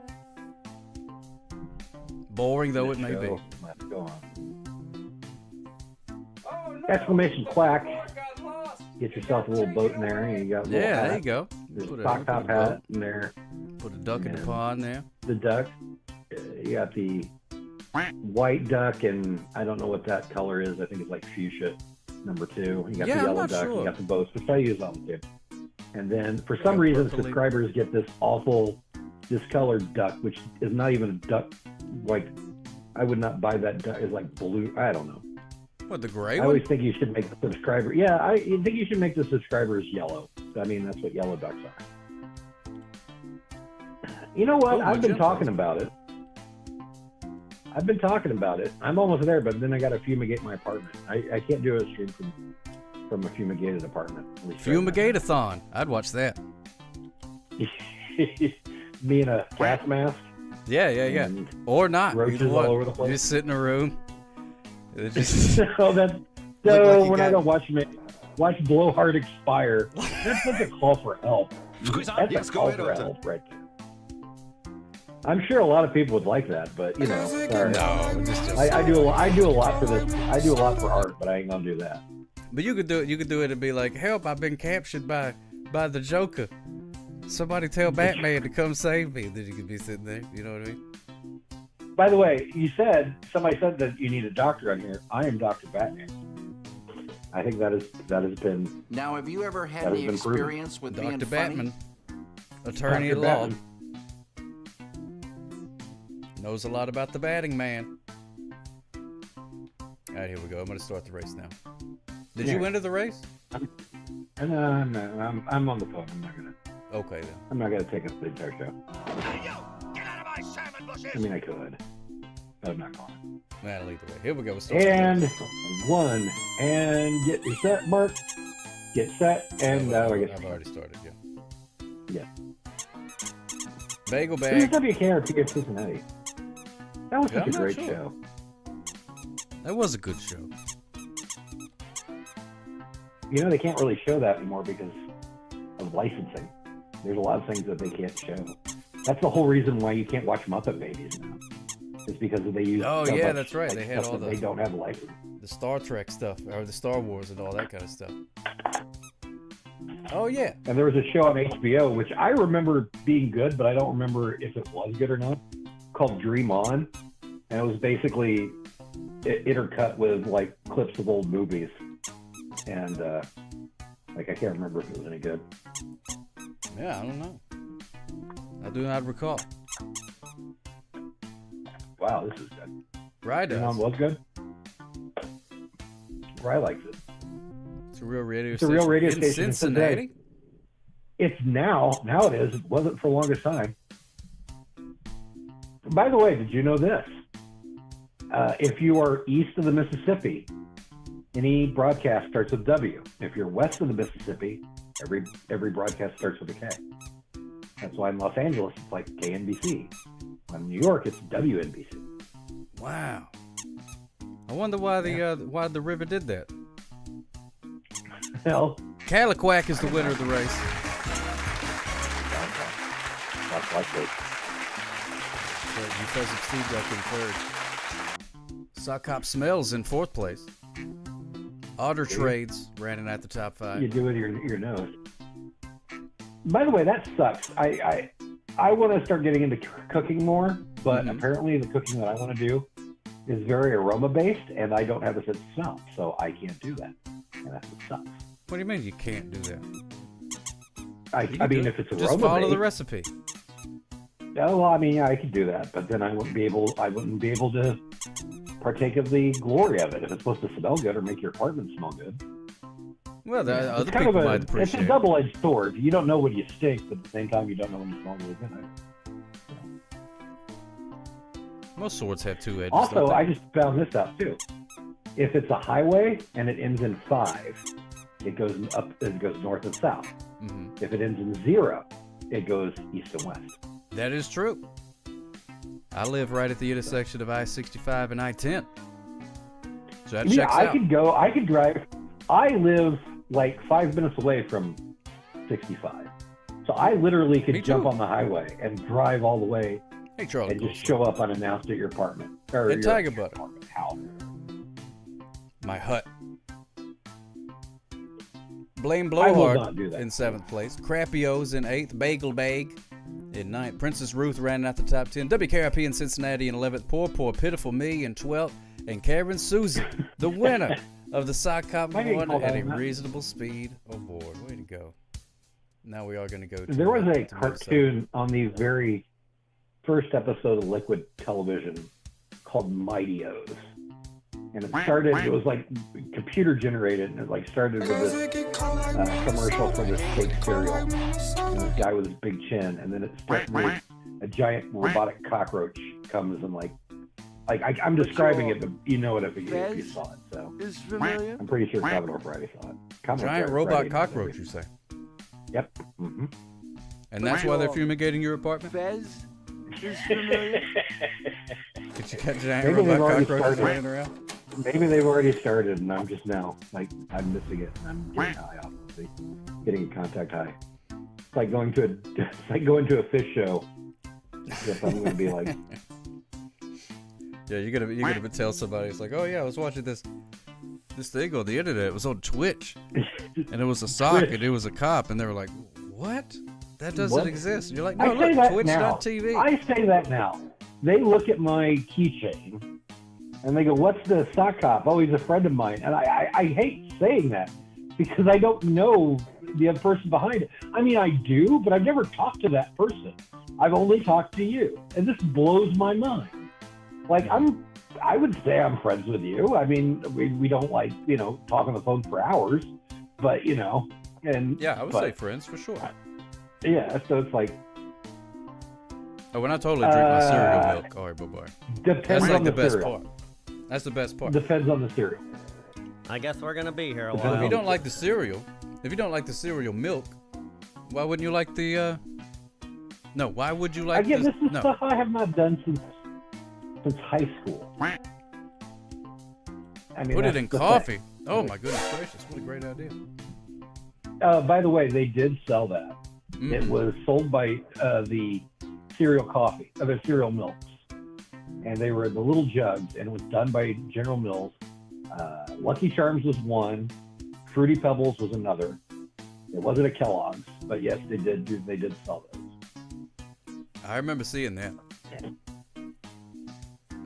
Boring though it may be. Must go on. Exclamation quack. Get yourself a little boat in there. You got a little hat. There you go. There's a sock top hat in there. Put a duck in the pond there. The duck. You got the white duck, and I don't know what that color is. I think it's like fuchsia, number 2. You got the yellow duck. Sure. You got the boats, which I use all the time. And then for some reason, subscribers get this awful discolored duck, which is not even a duck. Like, I would not buy that duck. It's like blue. I don't know. What, the gray one? I always think you should make the subscriber. Yeah, I think you should make the subscribers yellow. I mean, that's what yellow ducks are. You know what? Ooh, I've been magenta. talking about it. I'm almost there, but then I got to fumigate my apartment. I can't do a stream from a fumigated apartment. Fumigate-a-thon. I'd watch that. Me in a gas mask. Yeah. Or not. Roaches Either all one. over the place. You just sit in a room. It just So like we're not gonna watch Blowhard expire. That's such a call for help. That's a call for help right there. I'm sure a lot of people would like that, but sorry. No, I do a lot for this. I do a lot for art, but I ain't gonna do that. But you could do it. You could do it and be like, "Help! I've been captured by the Joker. Somebody tell Batman to come save me." Then you could be sitting there. You know what I mean? By the way, somebody said that you need a doctor on here. I am Dr. Batman. I think that has been. Now, have you ever had any experience with being Dr. funny? Batman, attorney at law, knows a lot about the batting man. All right, here we go. I'm going to start the race now. Did you enter the race? I'm on the phone. I'm not gonna. Okay then. I'm not gonna take up the entire show. Hey, yo, get out of my salmon bushes! I mean, I could, but I'm not going. Well, either way. Here we go. And one, and get your set, Mark. Get set, and I've already started. Yeah. Bagel Who's bag. WKRP of Cincinnati? That was such a great show. That was a good show. They can't really show that anymore because of licensing. There's a lot of things that they can't show. That's the whole reason why you can't watch Muppet Babies now. It's because they use. Oh so yeah, much, that's right. like, They had all they don't have a license. The Star Trek stuff, or the Star Wars, and all that kind of stuff. Oh yeah. And there was a show on HBO which I remember being good, but I don't remember if it was good or not. Called Dream On, and it was basically intercut with like clips of old movies, and I can't remember if it was any good. Yeah, I don't know. I do not recall. Wow, this is good. Rye does. Dream On was good. Rye likes it. It's a real radio It's a station. real radio in station in Cincinnati. It's now it is. It wasn't for the longest time. By the way, did you know this? If you are east of the Mississippi, any broadcast starts with W. If you're west of the Mississippi, every broadcast starts with a K. That's why in Los Angeles it's like KNBC. In New York it's WNBC. Wow. I wonder why the river did that. Hell, Caliquac is the winner of the race. that's likely. Because of Steve got in third. Sock Hop Smells in fourth place. Otter Trades ran in at the top 5. You do it your nose. By the way, that sucks. I want to start getting into cooking more, but apparently the cooking that I want to do is very aroma based, and I don't have a sense of smell, so I can't do that, and that's what sucks. What do you mean you can't do that? I mean, if it's aroma just follow based, the recipe. Oh, well, I mean, yeah, I could do that, but then I wouldn't be able to partake of the glory of it if it's supposed to smell good or make your apartment smell good. Well, the other kind people of might appreciate it's a it. double-edged sword. You don't know when you stink, but at the same time, you don't know when you smell really good. Most swords have 2 edges. Also, don't they? I just found this out too. If it's a highway and it ends in 5, it goes north and south. If it ends in 0, it goes east and west. That is true. I live right at the intersection of I-65 and I-10. So that checks out. I could drive. I live like 5 minutes away from 65. So I literally could jump on the highway and drive all the way and just show up unannounced at your apartment. Or And your Tiger Butter. house. My hut. Blame I will Blowhard not do that. in 7th place. Crappio's in 8th. Bagel Bag in 9th. Princess Ruth ran out the top 10. WKRP in Cincinnati in 11th. Poor Pitiful Me in 12th. And Karen Susie, the winner of the Sock Hop I didn't 1 call at that a enough. reasonable speed award. Way to go. Now we are going to go to There was a to cartoon on the very first episode of Liquid Television called Mighty O's. And it was like computer generated, and it like started with this commercial for this fake cereal. And this guy with his big chin, and then it started with a a giant robotic cockroach comes and I'm describing it, but you know it if you saw it. So is familiar. I'm pretty sure Commodore Friday saw it. Giant robot cockroach, you say? Yep. Mm-hmm. And that's why they're fumigating your apartment? Fez is familiar. Did you got giant robot cockroaches running around? Maybe they've already started, and I'm just now, I'm missing it, and I'm getting high, obviously. Getting a contact high. It's like going to a fish show. Yes, I'm going to be like... Yeah, you're gonna tell somebody, it's like, oh yeah, I was watching this thing on the internet. It was on Twitch, and it was a sock, and it was a cop, and they were like, what? That doesn't exist. And you're like, no, look, Twitch.tv. I say that now. They look at my keychain, and they go, what's the sock cop? Oh, he's a friend of mine. And I hate saying that, because I don't know the other person behind it. I mean, I do, but I've never talked to that person. I've only talked to you, and this blows my mind. I would say I'm friends with you. I mean, we don't talk on the phone for hours, but and yeah, I would say friends for sure. Yeah, so it's like. Oh, when I totally drink my cereal milk. All right, bye-bye. That's like the best part. That's the best part. Depends on the cereal. I guess we're gonna be here a while. If you don't like the cereal, milk, why wouldn't you like the? No, why would you like? Again, this is stuff I have not done since high school. I mean, put it in coffee. Oh my goodness gracious! What a great idea. By the way, they did sell that. Mm-hmm. It was sold by the cereal coffee, the cereal milks, and they were in the little jugs, and it was done by General Mills. Lucky Charms was one, Fruity Pebbles was another. It wasn't a Kellogg's, but yes, they did sell those. I remember seeing that.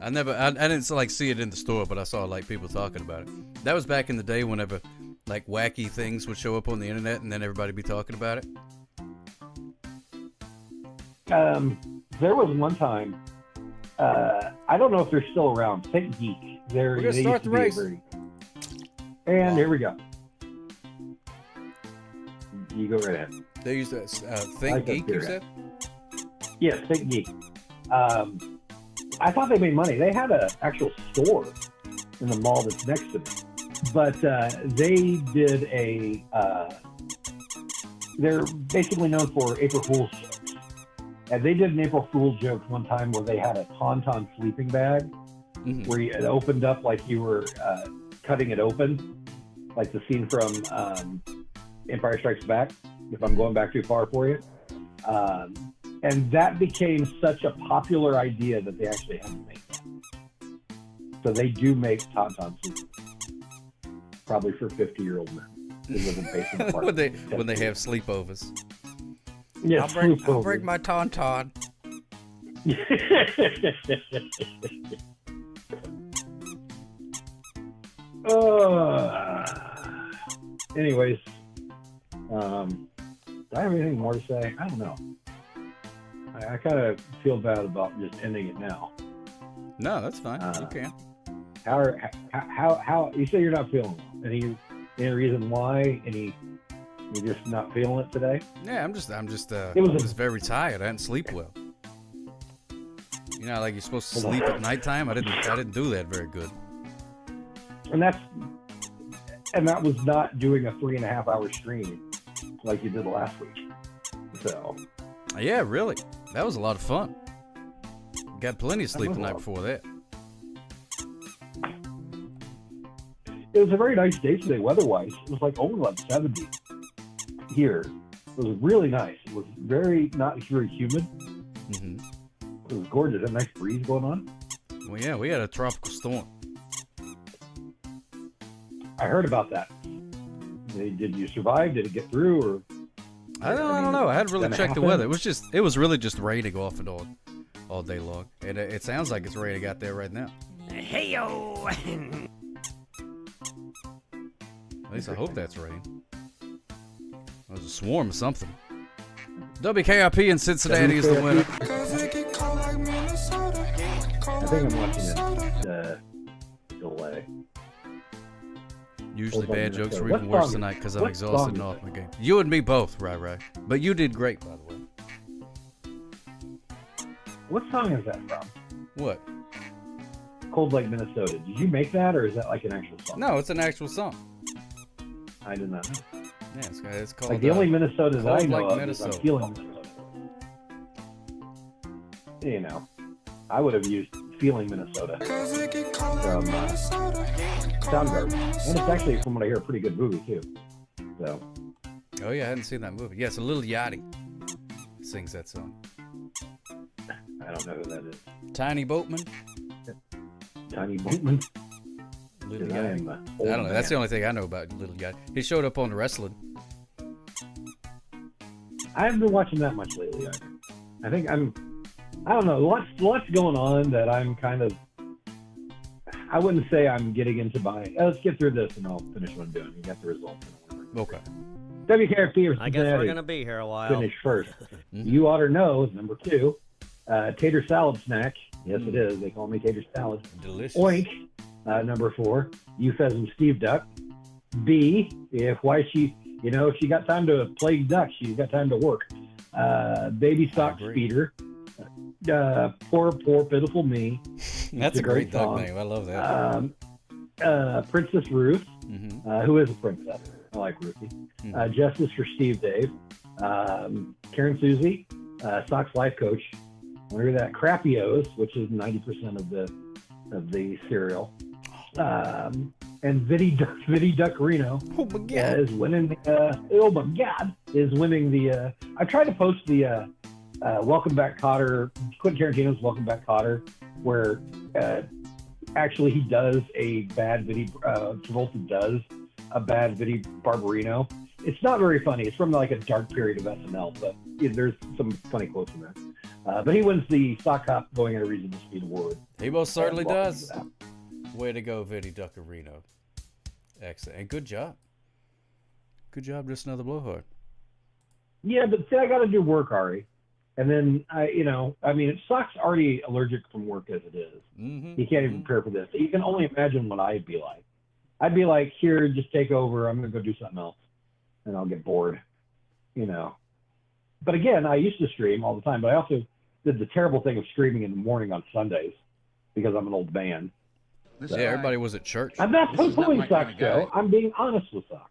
I didn't see it in the store, but I saw people talking about it. That was back in the day whenever wacky things would show up on the internet and then everybody be talking about it. There was one time, I don't know if they're still around, Think Geek. We're going to start the race. And here we go. You go right ahead. They used to Think Geek, you said? Yes, Think Geek. I thought they made money. They had an actual store in the mall that's next to me. But they did they're basically known for April Fool's jokes. And they did an April Fool's joke one time where they had a Tauntaun sleeping bag where it opened up like you were cutting it open, like the scene from Empire Strikes Back, if I'm going back too far for you. And that became such a popular idea that they actually had to make that. So they do make Tauntaun sleeping bags, probably for 50-year-old men who live in basement apartments. when they have sleepovers. Yes, I'll bring my Tauntaun. Anyways, do I have anything more to say? I don't know. I kind of feel bad about just ending it now. No, that's fine. You can. How you say you're not feeling well? Any reason why? You're just not feeling it today? Yeah, I'm just. I was very tired. I didn't sleep well. You know, like you're supposed to sleep at nighttime. I didn't do that very good. And that was not doing a 3.5-hour stream like you did last week. So. Yeah, really. That was a lot of fun. Got plenty of sleep the night before that. It was a very nice day today, weather-wise. It was only like 70 here. It was really nice. It was not very humid. Mm-hmm. It was gorgeous. A nice breeze going on. Well, yeah, we had a tropical storm. I heard about that. Did you survive? Did it get through? Or I don't know. I hadn't really checked the weather. It was really just raining off and on all day long. And it sounds like it's raining out there right now. Hey-yo! At least I hope that's rain. There's a swarm or something. WKRP in Cincinnati is the winner. I think I'm watching it delay. Usually bad jokes are even worse tonight because I'm exhausted and off my game. You and me both, right. But you did great, by the way. What song is that from? What? Cold Lake, Minnesota. Did you make that, or is that like an actual song? No, it's an actual song. I did not know. Yeah, it's called. Like the only Minnesota that I know Lake, of Minnesota. is I'm Feeling Minnesota. You know, I would have used Feeling Minnesota from Soundgarden, and it's actually, from what I hear, a pretty good movie too. So. Oh yeah, I hadn't seen that movie. Yeah, it's a Lil Yachty sings that song. I don't know who that is. Tiny Boatman. Tiny Boatman. Little Yachty. I don't know. That's the only thing I know about Little Yachty. He showed up on the wrestling. I haven't been watching that much lately either. I think I don't know. Lots going on that I'm kind of. I wouldn't say I'm getting into buying. Let's get through this and I'll finish what I'm doing. You got the results. Okay. WKRP or I guess we're gonna be here a while. Finish first. You ought to know is number 2. Tater salad snack. Yes, it is. They call me tater salad. Delicious. Oink. Number 4. Euphemism Steve Duck. B. She got time to play duck. She's got time to work. Baby sock speeder. Poor pitiful me. That's a great dog name. I love that. Princess Ruth, who is a princess. I like Ruthie. Justice for Steve Dave. Karen Susie, Sox life coach. Wonder that Crappios, which is 90% of the cereal. And Vitty Duckarino is winning is winning the. I tried to post the Welcome Back Kotter, Quentin Tarantino's Welcome Back Kotter, where actually he does a bad Travolta does a bad Vitty Barbarino. It's not very funny. It's from like a dark period of SNL, but there's some funny quotes in there. But he wins the Sock Hop Going at a Reasonable Speed award. He most certainly does. Way to go, Vitty Duckarino. Excellent. And good job. Good job, just another blowhard. Yeah, but see, I got to do work, Ari. And then, Sock's already allergic from work as it is. He can't even prepare for this. You can only imagine what I'd be like. I'd be like, here, just take over. I'm going to go do something else. And I'll get bored, But again, I used to stream all the time, but I also did the terrible thing of streaming in the morning on Sundays because I'm an old man. Yeah, everybody was at church. I'm not poo-pooing Sox, Joe. I'm being honest with Sox.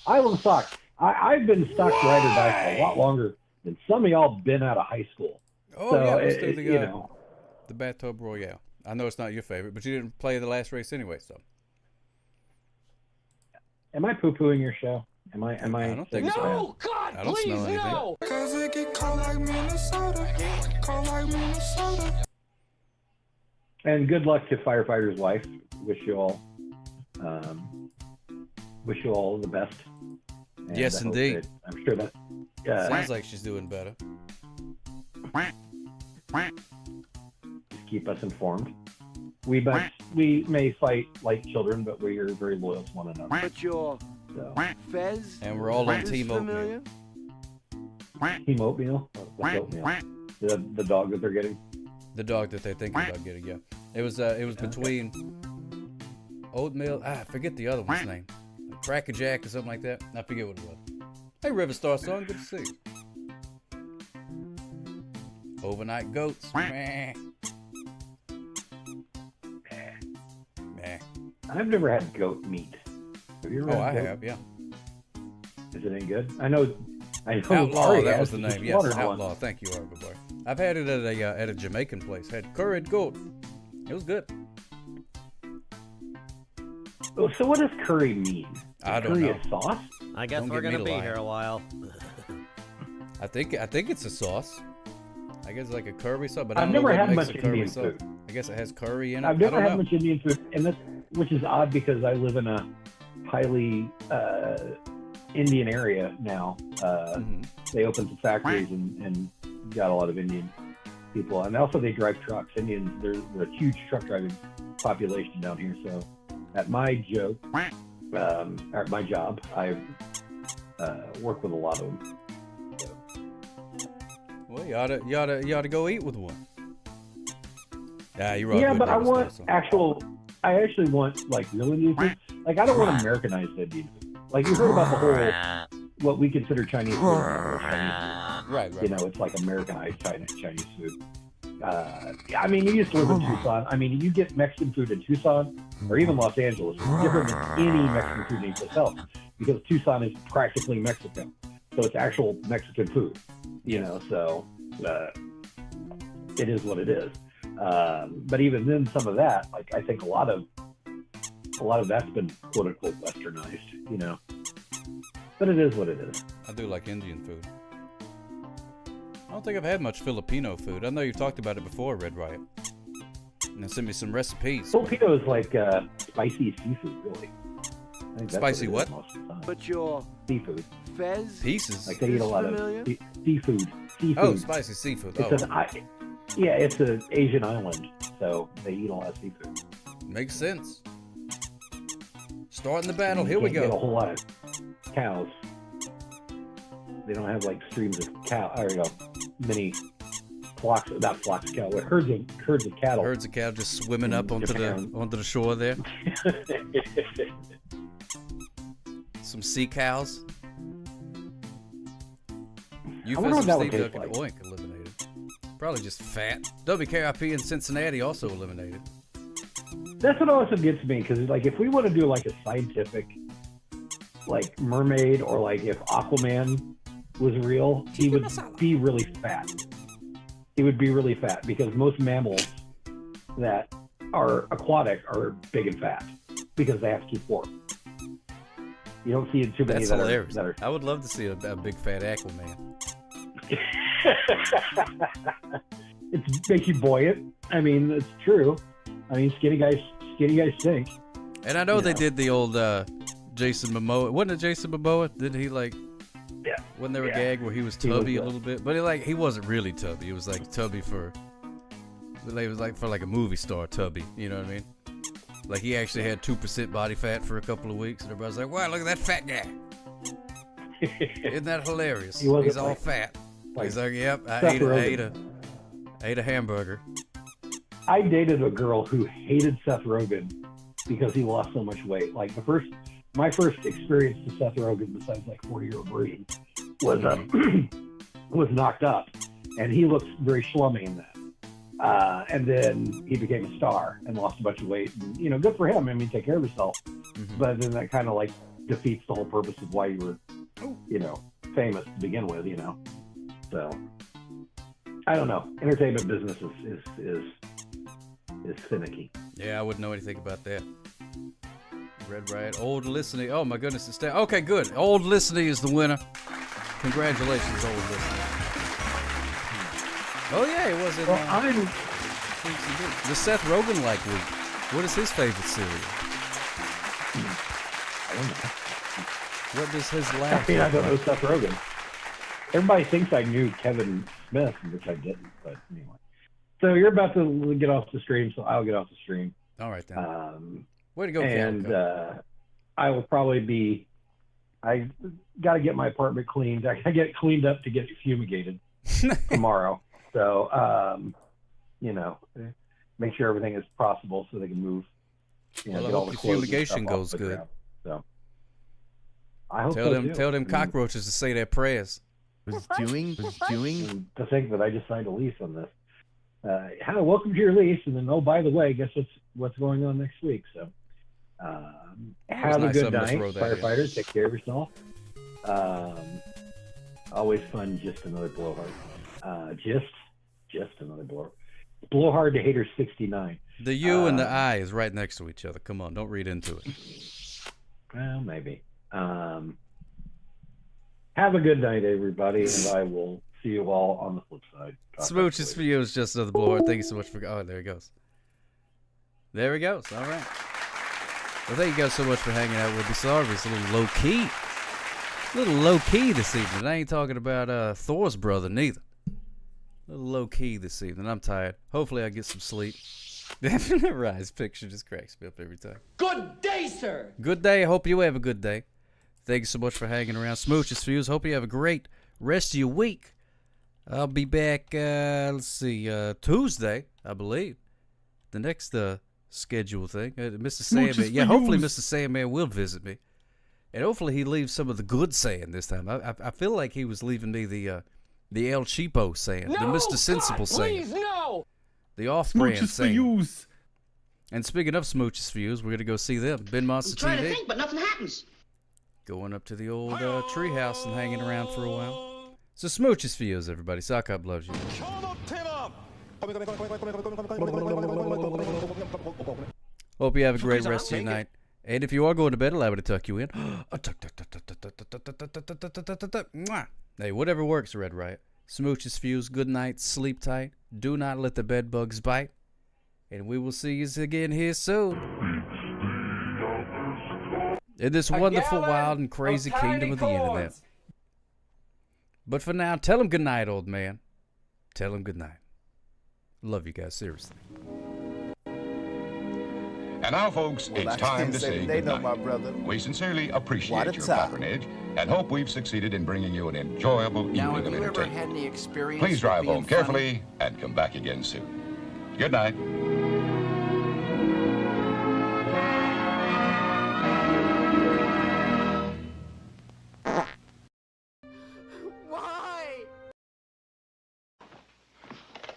I love Sox. I've been Sox ride or die for a lot longer than some of y'all been out of high school. Oh, so yeah, let's do the Bathtub Royale. I know it's not your favorite, but you didn't play the last race anyway, so. Am I poo-pooing your show? Am I? I don't think so. No, God, I don't please, smell anything. no. Cause it get cold like Minnesota. Cold like Minnesota. And good luck to firefighter's wife. Wish you all the best. And yes, indeed. I'm sure that sounds like she's doing better. Keep us informed. We may fight like children, but we are very loyal to one another. But your Fez. And we're all on Team Oatmeal. Team Oatmeal? What's Oatmeal? The dog that they're getting? The dog that they're thinking about getting, yeah. It was between Oatmeal, I forget the other one's name. Cracker Jack or something like that. I forget what it was. Hey, River Star Song, good to see you. Overnight Goats. Meh. Meh. I've never had goat meat. Have you ever had I goat? have, yeah. Is it any good? I know. Outlaw, Ari that has was the just name. Yes, slaughtered one. Outlaw. Thank you, Argo Boy. I've had it at a Jamaican place. Had curried goat. It was good. Oh, so what does curry mean? I don't curry know. A sauce? I guess we're gonna be here a while. I think it's a sauce. I guess it's like a curry sauce, but I I've don't know never what had makes much a curry Indian sauce. food. I guess it has curry in it. I've never I don't had know. much Indian food, which is odd because I live in a highly Indian area now. They opened some factories and got a lot of Indian people, and also they drive trucks. Indians, there's a huge truck driving population down here. So, at my job, I work with a lot of them. So. Well, you ought to go eat with one. Yeah, you're right. Yeah, but I actually want like real Indian food. Like I don't want Americanized Indian food. Like you heard about the whole what we consider Chinese food. Right. You know, it's like Americanized Chinese food. I mean, you used to live in Tucson. I mean, you get Mexican food in Tucson or even Los Angeles. It's different than any Mexican food in the South because Tucson is practically Mexican. So it's actual Mexican food, you know, so it is what it is. But even then, some of that, like, I think a lot of that's been quote unquote westernized, you know. But it is what it is. I do like Indian food. I don't think I've had much Filipino food. I know you've talked about it before, Red Riot. And send me some recipes. Filipino is like spicy seafood, really. I think that's Spicy what? But your seafood. Fez Pieces? Like they eat a lot familiar? of seafood. Oh, spicy seafood. It's it's an Asian island, so they eat a lot of seafood. Makes sense. Starting the battle. You Here we can't get a go. whole lot of cows. They don't have like streams of cow. Or, you know, many flocks, not flocks of cattle, but herds of cattle. Herds of cattle just swimming up onto the shore there. Some sea cows. I wonder what that would Steve taste Duck, like. and Oink eliminated. Probably just fat. WKRP in Cincinnati also eliminated. That's what also gets me, because like if we want to do like a scientific, like mermaid, or like if Aquaman was real, he would be really fat. He would be really fat because most mammals that are aquatic are big and fat because they have to keep warm. You don't see too many That's that hilarious. are. I would love to see a big fat Aquaman. It makes you buoyant. I mean, it's true. I mean, skinny guys stink. And I know they did the old Jason Momoa. Wasn't it Jason Momoa? Did he like? Yeah. Wasn't there a gag where he was tubby a little bit? But he wasn't really tubby. He was like tubby for. It was like for like a movie star tubby. You know what I mean? Like he actually had 2% body fat for a couple of weeks, and everybody's like, "Wow, look at that fat guy! Isn't that hilarious? He's all fat." He's like, "Yep, I ate a hamburger." I dated a girl who hated Seth Rogen because he lost so much weight. Like my first experience to Seth Rogen, besides like 40-year-old version, was was Knocked Up, and he looks very slummy in that. And then he became a star and lost a bunch of weight. And, you know, good for him. I mean, take care of yourself. Mm-hmm. But then that kind of like defeats the whole purpose of why you were, you know, famous to begin with. You know, so I don't know. Entertainment business is finicky. Yeah, I wouldn't know anything about that. Red Riot, Old Listening. Oh my goodness, it's down. Okay, good. Old Listening is the winner. Congratulations, Old Listening. Oh yeah, it was in. The Seth Rogen like week. What is his favorite cereal? I don't know. What does his laugh? I mean, I don't know Seth Rogen. Everybody thinks I knew Kevin Smith, which I didn't. But anyway. So you're about to get off the stream, so I'll get off the stream. All right, then. Way to go, and Calico. I will probably be. I got to get my apartment cleaned. I got to get cleaned up to get fumigated tomorrow. So, you know, make sure everything is possible so they can move. You know, Well, I get all hope the the clothes and fumigation stuff off goes the good. ground. So, I hope Tell so them, too. tell them cockroaches to say their prayers. And to think that I just signed a lease on this. Hi, welcome to your lease, and then by the way, guess what's going on next week? So, have a good night, firefighters. Take care of yourself. Always fun. Just another blowhard. Just another blow. Blowhard to hater 69. The U and the I is right next to each other. Come on, don't read into it. Well, maybe. Have a good night, everybody, and I will see you all on the flip side. Smooches for you is just another blowhard. Thank you so much for. Oh, there he goes. There he goes. All right. Well, thank you guys so much for hanging out with me. Sorry, it's a little low key. A little low key this evening. I ain't talking about Thor's brother neither. A little low key this evening. I'm tired. Hopefully, I get some sleep. That Rise picture just cracks me up every time. Good day, sir. Good day. I hope you have a good day. Thank you so much for hanging around. Smooches for you. Hope you have a great rest of your week. I'll be back, let's see, Tuesday, I believe. The next schedule thing. Mr. Sandman. Yeah, hopefully Mr. Sandman will visit me. And hopefully he leaves some of the good saying this time. I feel like he was leaving me the The El Cheapo saying. No, The Mr. Sensible God, saying. please, no. The off-brand Smooches for saying. yous. And speaking of Smooches for Yous, we're going to go see them. Ben Monster I'm trying TV. to think, but nothing happens. Going up to the old treehouse and hanging around for a while. So Smooches for Yous, everybody. Sock Up loves you. Hope you have a great rest of your night. And if you are going to bed, allow me to tuck you in. Hey, whatever works, Red Riot. Smooches Fuse, good night, sleep tight. Do not let the bed bugs bite. And we will see you again here soon. In this wonderful, wild, and crazy kingdom of the internet. But for now, tell him good night, old man. Tell him good night. Love you guys, seriously. And now, folks, it's time to say goodnight. We sincerely appreciate your patronage and hope we've succeeded in bringing you an enjoyable evening of entertainment. Had any experience Please drive being home carefully and come back again soon. Good night.